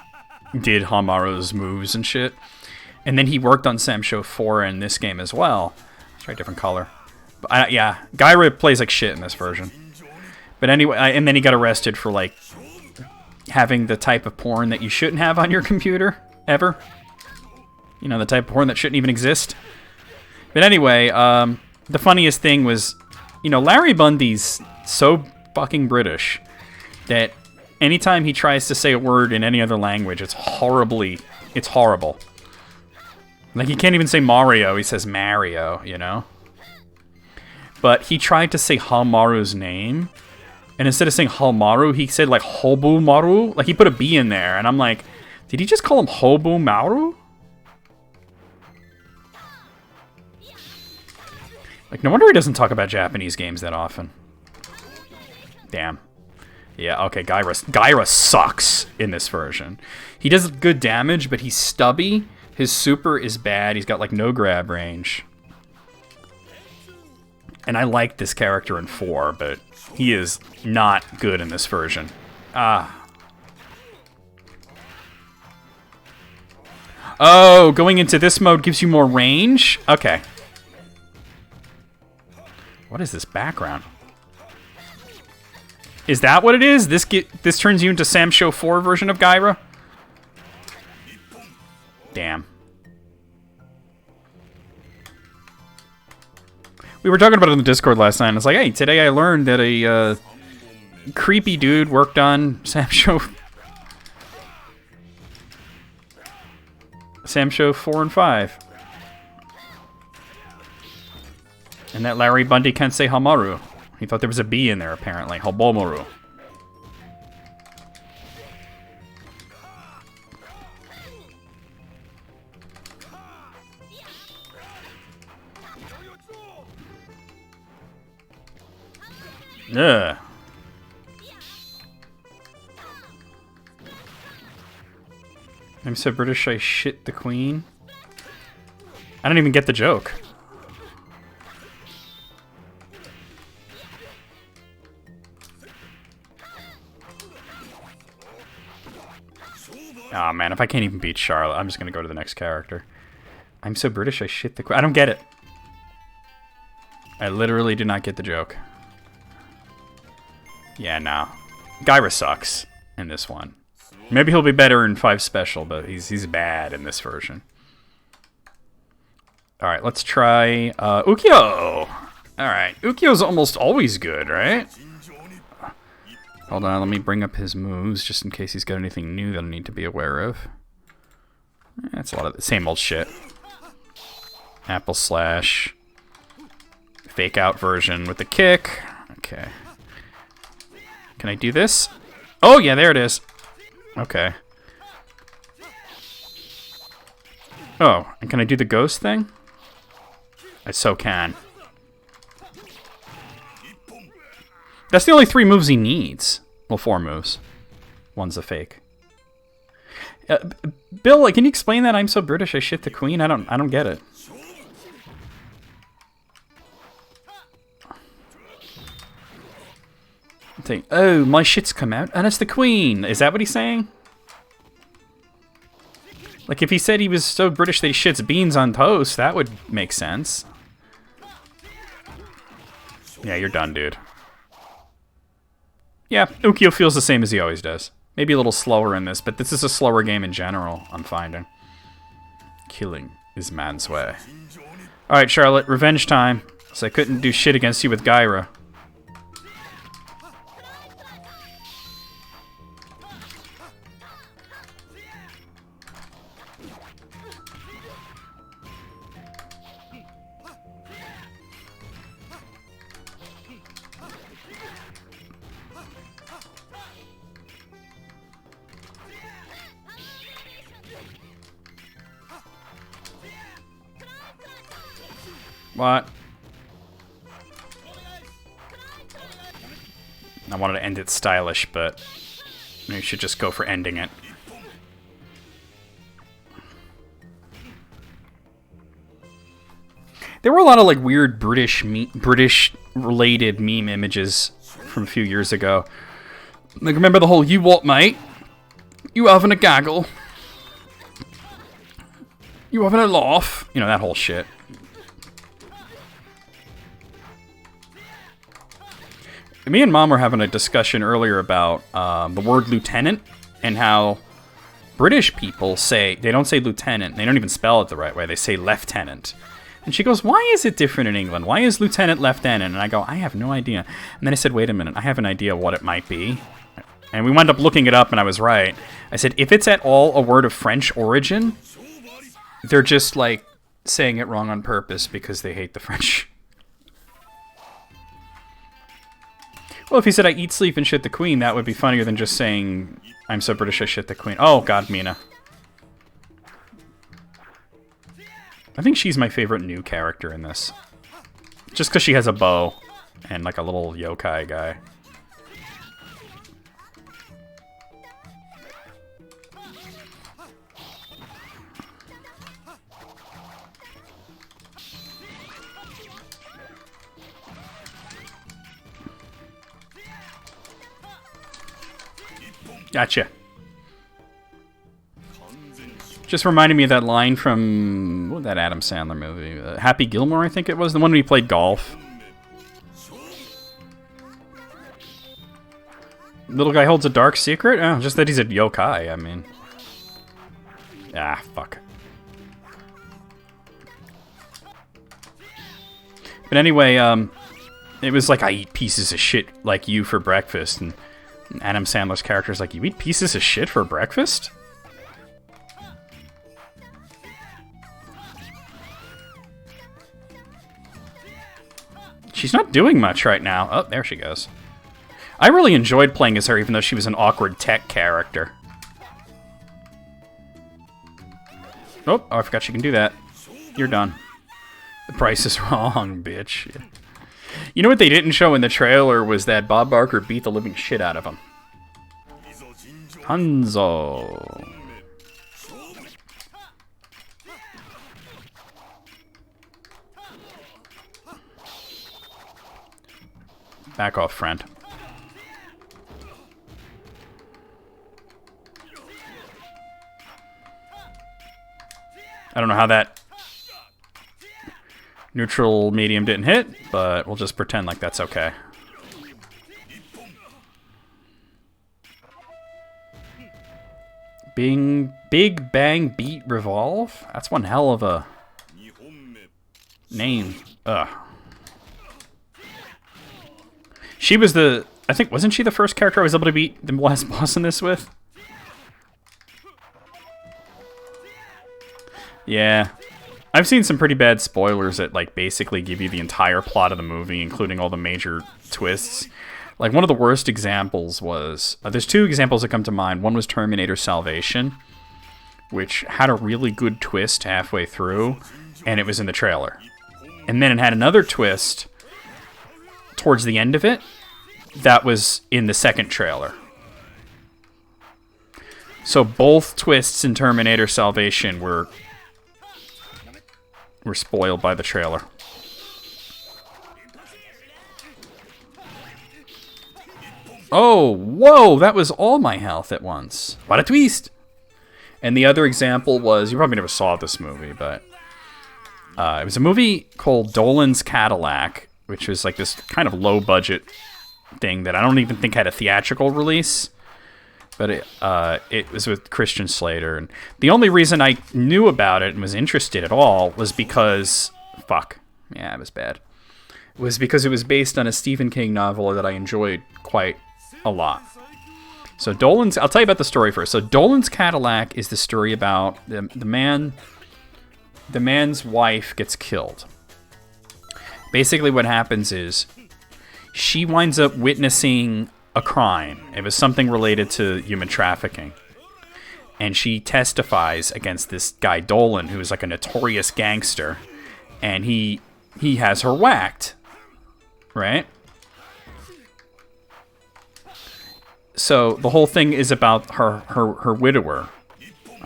did Hamaru's moves and shit. And then he worked on Sam Show 4 in this game as well. Let's try a different color. But yeah, Gyra plays like shit in this version. But anyway, and then he got arrested for like having the type of porn that you shouldn't have on your computer ever. You know, the type of porn that shouldn't even exist. But anyway, the funniest thing was, you know, Larry Bundy's so fucking British that anytime he tries to say a word in any other language, it's horrible. Like, he can't even say Mario, he says Mario, you know? But he tried to say Halmaru's name, and instead of saying Halmaru, he said, like, Hobu Maru. Like, he put a B in there, and I'm like, did he just call him Hobu Maru? Like, no wonder he doesn't talk about Japanese games that often. Damn. Yeah, okay, Gyros sucks in this version. He does good damage, but he's stubby. His super is bad. He's got, like, no grab range. And I like this character in 4, but he is not good in this version. Oh, going into this mode gives you more range? Okay. What is this background? Is that what it is? This turns you into Sam Show 4 version of Gyro? Damn. We were talking about it in the Discord last night, and it's like, hey, today I learned that a creepy dude worked on Sam Show 4 and 5. And that Larry Bundy can't say Hamaru. He thought there was a B in there, apparently. Hobomaru. Ugh. I'm so British I shit the queen. I don't even get the joke. Oh man, if I can't even beat Charlotte, I'm just gonna go to the next character. I'm so British I shit the queen. I don't get it. I literally do not get the joke. Yeah, no. Gyros sucks in this one. Maybe he'll be better in 5 Special, but he's bad in this version. Alright, let's try Ukyo! Alright, Ukyo's almost always good, right? Hold on, let me bring up his moves, just in case he's got anything new that I need to be aware of. That's a lot of the same old shit. Apple slash. Fake out version with the kick. Okay. Can I do this? Oh, yeah, there it is. Okay. Oh, and can I do the ghost thing? I so can. That's the only 3 moves he needs. Well, 4 moves. One's a fake. Bill, can you explain that I'm so British I shit the queen? I don't get it. Think, oh, my shit's come out, and it's the queen. Is that what he's saying? Like, if he said he was so British that he shits beans on toast, that would make sense. Yeah, you're done, dude. Yeah, Ukyo feels the same as he always does. Maybe a little slower in this, but this is a slower game in general, I'm finding. Killing is man's way. Alright, Charlotte, revenge time. So I couldn't do shit against you with Gyro. What? I wanted to end it stylish, but maybe we should just go for ending it. There were a lot of like weird British related meme images from a few years ago. Like, remember the whole "you what, mate? You having a gaggle? You having a laugh?" You know, that whole shit. Me and Mom were having a discussion earlier about the word lieutenant and how British people say, they don't say lieutenant, they don't even spell it the right way, they say lieutenant. And she goes, why is it different in England? Why is lieutenant lieutenant? And I go, I have no idea. And then I said, wait a minute, I have an idea what it might be. And we wound up looking it up, and I was right. I said, if it's at all a word of French origin, they're just, like, saying it wrong on purpose because they hate the French. Well, if he said, I eat, sleep, and shit the queen, that would be funnier than just saying, I'm so British I shit the queen. Oh, God, Mina. I think she's my favorite new character in this. Just because she has a bow and, like, a little yokai guy. Gotcha. Just reminded me of that line from, what was that Adam Sandler movie? Happy Gilmore, I think it was. The one where he played golf. Little guy holds a dark secret? Oh, just that he's a yokai, I mean. Ah, fuck. But anyway, it was like, I eat pieces of shit like you for breakfast, and Adam Sandler's character's like, you eat pieces of shit for breakfast? She's not doing much right now. Oh, there she goes. I really enjoyed playing as her, even though she was an awkward tech character. Oh, I forgot she can do that. You're done. The price is wrong, bitch. You know what they didn't show in the trailer was that Bob Barker beat the living shit out of him. Hanzo. Back off, friend. I don't know how that neutral medium didn't hit, but we'll just pretend like that's okay. Big Bang Beat Revolve? That's one hell of a name. Ugh. She was the... I think, wasn't she the first character I was able to beat the last boss in this with? Yeah. I've seen some pretty bad spoilers that, like, basically give you the entire plot of the movie, including all the major twists. Like, one of the worst examples was... there's two examples that come to mind. One was Terminator Salvation, which had a really good twist halfway through, and it was in the trailer. And then it had another twist towards the end of it that was in the second trailer. So both twists in Terminator Salvation were spoiled by the trailer. Oh, whoa, that was all my health at once. What a twist! And the other example was, you probably never saw this movie, but it was a movie called Dolan's Cadillac, which was like this kind of low-budget thing that I don't even think had a theatrical release. But it was with Christian Slater. And the only reason I knew about it and was interested at all was because... Fuck. Yeah, it was bad. Was because it was based on a Stephen King novel that I enjoyed quite a lot. So Dolan's... I'll tell you about the story first. So Dolan's Cadillac is the story about the man... The man's wife gets killed. Basically what happens is she winds up witnessing a crime. It was something related to human trafficking. And she testifies against this guy Dolan, who is like a notorious gangster. And he has her whacked. Right? So the whole thing is about her widower,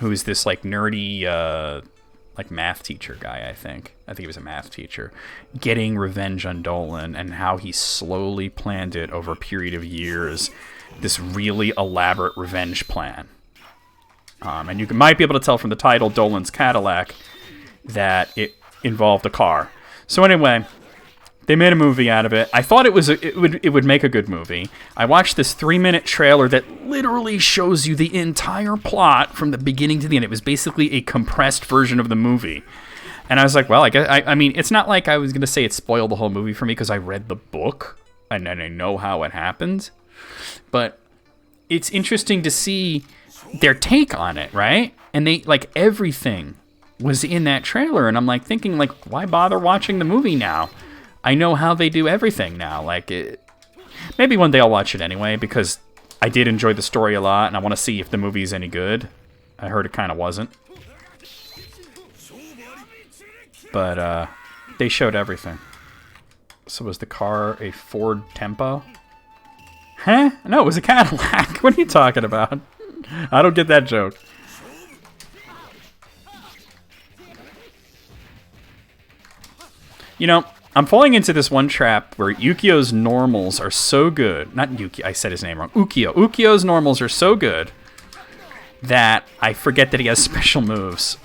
who is this like nerdy like math teacher guy, I think he was a math teacher, getting revenge on Dolan, and how he slowly planned it over a period of years, this really elaborate revenge plan. And you might be able to tell from the title, Dolan's Cadillac, that it involved a car. So anyway, they made a movie out of it. I thought it would make a good movie. I watched this 3-minute trailer that literally shows you the entire plot from the beginning to the end. It was basically a compressed version of the movie. And I was like, well, I mean, it's not like I was going to say it spoiled the whole movie for me because I read the book and I know how it happened. But it's interesting to see their take on it, right? And they, like, everything was in that trailer. And I'm, like, thinking, like, why bother watching the movie now? I know how they do everything now. Like, maybe one day I'll watch it anyway because I did enjoy the story a lot and I want to see if the movie's any good. I heard it kind of wasn't. But they showed everything. So was the car a Ford Tempo? Huh? No, it was a Cadillac. What are you talking about? I don't get that joke. You know, I'm falling into this one trap where Yukio's normals are so good. Not Yukio, I said his name wrong. Ukio. Ukio's normals are so good that I forget that he has special moves.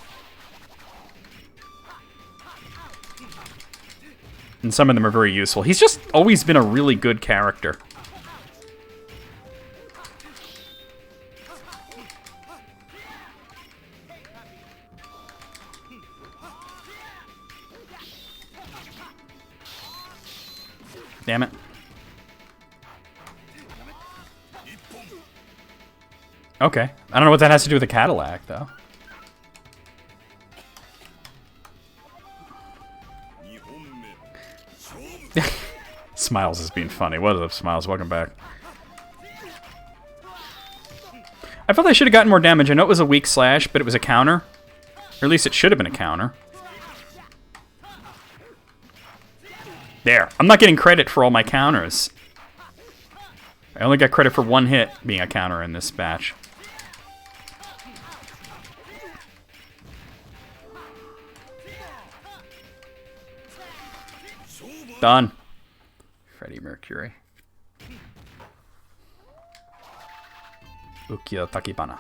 And some of them are very useful. He's just always been a really good character. Damn it. Okay. I don't know what that has to do with a Cadillac, though. Smiles is being funny. What up, Smiles? Welcome back. I felt I should have gotten more damage. I know it was a weak slash, but it was a counter. Or at least it should have been a counter. There. I'm not getting credit for all my counters. I only got credit for one hit being a counter in this batch. Done. Freddie Mercury. Ukyo Takibana.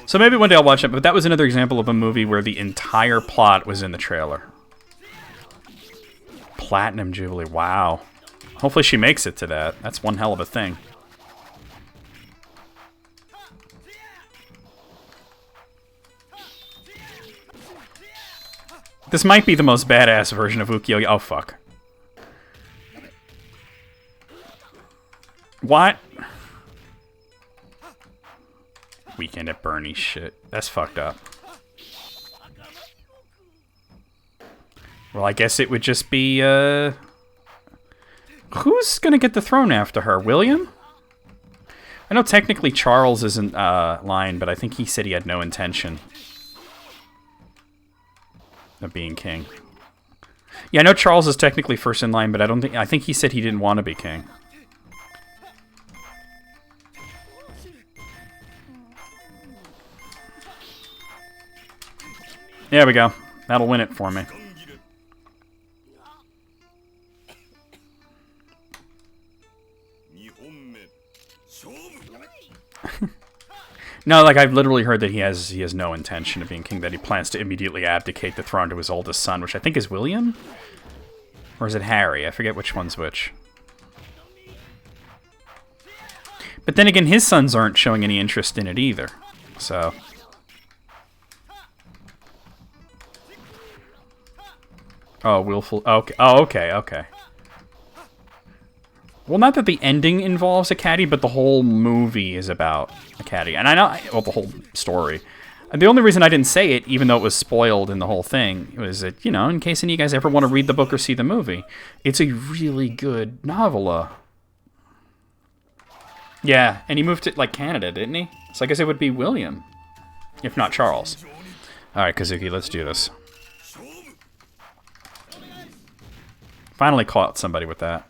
So maybe one day I'll watch it, but that was another example of a movie where the entire plot was in the trailer. Platinum Jubilee, wow. Hopefully she makes it to that. That's one hell of a thing. This might be the most badass version of Ukyo. Oh, fuck. What? Weekend at Bernie's shit. That's fucked up. Well, I guess it would just be, who's gonna get the throne after her? William? I know technically Charles isn't, line, but I think he said he had no intention of being king. Yeah, I know Charles is technically first in line, but I think he said he didn't want to be king. There we go. That'll win it for me. No, like I've literally heard that he has no intention of being king, that he plans to immediately abdicate the throne to his oldest son, which I think is William? Or is it Harry? I forget which one's which. But then again, his sons aren't showing any interest in it either. So... Oh, willful... Okay. Oh, okay, okay. Well, not that the ending involves a caddy, but the whole movie is about a caddy. And I know... Well, the whole story. The only reason I didn't say it, even though it was spoiled in the whole thing, was that, you know, in case any of you guys ever want to read the book or see the movie, it's a really good novella. Yeah, and he moved to, like, Canada, didn't he? So I guess it would be William, if not Charles. Alright, Kazuki, let's do this. Finally caught somebody with that.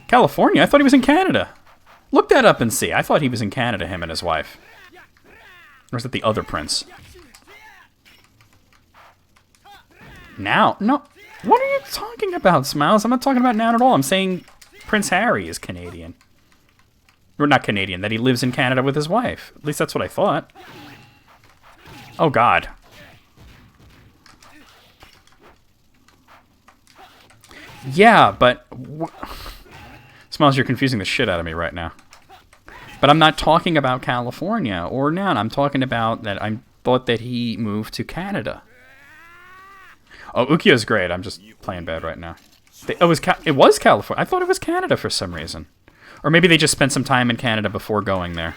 California? I thought he was in Canada. Look that up and see. I thought he was in Canada, him and his wife. Or is it the other prince? Now? No. What are you talking about, Smiles? I'm not talking about now at all. I'm saying Prince Harry is Canadian. Or not Canadian, that he lives in Canada with his wife. At least that's what I thought. Oh, God. Yeah, but... Smiles, you're confusing the shit out of me right now. But I'm not talking about California or now. I'm talking about that I thought that he moved to Canada. Oh, Ukiyo's great. I'm just playing bad right now. It was California. I thought it was Canada for some reason. Or maybe they just spent some time in Canada before going there.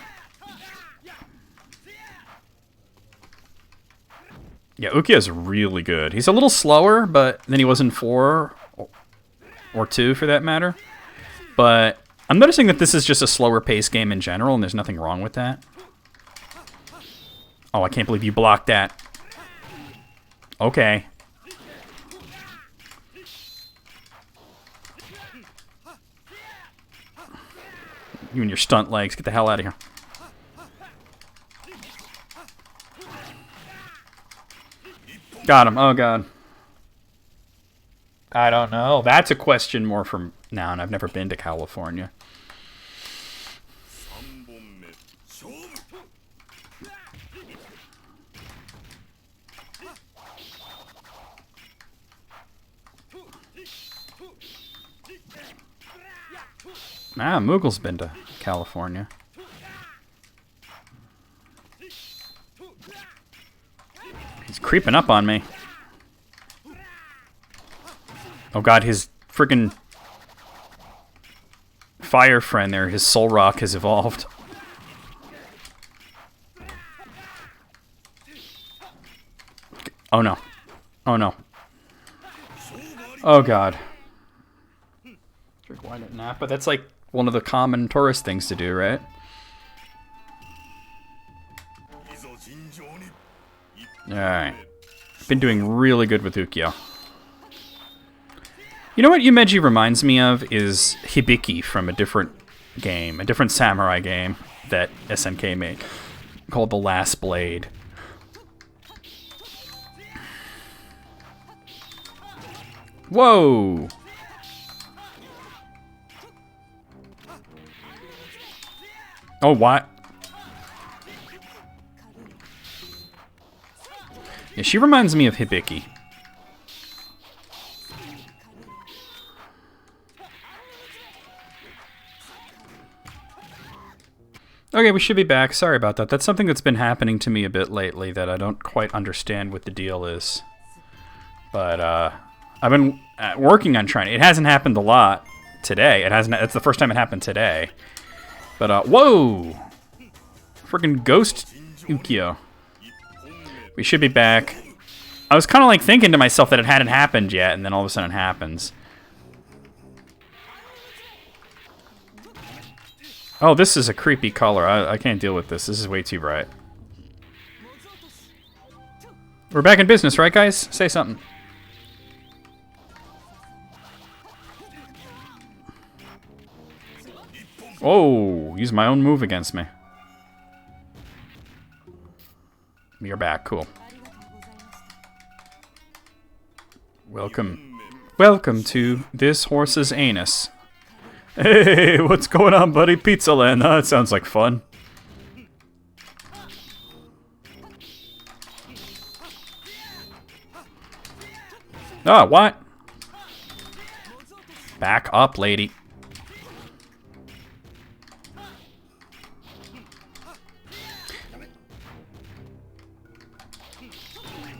Yeah, Ukiyo's really good. He's a little slower than he was in 4 or 2 for that matter. But I'm noticing that this is just a slower paced game in general, and there's nothing wrong with that. Oh, I can't believe you blocked that. Okay. You and your stunt legs, get the hell out of here. Got him. Oh, God. I don't know. That's a question more from now, and I've never been to California. Ah, Moogle's been to California. He's creeping up on me. Oh god, his friggin' fire friend there, his soul rock has evolved. Oh no. Oh no. Oh god. Drink wine at Napa. That's like one of the common tourist things to do, right? Alright. Been doing really good with Ukiyo. You know what Yumeji reminds me of is Hibiki from a different game, a different samurai game that SNK made called The Last Blade. Whoa! Oh, what? Yeah, she reminds me of Hibiki. Okay, we should be back. Sorry about that. That's something that's been happening to me a bit lately that I don't quite understand what the deal is. But, I've been working on trying. It hasn't happened a lot today. It hasn't. It's the first time it happened today. But, whoa! Freaking ghost Ukiyo. We should be back. I was kind of like thinking to myself that it hadn't happened yet, and then all of a sudden it happens. Oh, this is a creepy color. I can't deal with this. This is way too bright. We're back in business, right, guys? Say something. Oh, use my own move against me. You're back. Cool. Welcome. Welcome to this horse's anus. Hey, what's going on, buddy? Pizza Land. Oh, that sounds like fun. Oh, what? Back up, lady.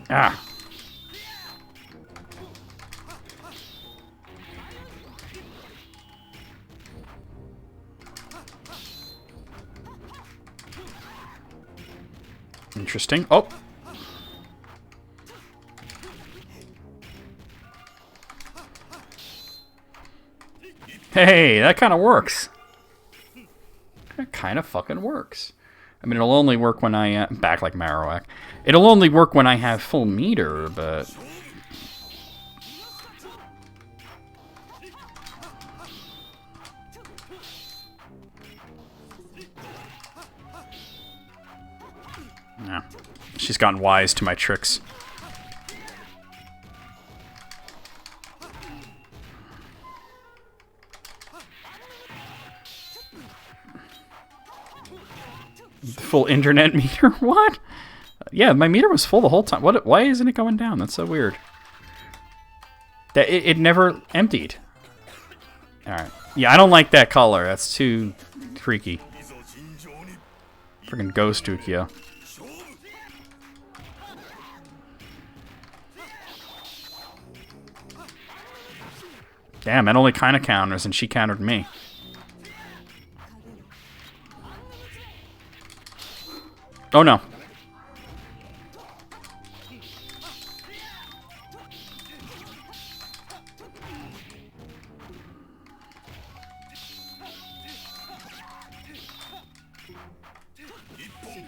Ah. Interesting. Oh. Hey, that kind of works. That kind of fucking works. I mean, it'll only work when I... back like Marowak. It'll only work when I have full meter, but... Yeah. She's gotten wise to my tricks. Full internet meter? What? Yeah, my meter was full the whole time. What? Why isn't it going down? That's so weird. That it never emptied. Alright. Yeah, I don't like that color. That's too freaky. Friggin' ghost Ukiyo. Damn, that only kind of counters, and she countered me. Oh no.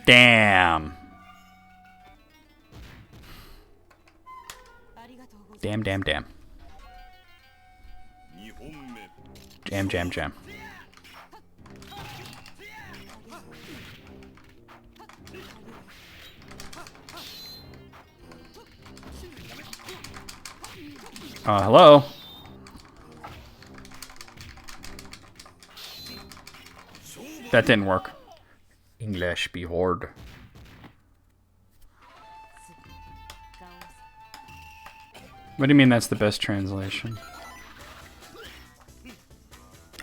Damn. Damn, damn, damn. Jam, jam, jam. Hello? That didn't work. English be hard. What do you mean that's the best translation?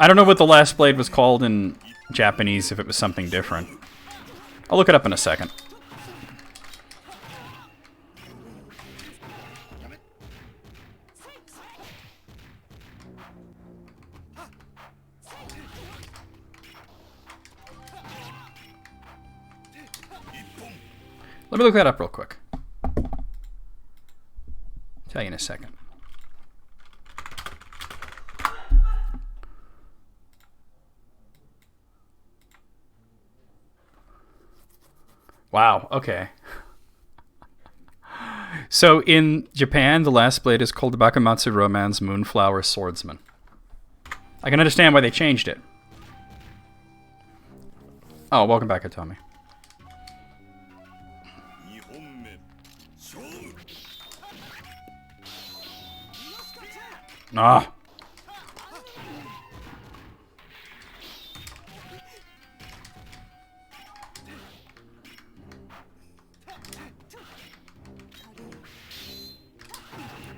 I don't know what the last blade was called in Japanese, if it was something different. I'll look it up in a second. Let me look that up real quick. Tell you in a second. Wow, okay. So in Japan, the last blade is called the Bakamatsu Romance Moonflower Swordsman. I can understand why they changed it. Oh, welcome back, Atomi. Ah.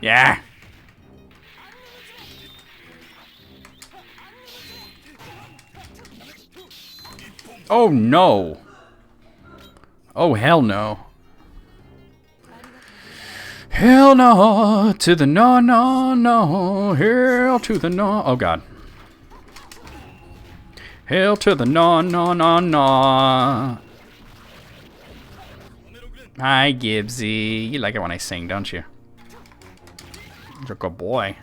Yeah. Oh no. Oh hell no. Hell no to the no, no, no. Hell to the no. Oh god. Hell to the no, no, no, no. Hi, Gibbsy. You like it when I sing, don't you? You're a good boy.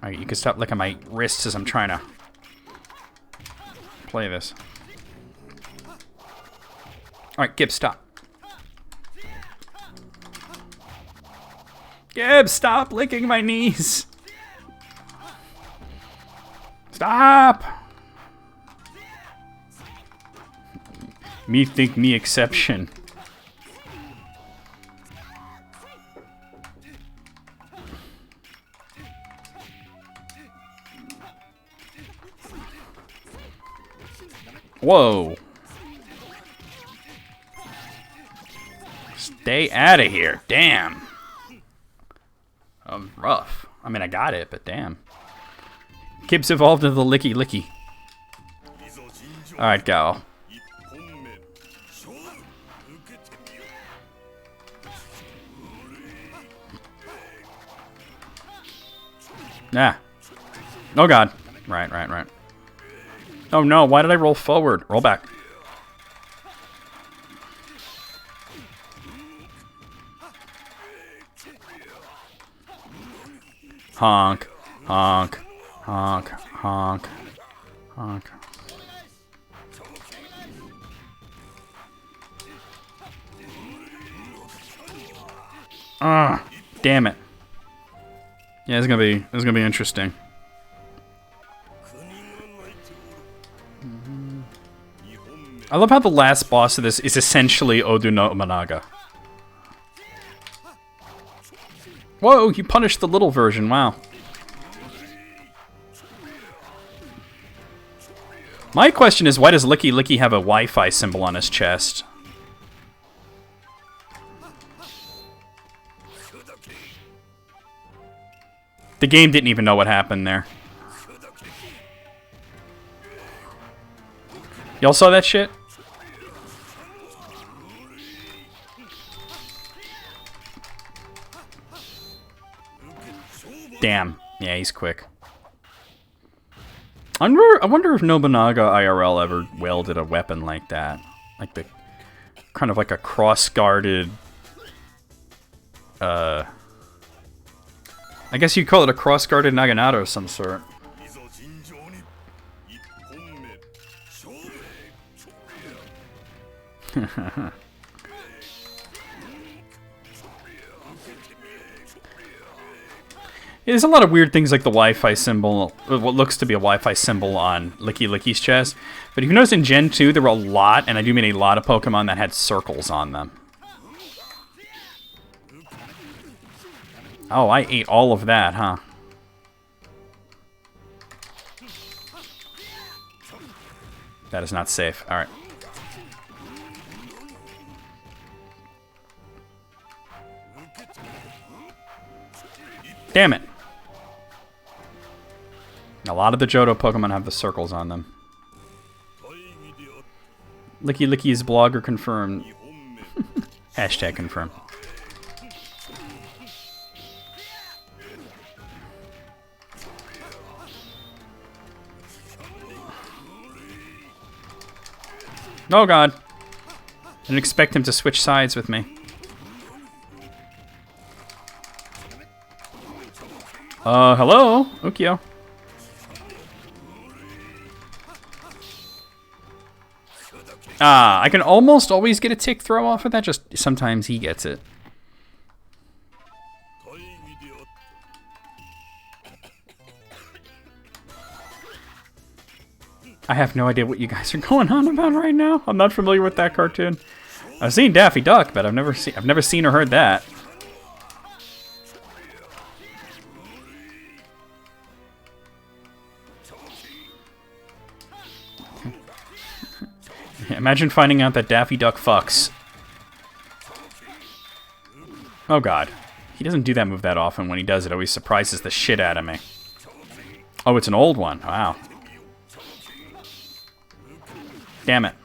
Alright, you can stop licking my wrists as I'm trying to play this. Alright, Gibbs, stop. Gibbs, stop licking my knees. Stop. Me think me exception. Whoa. Stay out of here. Damn. Rough. I mean, I got it, but damn. Gibbs evolved into the licky licky. Alright, go. Nah. Oh god. Right. Oh no, why did I roll forward? Roll back. Honk, honk, honk, honk, honk. Ah, damn it. Yeah, this is gonna be interesting. I love how the last boss of this is essentially Odu no Managa. Whoa, you punished the little version, wow. My question is, why does Licky Licky have a Wi-Fi symbol on his chest? The game didn't even know what happened there. Y'all saw that shit? Damn. Yeah, he's quick. I wonder if Nobunaga IRL ever wielded a weapon like that. Like the... kind of like a cross-guarded... I guess you'd call it a cross-guarded Naginata of some sort. There's a lot of weird things like the Wi-Fi symbol, what looks to be a Wi-Fi symbol on Licky Licky's chest. But if you notice in Gen 2, there were a lot, and I do mean a lot of Pokemon that had circles on them. Oh, I ate all of that, huh? That is not safe. Alright. Damn it. A lot of the Johto Pokemon have the circles on them. Licky Licky's blogger confirmed. Hashtag confirm. Oh god. I didn't expect him to switch sides with me. Hello? Ukyo. I can almost always get a tick throw off of that, just sometimes he gets it. I have no idea what you guys are going on about right now. I'm not familiar with that cartoon. I've seen Daffy Duck, but I've never seen or heard that. Imagine finding out that Daffy Duck fucks. Oh god. He doesn't do that move that often. When he does, it always surprises the shit out of me. Oh, it's an old one. Wow. Damn it.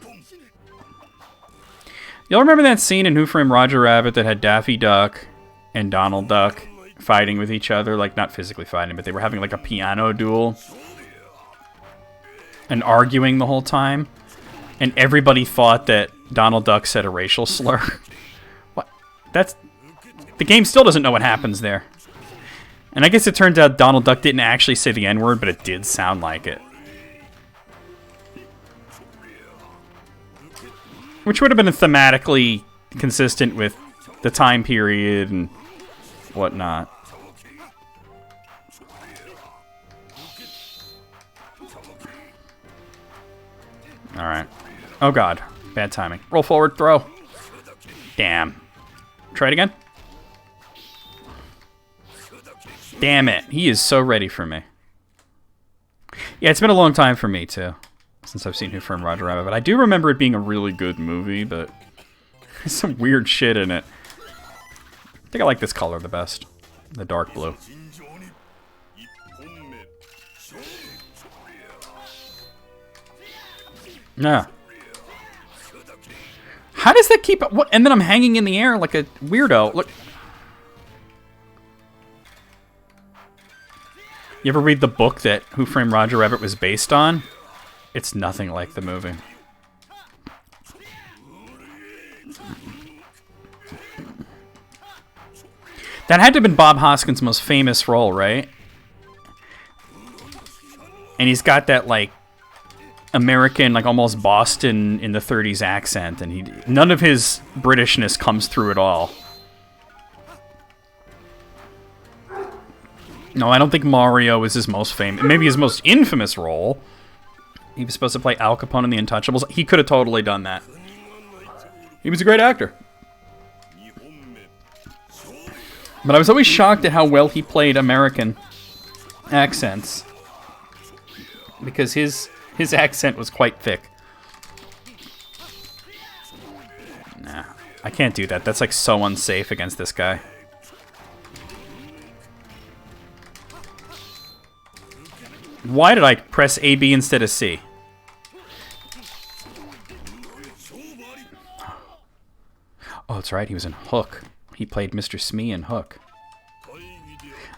Y'all remember that scene in Who Framed Roger Rabbit that had Daffy Duck and Donald Duck fighting with each other? Like, not physically fighting, but they were having like a piano duel. And arguing the whole time. And everybody thought that Donald Duck said a racial slur. What? That's... The game still doesn't know what happens there. And I guess it turns out Donald Duck didn't actually say the N-word, but it did sound like it. Which would have been thematically consistent with the time period and whatnot. Alright. Oh god. Bad timing. Roll forward, throw. Damn. Try it again. Damn it. He is so ready for me. Yeah, it's been a long time for me, too. Since I've seen Who Framed Roger Rabbit. But I do remember it being a really good movie, but there's some weird shit in it. I think I like this color the best. The dark blue. Yeah. How does that keep... What? And then I'm hanging in the air like a weirdo. Look. You ever read the book that Who Framed Roger Rabbit was based on? It's nothing like the movie. That had to have been Bob Hoskins' most famous role, right? And he's got that, like, American, like, almost Boston in the 30s accent, and none of his Britishness comes through at all. No, I don't think Mario is his most famous, maybe his most infamous role. He was supposed to play Al Capone in The Untouchables. He could have totally done that. He was a great actor. But I was always shocked at how well he played American accents. Because his accent was quite thick. Nah, I can't do that. That's like so unsafe against this guy. Why did I press AB instead of C? Oh, that's right. He was in Hook. He played Mr. Smee in Hook.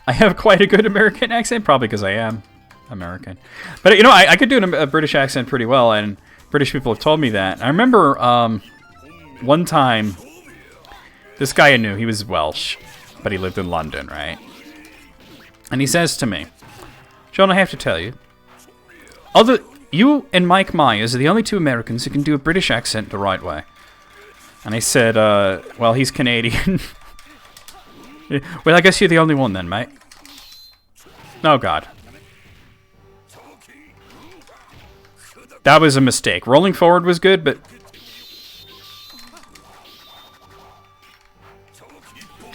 I have quite a good American accent, probably because I am. American. But, you know, I could do a British accent pretty well, and British people have told me that. I remember one time, this guy I knew, he was Welsh, but he lived in London, right? And he says to me, John, I have to tell you, you and Mike Myers are the only two Americans who can do a British accent the right way. And I said, well, he's Canadian. Well, I guess you're the only one then, mate. Oh, God. That was a mistake. Rolling forward was good, but...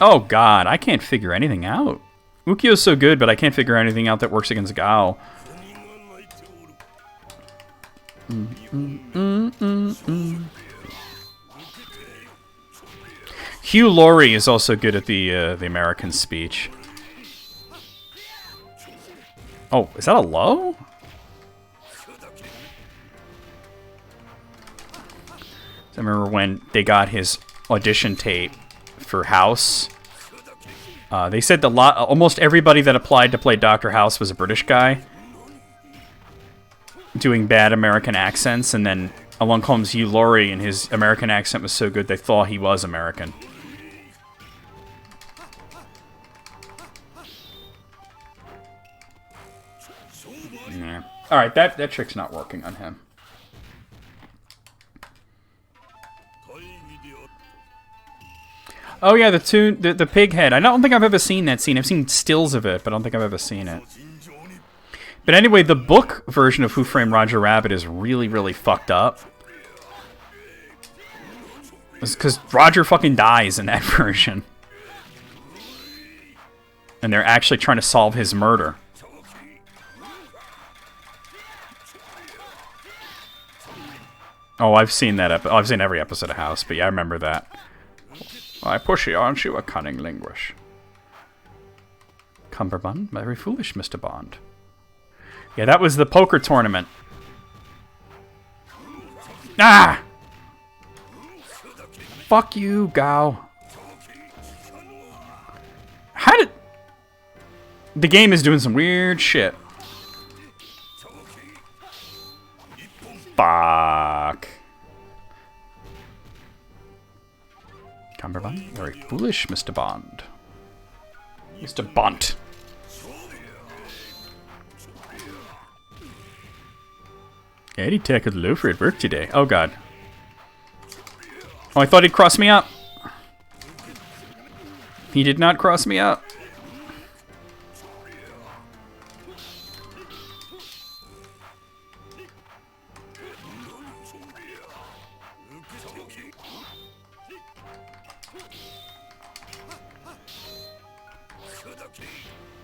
Oh, God. I can't figure anything out. Ukyo's so good, but I can't figure anything out that works against Gao. Hugh Laurie is also good at the American speech. Oh, is that a low? I remember when they got his audition tape for House. They said almost everybody that applied to play Dr. House was a British guy doing bad American accents, and then along comes Hugh Laurie, and his American accent was so good they thought he was American. Yeah. All right, that trick's not working on him. Oh yeah, the pig head. I don't think I've ever seen that scene. I've seen stills of it, but I don't think I've ever seen it. But anyway, the book version of Who Framed Roger Rabbit is really, really fucked up. It's because Roger fucking dies in that version. And they're actually trying to solve his murder. Oh, I've seen that I've seen every episode of House, but yeah, I remember that. Why, pushy, aren't you a cunning linguist? Cumberbund, very foolish, Mr. Bond. Yeah, that was the poker tournament. Ah! Fuck you, Gao. How did... The game is doing some weird shit. Fuck. Cumberbund, very foolish, Mr. Bond. Mr. Bont. Eddie tackled Loafer at work today. Oh, God. Oh, I thought he'd cross me up. He did not cross me up.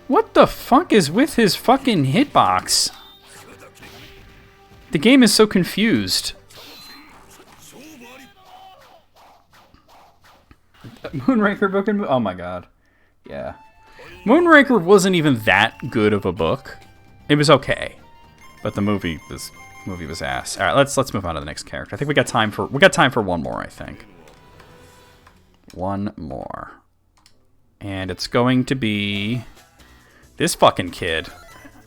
What the fuck is with his fucking hitbox? The game is so confused. Moonraker book and... Oh my god. Yeah. Moonraker wasn't even that good of a book. It was okay. But the movie was ass. Alright, let's move on to the next character. I think we got time for one more, I think. One more. And it's going to be this fucking kid.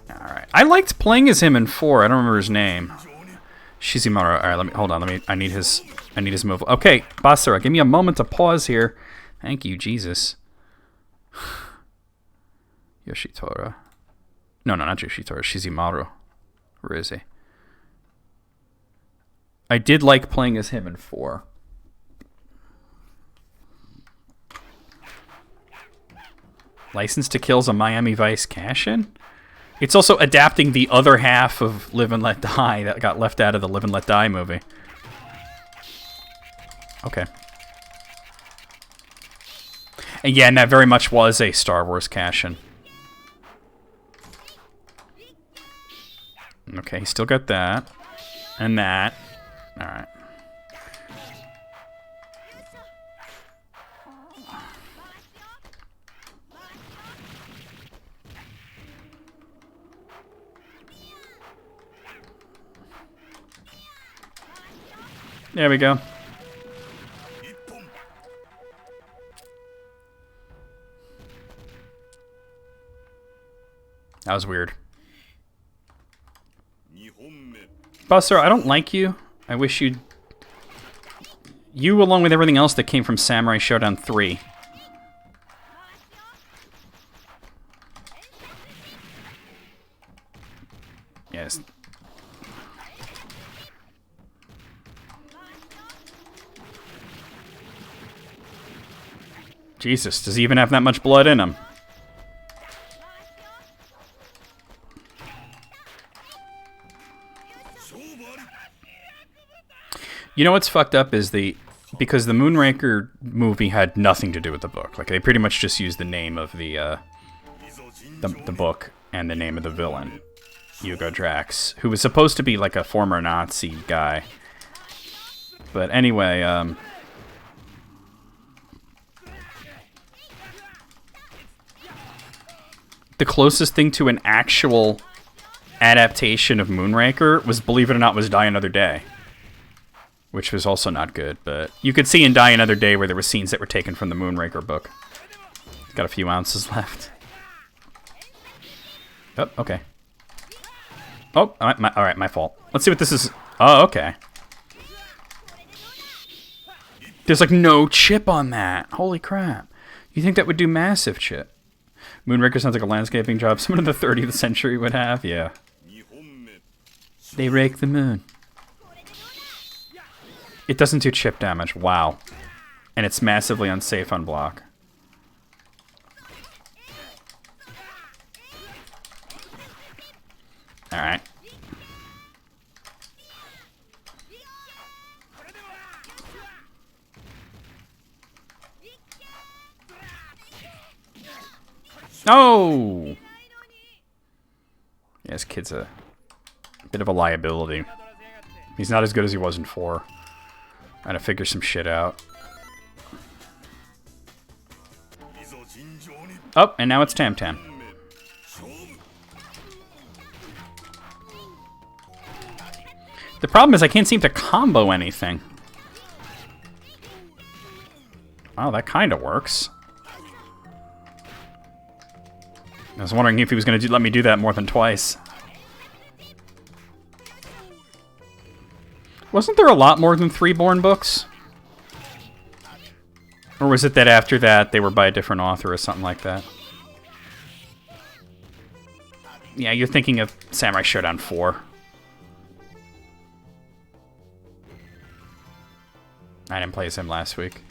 Alright. I liked playing as him in 4. I don't remember his name. Shizumaru. Alright, hold on. I need his move. Okay, Basara, give me a moment to pause here. Thank you, Jesus. Yoshitora. No, not Yoshitora. Shizumaru. Where is he? I did like playing as him in 4. License to Kill's a Miami Vice cash-in? It's also adapting the other half of Live and Let Die that got left out of the Live and Let Die movie. Okay. And yeah, and that very much was a Star Wars cash-in. Okay, he still got that. And that. Alright. There we go. That was weird. Buster, I don't like you. I wish you'd... You, along with everything else that came from Samurai Shodown 3. Yes. Jesus, does he even have that much blood in him? You know what's fucked up is because the Moonraker movie had nothing to do with the book. Like, they pretty much just used the name of the book and the name of the villain, Hugo Drax, who was supposed to be like a former Nazi guy. But anyway, the closest thing to an actual adaptation of Moonraker was, believe it or not, was Die Another Day. Which was also not good, but you could see in Die Another Day where there were scenes that were taken from the Moonraker book. Got a few ounces left. Oh, okay. Oh, alright, my fault. Let's see what this is. Oh, okay. There's like no chip on that. Holy crap. You think that would do massive chip? Moonraker sounds like a landscaping job someone in the 30th century would have. Yeah. They rake the moon. It doesn't do chip damage. Wow. And it's massively unsafe on block. Alright. Oh! Yeah, this kid's a bit of a liability. He's not as good as he was in 4. Trying to figure some shit out. Oh, and now it's Tam Tam. The problem is I can't seem to combo anything. Oh, that kind of works. I was wondering if he was going to let me do that more than twice. Wasn't there a lot more than 3 Born books? Or was it that after that they were by a different author or something like that? Yeah, you're thinking of Samurai Shodown 4. I didn't play as him last week.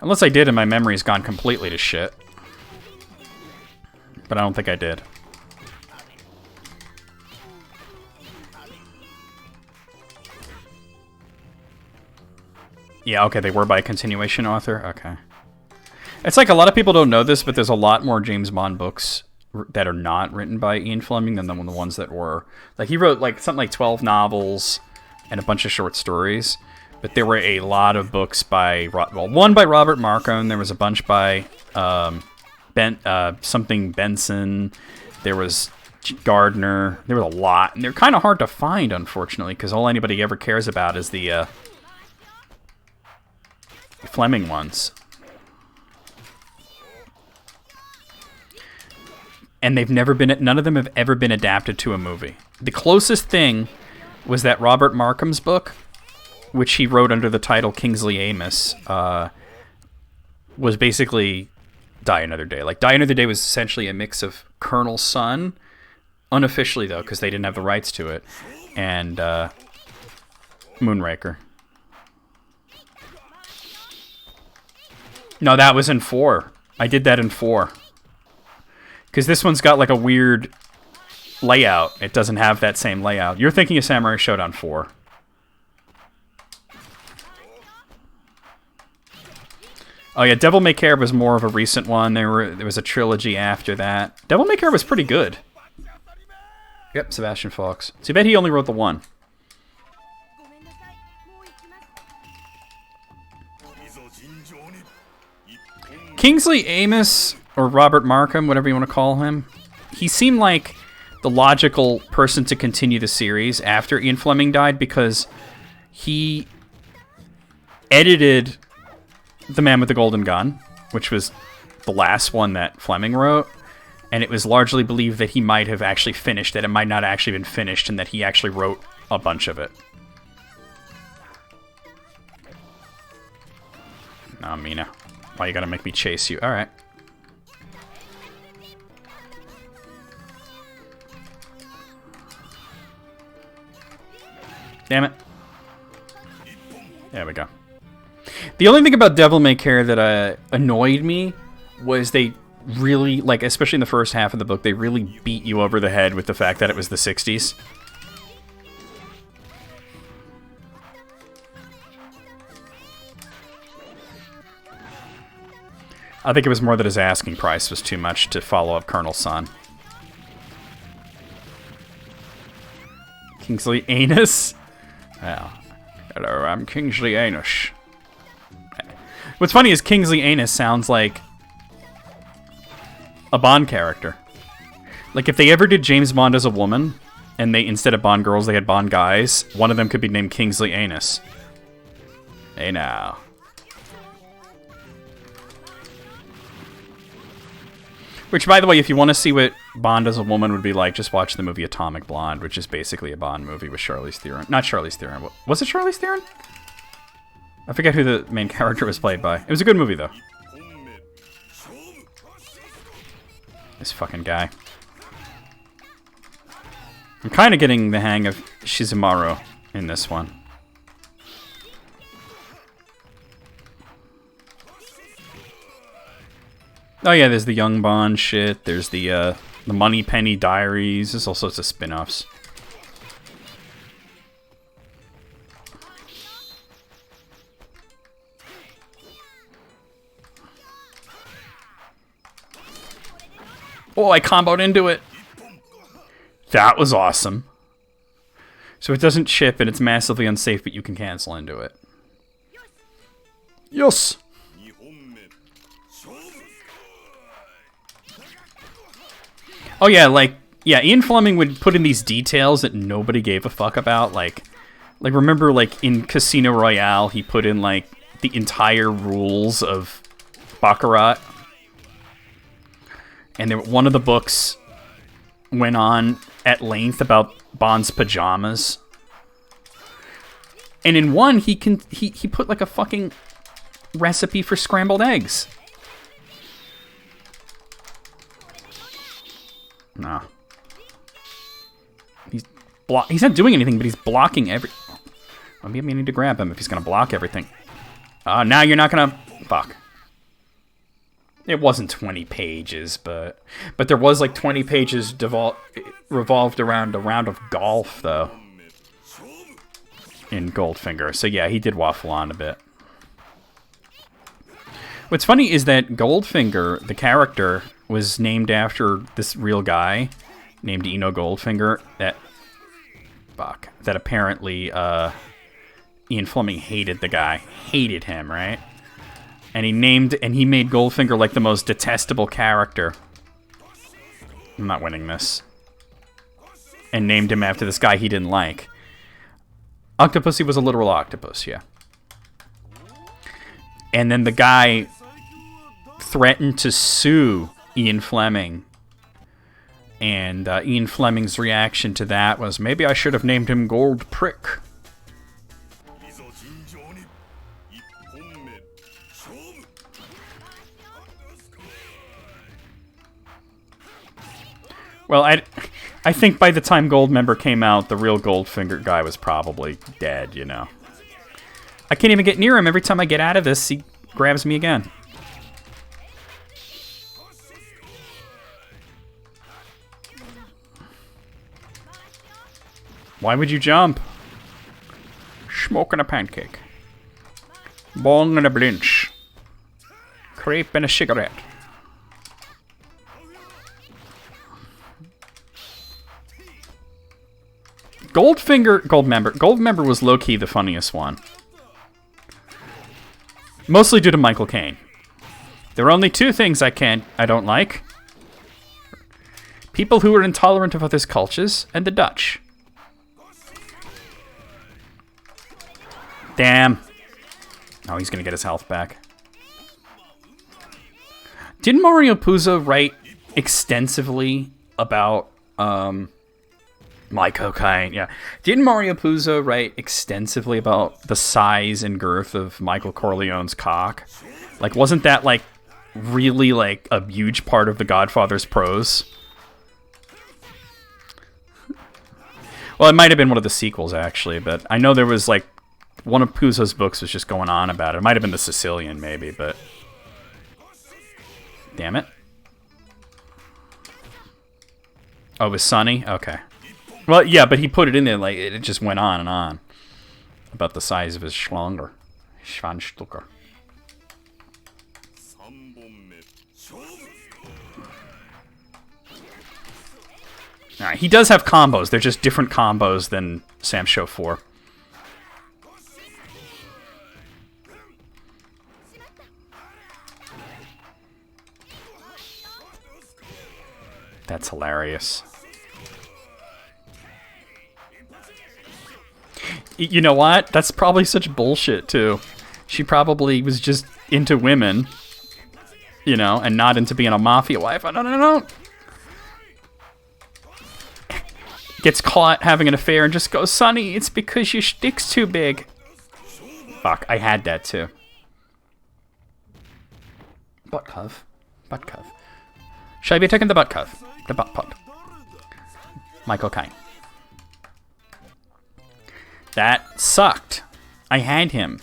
Unless I did and my memory's gone completely to shit. But I don't think I did. Yeah, okay, they were by a continuation author? Okay. It's like a lot of people don't know this, but there's a lot more James Bond books that are not written by Ian Fleming than the ones that were. Like, he wrote like something like 12 novels and a bunch of short stories, but there were a lot of books by, well, one by Robert Markham, there was a bunch by something Benson, there was Gardner, there was a lot, and they're kind of hard to find, unfortunately, because all anybody ever cares about is the Fleming ones. And they've never been, none of them have ever been adapted to a movie. The closest thing was that Robert Markham's book, which he wrote under the title Kingsley Amis, was basically Die Another Day. Like, Die Another Day was essentially a mix of Colonel's Son, unofficially though, because they didn't have the rights to it, and Moonraker. No, that was in 4. I did that in 4. Because this one's got like a weird layout. It doesn't have that same layout. You're thinking of Samurai Shodown 4. Oh yeah, Devil May Care was more of a recent one. There was a trilogy after that. Devil May Care was pretty good. Yep, Sebastian Fox. Too bad he only wrote the one. Kingsley Amis, or Robert Markham, whatever you want to call him, he seemed like the logical person to continue the series after Ian Fleming died because he edited The Man with the Golden Gun, which was the last one that Fleming wrote, And it was largely believed that he might have actually finished it. It might not actually been finished, and that he actually wrote a bunch of it. No, Mina. Why you gotta make me chase you? Alright. Damn it. There we go. The only thing about Devil May Care that annoyed me was they really, like, especially in the first half of the book, they really beat you over the head with the fact that it was the 60s. I think it was more that his asking price was too much to follow up Colonel Sun. Kingsley Anus? Well, hello, I'm Kingsley Anus. What's funny is Kingsley Anus sounds like a Bond character. Like, if they ever did James Bond as a woman, and they, instead of Bond girls, they had Bond guys, one of them could be named Kingsley Anus. Hey now. Which, by the way, if you want to see what Bond as a woman would be like, just watch the movie Atomic Blonde, which is basically a Bond movie with Charlize Theron. Not Charlize Theron. Was it Charlize Theron? I forget who the main character was played by. It was a good movie, though. This fucking guy. I'm kind of getting the hang of Shizumaru in this one. Oh yeah, there's the Young Bond shit. There's the Moneypenny Diaries. There's all sorts of spin-offs. Oh, I comboed into it. That was awesome. So it doesn't chip and it's massively unsafe, but you can cancel into it. Yes! Oh yeah, like, yeah, Ian Fleming would put in these details that nobody gave a fuck about. Like remember, like, in Casino Royale, he put in, like, the entire rules of Baccarat. And there, one of the books went on at length about Bond's pajamas. And in one, he put, like, a fucking recipe for scrambled eggs. Nah. He's not doing anything, but he's blocking every... Well, maybe I need to grab him if he's going to block everything. Now you're not going to... Fuck. It wasn't 20 pages, but there was like 20 pages revolved around a round of golf, though. In Goldfinger. So yeah, he did waffle on a bit. What's funny is that Goldfinger, the character, was named after this real guy named Eno Goldfinger that apparently Ian Fleming hated the guy. Hated him, right? And he made Goldfinger like the most detestable character. I'm not winning this. And named him after this guy he didn't like. Octopussy was a literal octopus, yeah. And then the guy threatened to sue Ian Fleming. And Ian Fleming's reaction to that was, maybe I should have named him Gold Prick. Well, I think by the time Goldmember came out, the real Goldfinger guy was probably dead, you know. I can't even get near him. Every time I get out of this, he grabs me again. Why would you jump? Smoking a pancake. Bong and a blinch. Crepe and a cigarette. Goldmember was low-key the funniest one. Mostly due to Michael Caine. There are only two things I don't like. People who are intolerant of others' cultures, and the Dutch. Damn. Oh, he's gonna get his health back. Didn't Mario Puzo write extensively about my cocaine. Yeah, didn't Mario Puzo write extensively about the size and girth of Michael Corleone's cock? Like, wasn't that like really like a huge part of The Godfather's prose? Well, it might have been one of the sequels actually, but I know there was like one of Puzo's books was just going on about it. It might have been The Sicilian, maybe, but damn it. Oh, it was Sunny? Okay. Well, yeah, but he put it in there, like, it just went on and on. About the size of his schlonger. Schwanzstucker. Alright, he does have combos. They're just different combos than Sam Show 4. That's hilarious. You know what? That's probably such bullshit, too. She probably was just into women, you know, and not into being a mafia wife. No. Gets caught having an affair and just goes, Sonny, it's because your shtick's too big. Fuck, I had that, too. Butt cuff. Butt cuff. Should I be taking the butt cuff? The butt pot. Michael Caine. That sucked. I had him.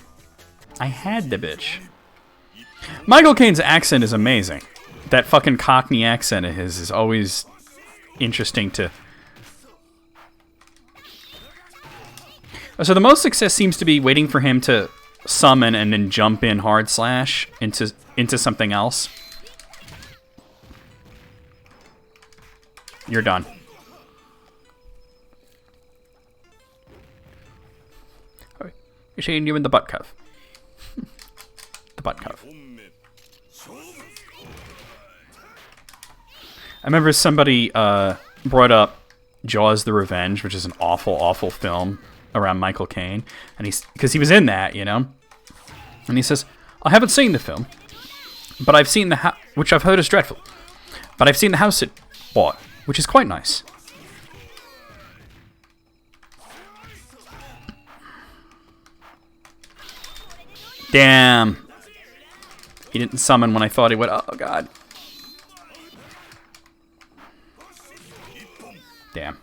I had the bitch. Michael Caine's accent is amazing. That fucking Cockney accent of his is always interesting to... So the most success seems to be waiting for him to summon and then jump in hard slash into something else. You're done. You're saying you're in the butt cuff. The butt cuff. I remember somebody brought up Jaws the Revenge, which is an awful, awful film around Michael Caine. And because he was in that, you know? And he says, I haven't seen the film, but I've seen the house, which I've heard is dreadful. But I've seen the house it bought, which is quite nice. Damn. He didn't summon when I thought he would. Oh, God. Damn.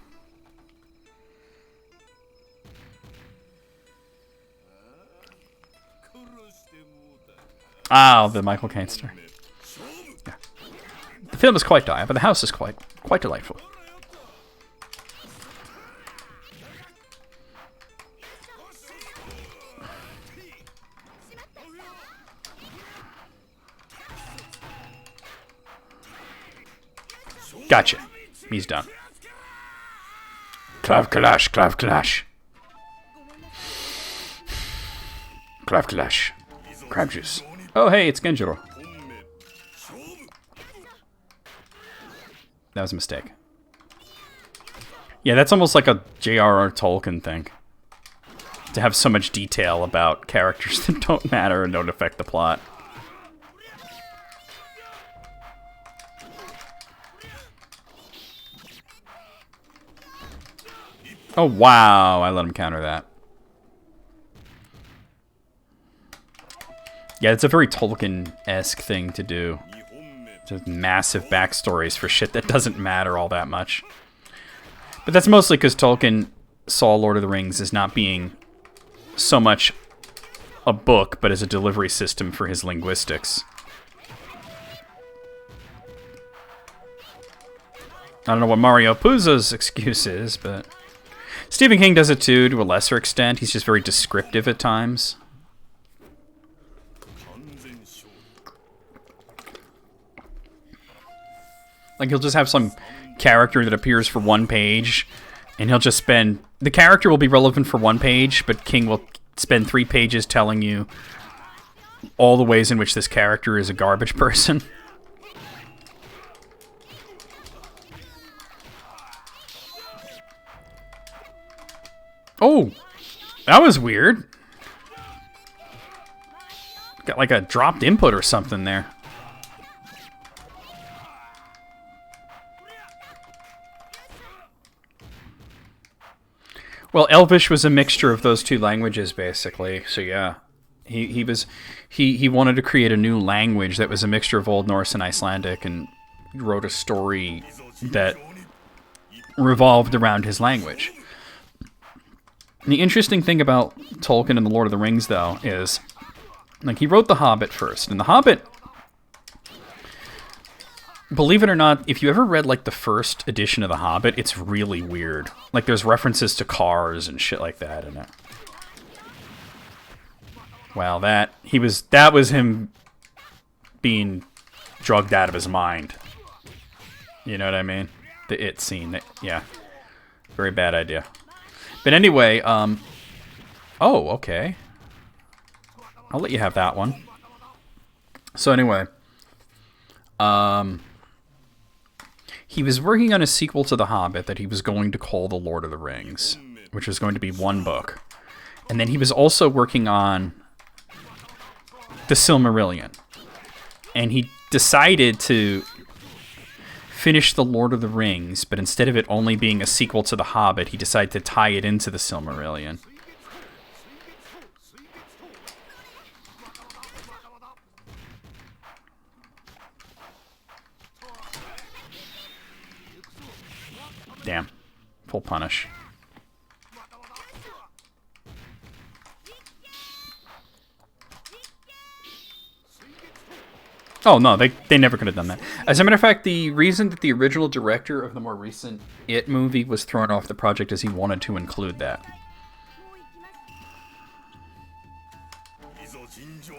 Ah, the Michael Caine star. Yeah. The film is quite dire, but the house is quite delightful. Gotcha. He's done. Clav Kalash, Clav Kalash. Clav Kalash. Crab juice. Oh, hey, it's Genjiro. That was a mistake. Yeah, that's almost like a J.R.R. Tolkien thing. To have so much detail about characters that don't matter and don't affect the plot. Oh, wow. I let him counter that. Yeah, it's a very Tolkien-esque thing to do. Just massive backstories for shit that doesn't matter all that much. But that's mostly because Tolkien saw Lord of the Rings as not being so much a book, but as a delivery system for his linguistics. I don't know what Mario Puzo's excuse is, but... Stephen King does it too, to a lesser extent. He's just very descriptive at times. Like, he'll just have some character that appears for one page, and he'll just spend... The character will be relevant for one page, but King will spend 3 pages telling you all the ways in which this character is a garbage person. Oh, that was weird. Got like a dropped input or something there. Well, Elvish was a mixture of those two languages, basically. So yeah, he wanted to create a new language that was a mixture of Old Norse and Icelandic, and wrote a story that revolved around his language. The interesting thing about Tolkien and the Lord of the Rings, though, is like he wrote The Hobbit first, and The Hobbit, believe it or not, if you ever read like the first edition of The Hobbit, it's really weird. Like there's references to cars and shit like that in it. Wow, that was him being drugged out of his mind. You know what I mean? The it scene. Yeah. Very bad idea. But anyway, oh, okay. I'll let you have that one. So anyway, he was working on a sequel to The Hobbit that he was going to call The Lord of the Rings, which was going to be one book. And then he was also working on The Silmarillion. And he decided to finish The Lord of the Rings, but instead of it only being a sequel to The Hobbit, he decided to tie it into The Silmarillion. Damn. Full punish. Oh, no, they never could have done that. As a matter of fact, the reason that the original director of the more recent It movie was thrown off the project is he wanted to include that.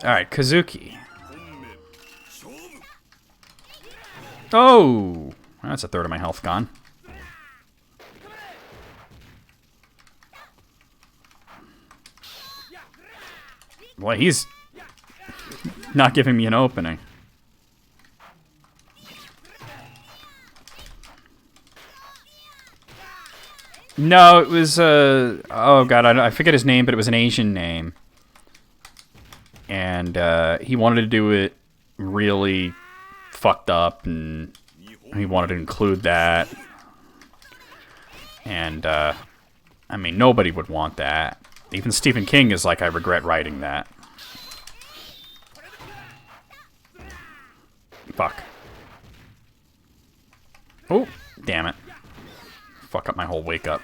Alright, Kazuki. Oh! That's a third of my health gone. Boy, he's not giving me an opening. No, it was, oh god, I forget his name, but it was an Asian name. And, he wanted to do it really fucked up, and he wanted to include that. And, I mean, nobody would want that. Even Stephen King is like, I regret writing that. Fuck. Oh, damn it. Fuck up my whole wake up.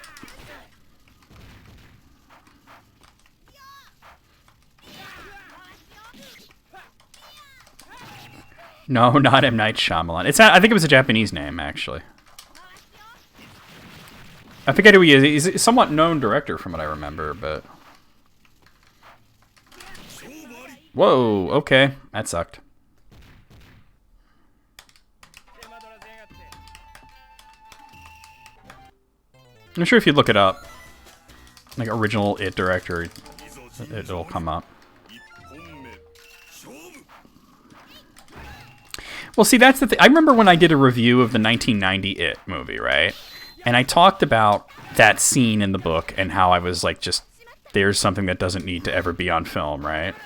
No, not M. Night Shyamalan. I think it was a Japanese name, actually. I forget who he is. He's a somewhat known director from what I remember, but... Whoa, okay. That sucked. I'm sure if you look it up, like original It director, it'll come up. Well, see, that's the thing. I remember when I did a review of the 1990 It movie, right? And I talked about that scene in the book and how I was like, just, there's something that doesn't need to ever be on film, right?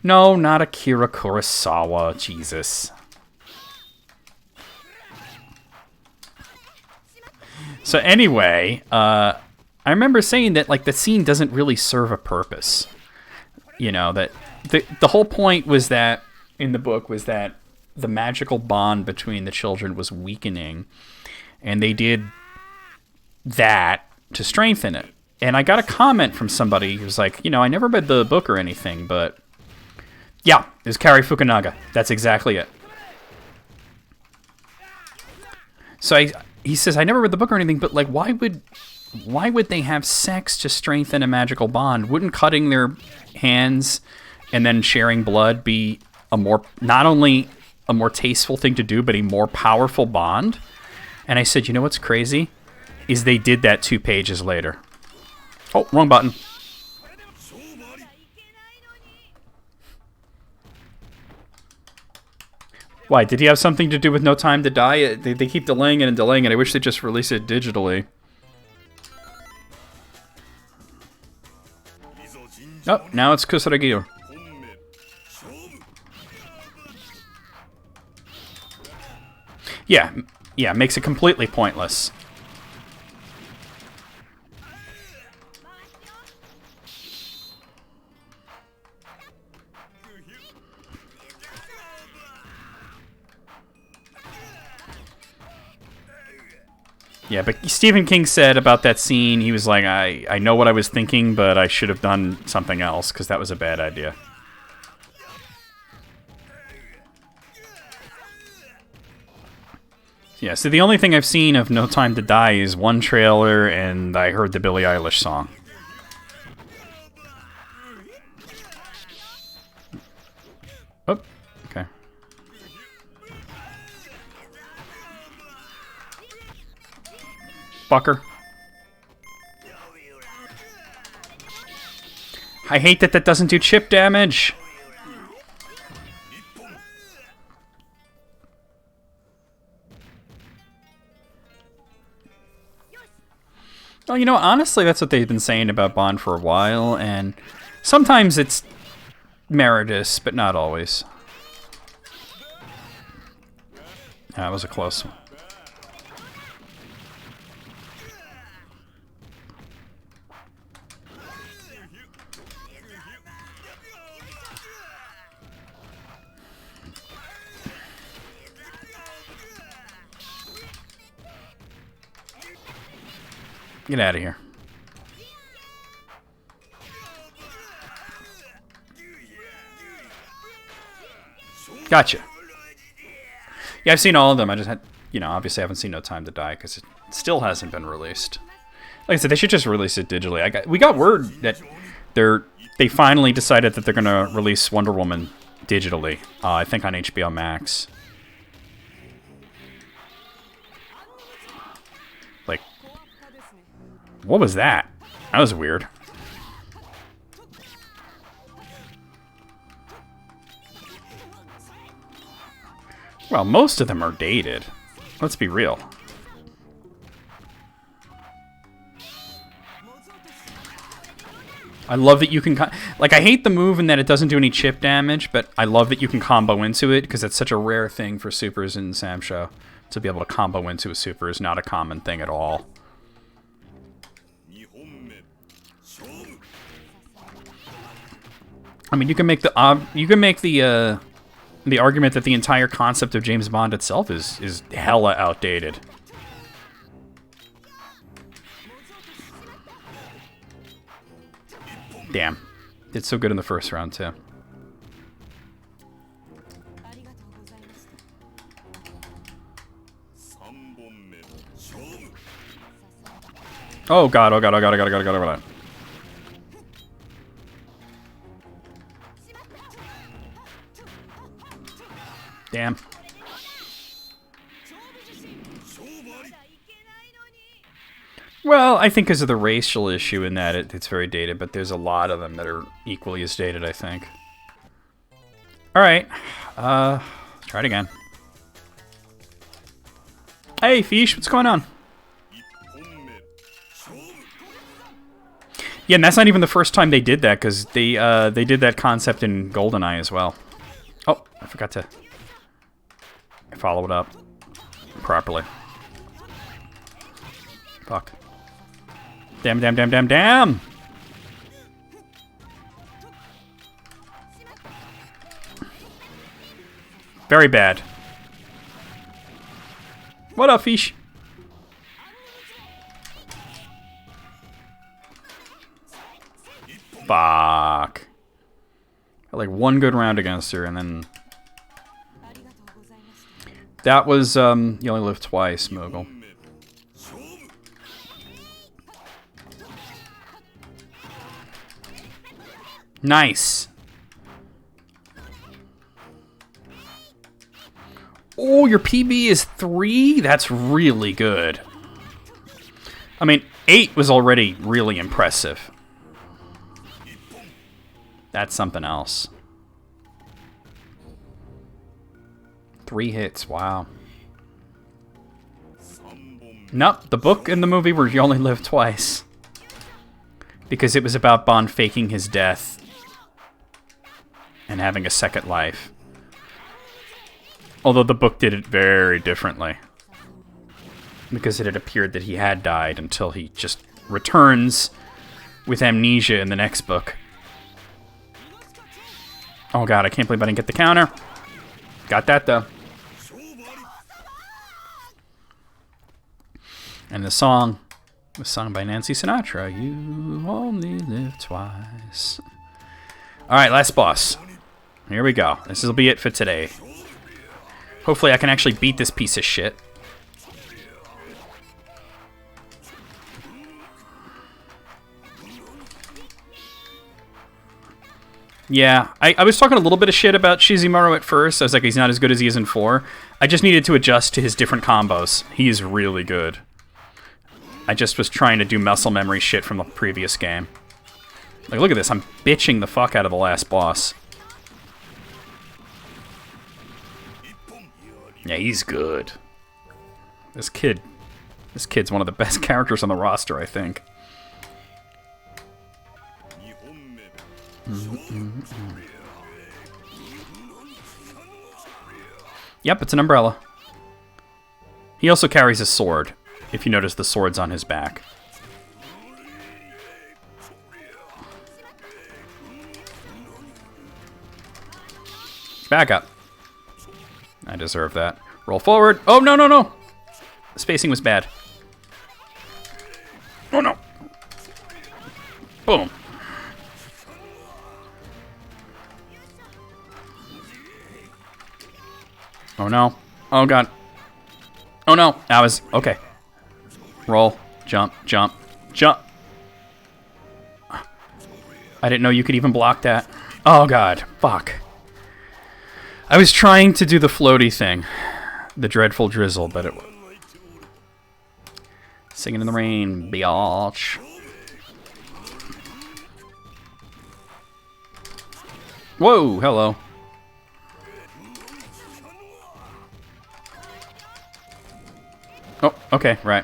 No, not Akira Kurosawa, Jesus. So anyway, I remember saying that like the scene doesn't really serve a purpose. You know, that the whole point was that in the book was that the magical bond between the children was weakening, and they did that to strengthen it. And I got a comment from somebody who was like, you know, I never read the book or anything, but yeah, it was Kari Fukunaga. That's exactly it. So he says, I never read the book or anything, but like, why would they have sex to strengthen a magical bond? Wouldn't cutting their hands and then sharing blood be not only a more tasteful thing to do, but a more powerful bond? And I said, you know what's crazy? Is they did that 2 pages later. Oh, wrong button. Why? Did he have something to do with No Time to Die? They keep delaying it and delaying it. I wish they'd just release it digitally. Oh, now it's Kusaragi. Yeah, makes it completely pointless. Yeah, but Stephen King said about that scene, he was like, I know what I was thinking, but I should have done something else, because that was a bad idea. Yeah, so the only thing I've seen of No Time to Die is one trailer, and I heard the Billie Eilish song. Oh, okay. Fucker. I hate that that doesn't do chip damage. Well, you know, honestly, that's what they've been saying about Bond for a while, and sometimes it's meritorious, but not always. That was a close one. Get out of here. Gotcha. Yeah, I've seen all of them. I just had, you know, obviously I haven't seen No Time to Die because it still hasn't been released. Like I said, they should just release it digitally. We got word that they finally decided that they're going to release Wonder Woman digitally. I think on HBO Max. Like, what was that? That was weird. Well, most of them are dated. Let's be real. I love that you can... Like, I hate the move in that it doesn't do any chip damage, but I love that you can combo into it, because it's such a rare thing for supers in Sam Show. To be able to combo into a super is not a common thing at all. I mean, you can make the argument that the entire concept of James Bond itself is hella outdated. Damn. Did so good in the first round, too. Oh god, oh god, oh god, oh god, oh god, oh god, oh god. Damn. Well, I think because of the racial issue in that it's very dated, but there's a lot of them that are equally as dated, I think. Alright. Try it again. Hey, Fish, what's going on? Yeah, and that's not even the first time they did that, because they did that concept in GoldenEye as well. Oh, I forgot to follow it up properly. Fuck. Damn, damn, damn, damn, damn! Very bad. What up, Fish? Fuck. Like one good round against her, and then... That was, You Only Live Twice, Moogle. Nice. Oh, your PB is 3? That's really good. I mean, 8 was already really impressive. That's something else. 3 hits, wow. Nope, the book and the movie were You Only Live Twice. Because it was about Bond faking his death and having a second life. Although the book did it very differently. Because it had appeared that he had died until he just returns with amnesia in the next book. Oh god, I can't believe I didn't get the counter. Got that though. And the song was sung by Nancy Sinatra. You only live twice. Alright, last boss. Here we go. This will be it for today. Hopefully I can actually beat this piece of shit. Yeah, I was talking a little bit of shit about Shizumaru at first. I was like, he's not as good as he is in 4. I just needed to adjust to his different combos. He's really good. I just was trying to do muscle memory shit from the previous game. Like, look at this. I'm bitching the fuck out of the last boss. Yeah, he's good. This kid's one of the best characters on the roster, I think. Yep, it's an umbrella. He also carries a sword. If you notice, the sword's on his back. Back up. I deserve that. Roll forward. Oh, no, no, no. The spacing was bad. Oh, no. Boom. Oh, no. Oh, God. Oh, no. That was... Okay. Roll. Jump. Jump. Jump. I didn't know you could even block that. Oh, God. Fuck. I was trying to do the floaty thing. The dreadful drizzle, but it... Singing in the rain, biatch. Whoa, hello. Oh, okay, right.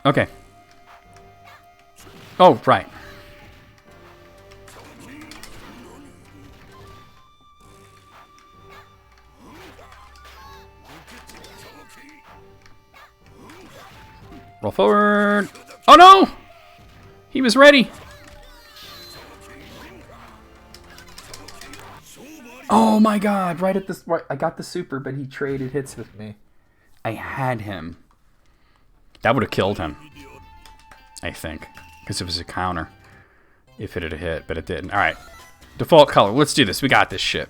Okay. Oh, right. Roll forward. Oh no! He was ready. Oh my god, right at this... Right, I got the super, but he traded hits with me. I had him. That would have killed him. I think. Because it was a counter. If it had hit, but it didn't. Alright. Default color. Let's do this. We got this shit.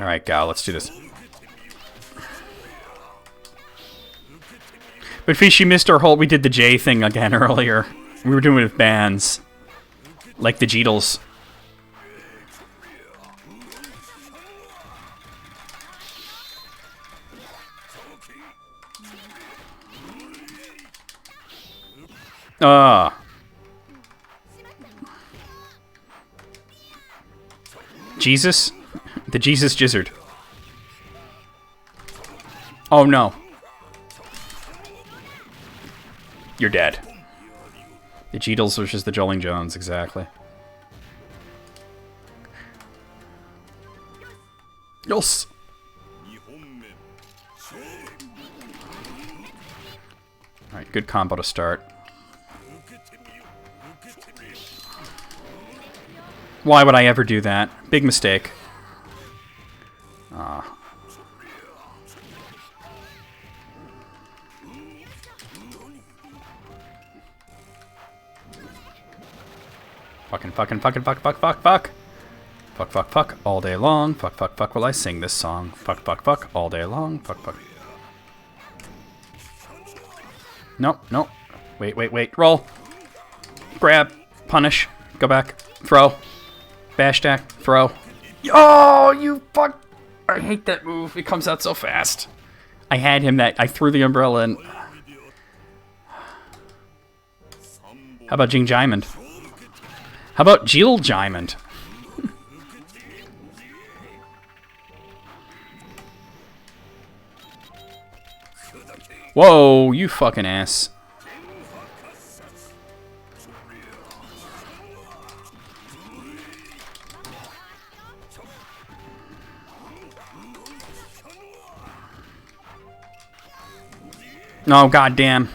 Alright, Gal. Let's do this. But Fishy missed our whole... We did the J thing again earlier. We were doing it with bands. Like the Jeetles. Jesus? The Jesus Gizzard. Oh no. You're dead. The Jeetles versus the Jolling Jones, exactly. Yes! Alright, good combo to start. Why would I ever do that? Big mistake. Fuck all day long. Fuck will I sing this song. Fuck all day long. Fuck. Nope. Wait. Roll. Grab. Punish. Go back. Throw. Bash stack. Throw. Oh, you fuck. I hate that move. It comes out so fast. I had him that. I threw the umbrella in. How about Jing Jimond? How about Jill Jimond? Whoa, you fucking ass. No, goddamn.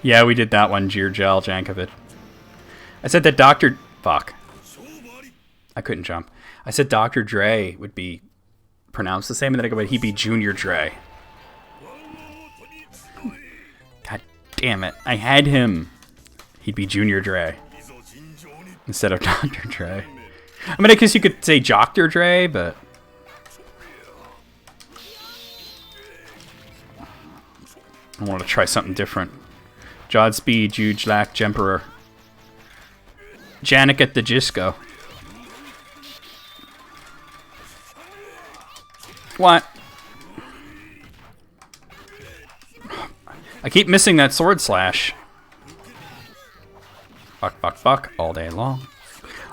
Yeah, we did that one, Jirjal Jankovic. I said that Dr. Fuck. I couldn't jump. I said Dr. Dre would be pronounced the same, and then I go, but he'd be Junior Dre. God damn it. I had him. He'd be Junior Dre instead of Dr. Dre. I mean, I guess you could say Dr. Dre, but... I want to try something different. Jodspeed, Juge Lack, Jemperor. Janik at the Jisco. What? I keep missing that sword slash. Fuck, fuck, fuck, all day long.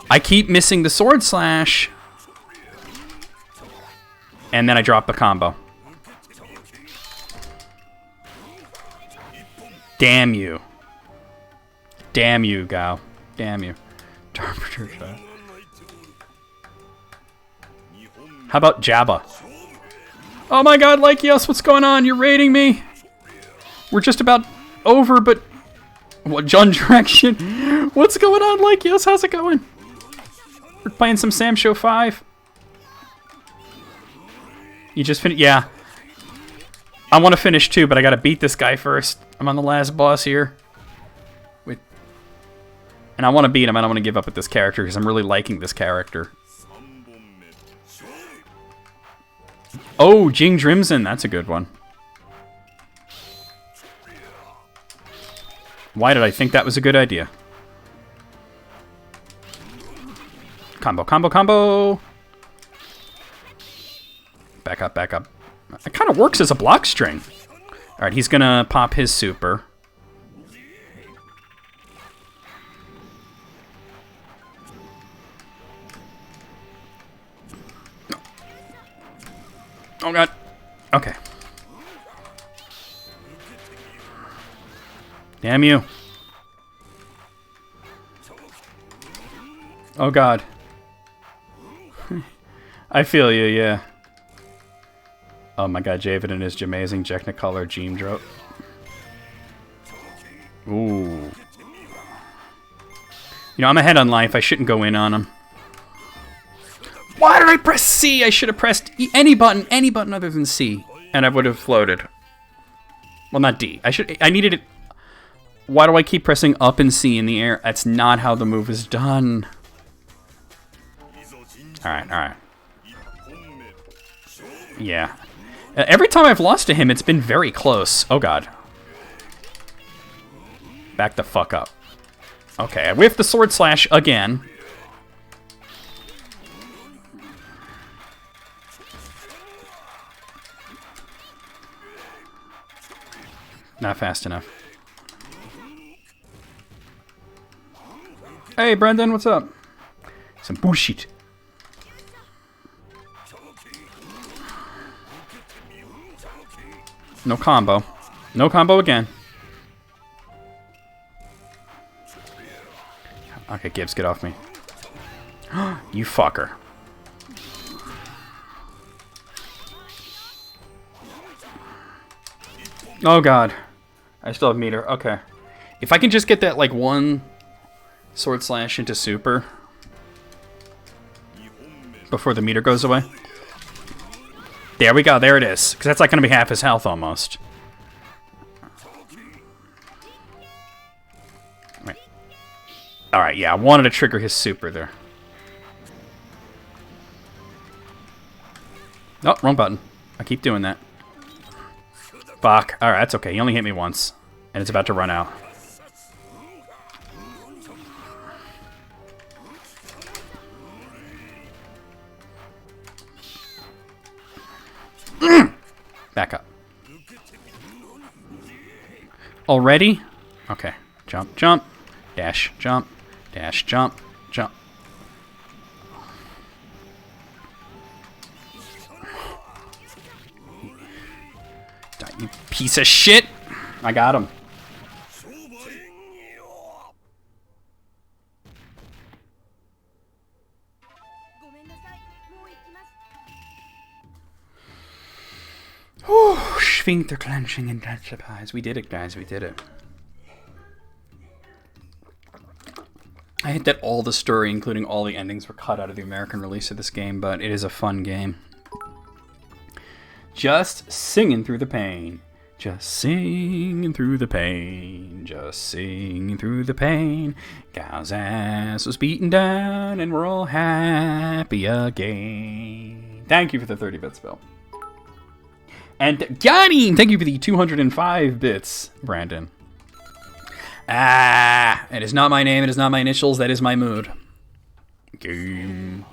I keep missing the sword slash. And then I drop the combo. Damn you. Damn you, Gao. Damn you. How about Jabba? Oh my god, Lykios, what's going on? You're raiding me? We're just about over, but... What, John Direction? What's going on, Lykios? How's it going? We're playing some Sam Show 5. You just finished? Yeah. I want to finish too, but I gotta beat this guy first. I'm on the last boss here. And I want to beat him. I don't want to give up with this character because I'm really liking this character. Oh, Jing Drimson. That's a good one. Why did I think that was a good idea? Combo, combo, combo. Back up, back up. It kind of works as a block string. All right, he's going to pop his super. Oh, God. Okay. Damn you. Oh, God. I feel you, yeah. Oh, my God. Javid is amazing. Technicolor Gene Drop. Ooh. You know, I'm ahead on life. I shouldn't go in on him. Why did I press C? I should have pressed any button other than C, and I would have floated. Well, not D. I needed it. Why do I keep pressing up and C in the air? That's not how the move is done. All right, all right. Yeah. Every time I've lost to him, it's been very close. Oh, God. Back the fuck up. Okay, I whiffed the sword slash again. Not fast enough. Hey, Brendan, what's up? Some bullshit. No combo. No combo again. Okay, Gibbs, get off me. You fucker. Oh, God. I still have meter. Okay. If I can just get that, like, one sword slash into super before the meter goes away. There we go. There it is. Because that's, like, going to be half his health almost. Right. Alright, yeah. I wanted to trigger his super there. Oh, wrong button. I keep doing that. Fuck. Alright, that's okay. He only hit me once. And it's about to run out. Back up. Already? Okay. Jump, jump. Dash, jump. Dash, jump. Jump. You piece of shit! I got him. Whew, sphincter clenching intensifies. We did it, guys. We did it. I hate that all the story, including all the endings, were cut out of the American release of this game, but it is a fun game. Just singing through the pain. Just singing through the pain. Just singing through the pain. Gal's ass was beaten down, and we're all happy again. Thank you for the 30 bits, Bill. And Johnny, thank you for the 205 bits, Brandon. It is not my name, it is not my initials, that is my mood. Game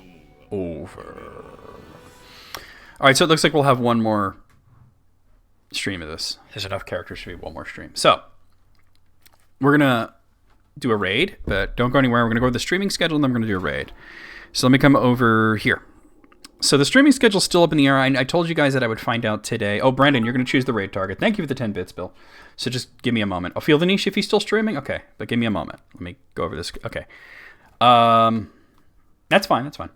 over. Alright, so it looks like we'll have one more stream of this. There's enough characters to be one more stream. So, we're going to do a raid, but don't go anywhere. We're going to go to the streaming schedule, and then we're going to do a raid. So let me come over here. So the streaming schedule's still up in the air. I told you guys that I would find out today. Oh, Brandon, you're going to choose the raid target. Thank you for the 10 bits, Bill. So just give me a moment. I'll feel the niche if he's still streaming. Okay, but give me a moment. Let me go over this. Okay. That's fine. That's fine.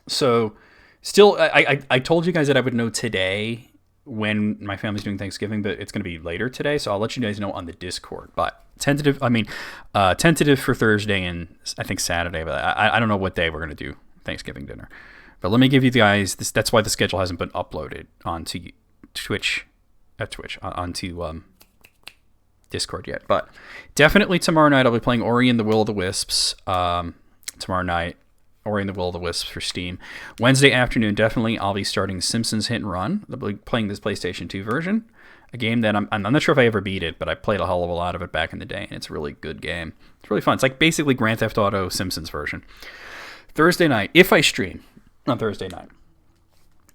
So still, I told you guys that I would know today when my family's doing Thanksgiving, but it's going to be later today. So I'll let you guys know on the Discord. But tentative for Thursday and I think Saturday. But I don't know what day we're going to do Thanksgiving dinner. But let me give you guys this. That's why the schedule hasn't been uploaded onto onto Discord yet. But definitely tomorrow night I'll be playing Ori and the Will of the Wisps. Tomorrow night, Ori and the Will of the Wisps for Steam. Wednesday afternoon, definitely I'll be starting Simpsons Hit and Run. I'll be playing this PlayStation 2 version, a game that I'm not sure if I ever beat it, but I played a hell of a lot of it back in the day, and it's a really good game. It's really fun. It's like basically Grand Theft Auto Simpsons version. Thursday night, if I stream on Thursday night,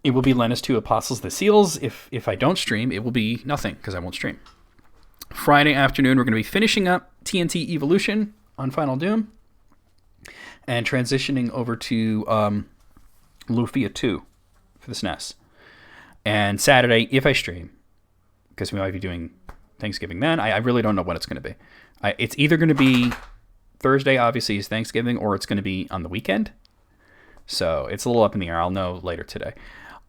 it will be Lennis 2 Apostles of the Seals. If I don't stream, it will be nothing because I won't stream. Friday afternoon, we're going to be finishing up TNT Evolution on Final Doom and transitioning over to Lufia 2 for the SNES. And Saturday, if I stream, because we might be doing Thanksgiving then, I really don't know what it's going to be. It's either going to be Thursday, obviously, is Thanksgiving, or it's going to be on the weekend. So it's a little up in the air. I'll know later today.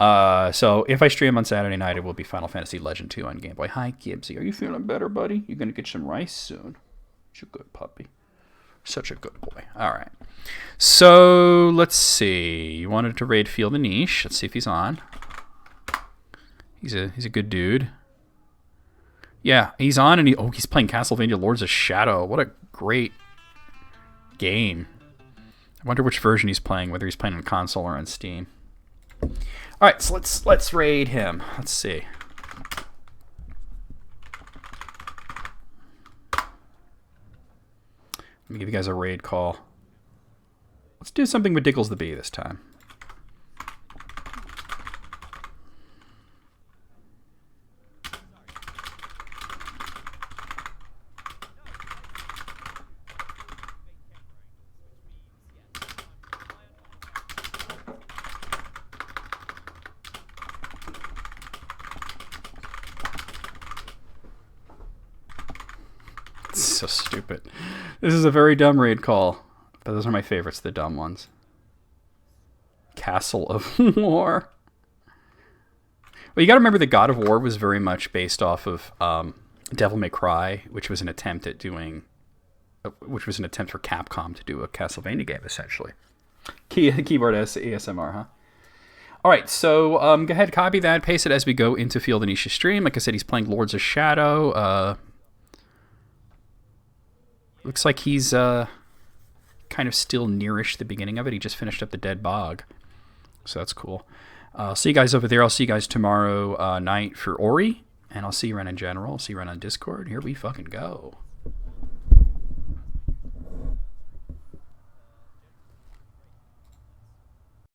So if I stream on Saturday night, it will be Final Fantasy Legend 2 on Game Boy. Hi, Gibbsy. Are you feeling better, buddy? You're going to get some rice soon. Such a good puppy. Such a good boy. All right. So let's see. You wanted to raid Feel the Niche. Let's see if he's on. He's a good dude. Yeah, he's on, and he's playing Castlevania Lords of Shadow. What a great game. I wonder which version he's playing, whether he's playing on console or on Steam. All right, so let's raid him. Let's see. Let me give you guys a raid call. Let's do something with Diggles the Bee this time. So stupid. This is a very dumb raid call, but those are my favorites, the dumb ones. Castle of War. Well, you got to remember that God of War was very much based off of Devil May Cry, which was an attempt for Capcom to do a Castlevania game, essentially. Keyboard ASMR, huh? All right, so go ahead, copy that, paste it as we go into Feel the Niche stream. Like I said, he's playing Lords of Shadow. Looks like he's kind of still nearish the beginning of it. He just finished up the Dead Bog. So that's cool. I'll see you guys over there. I'll see you guys tomorrow night for Ori. And I'll see you around in general. I'll see you around on Discord. Here we fucking go.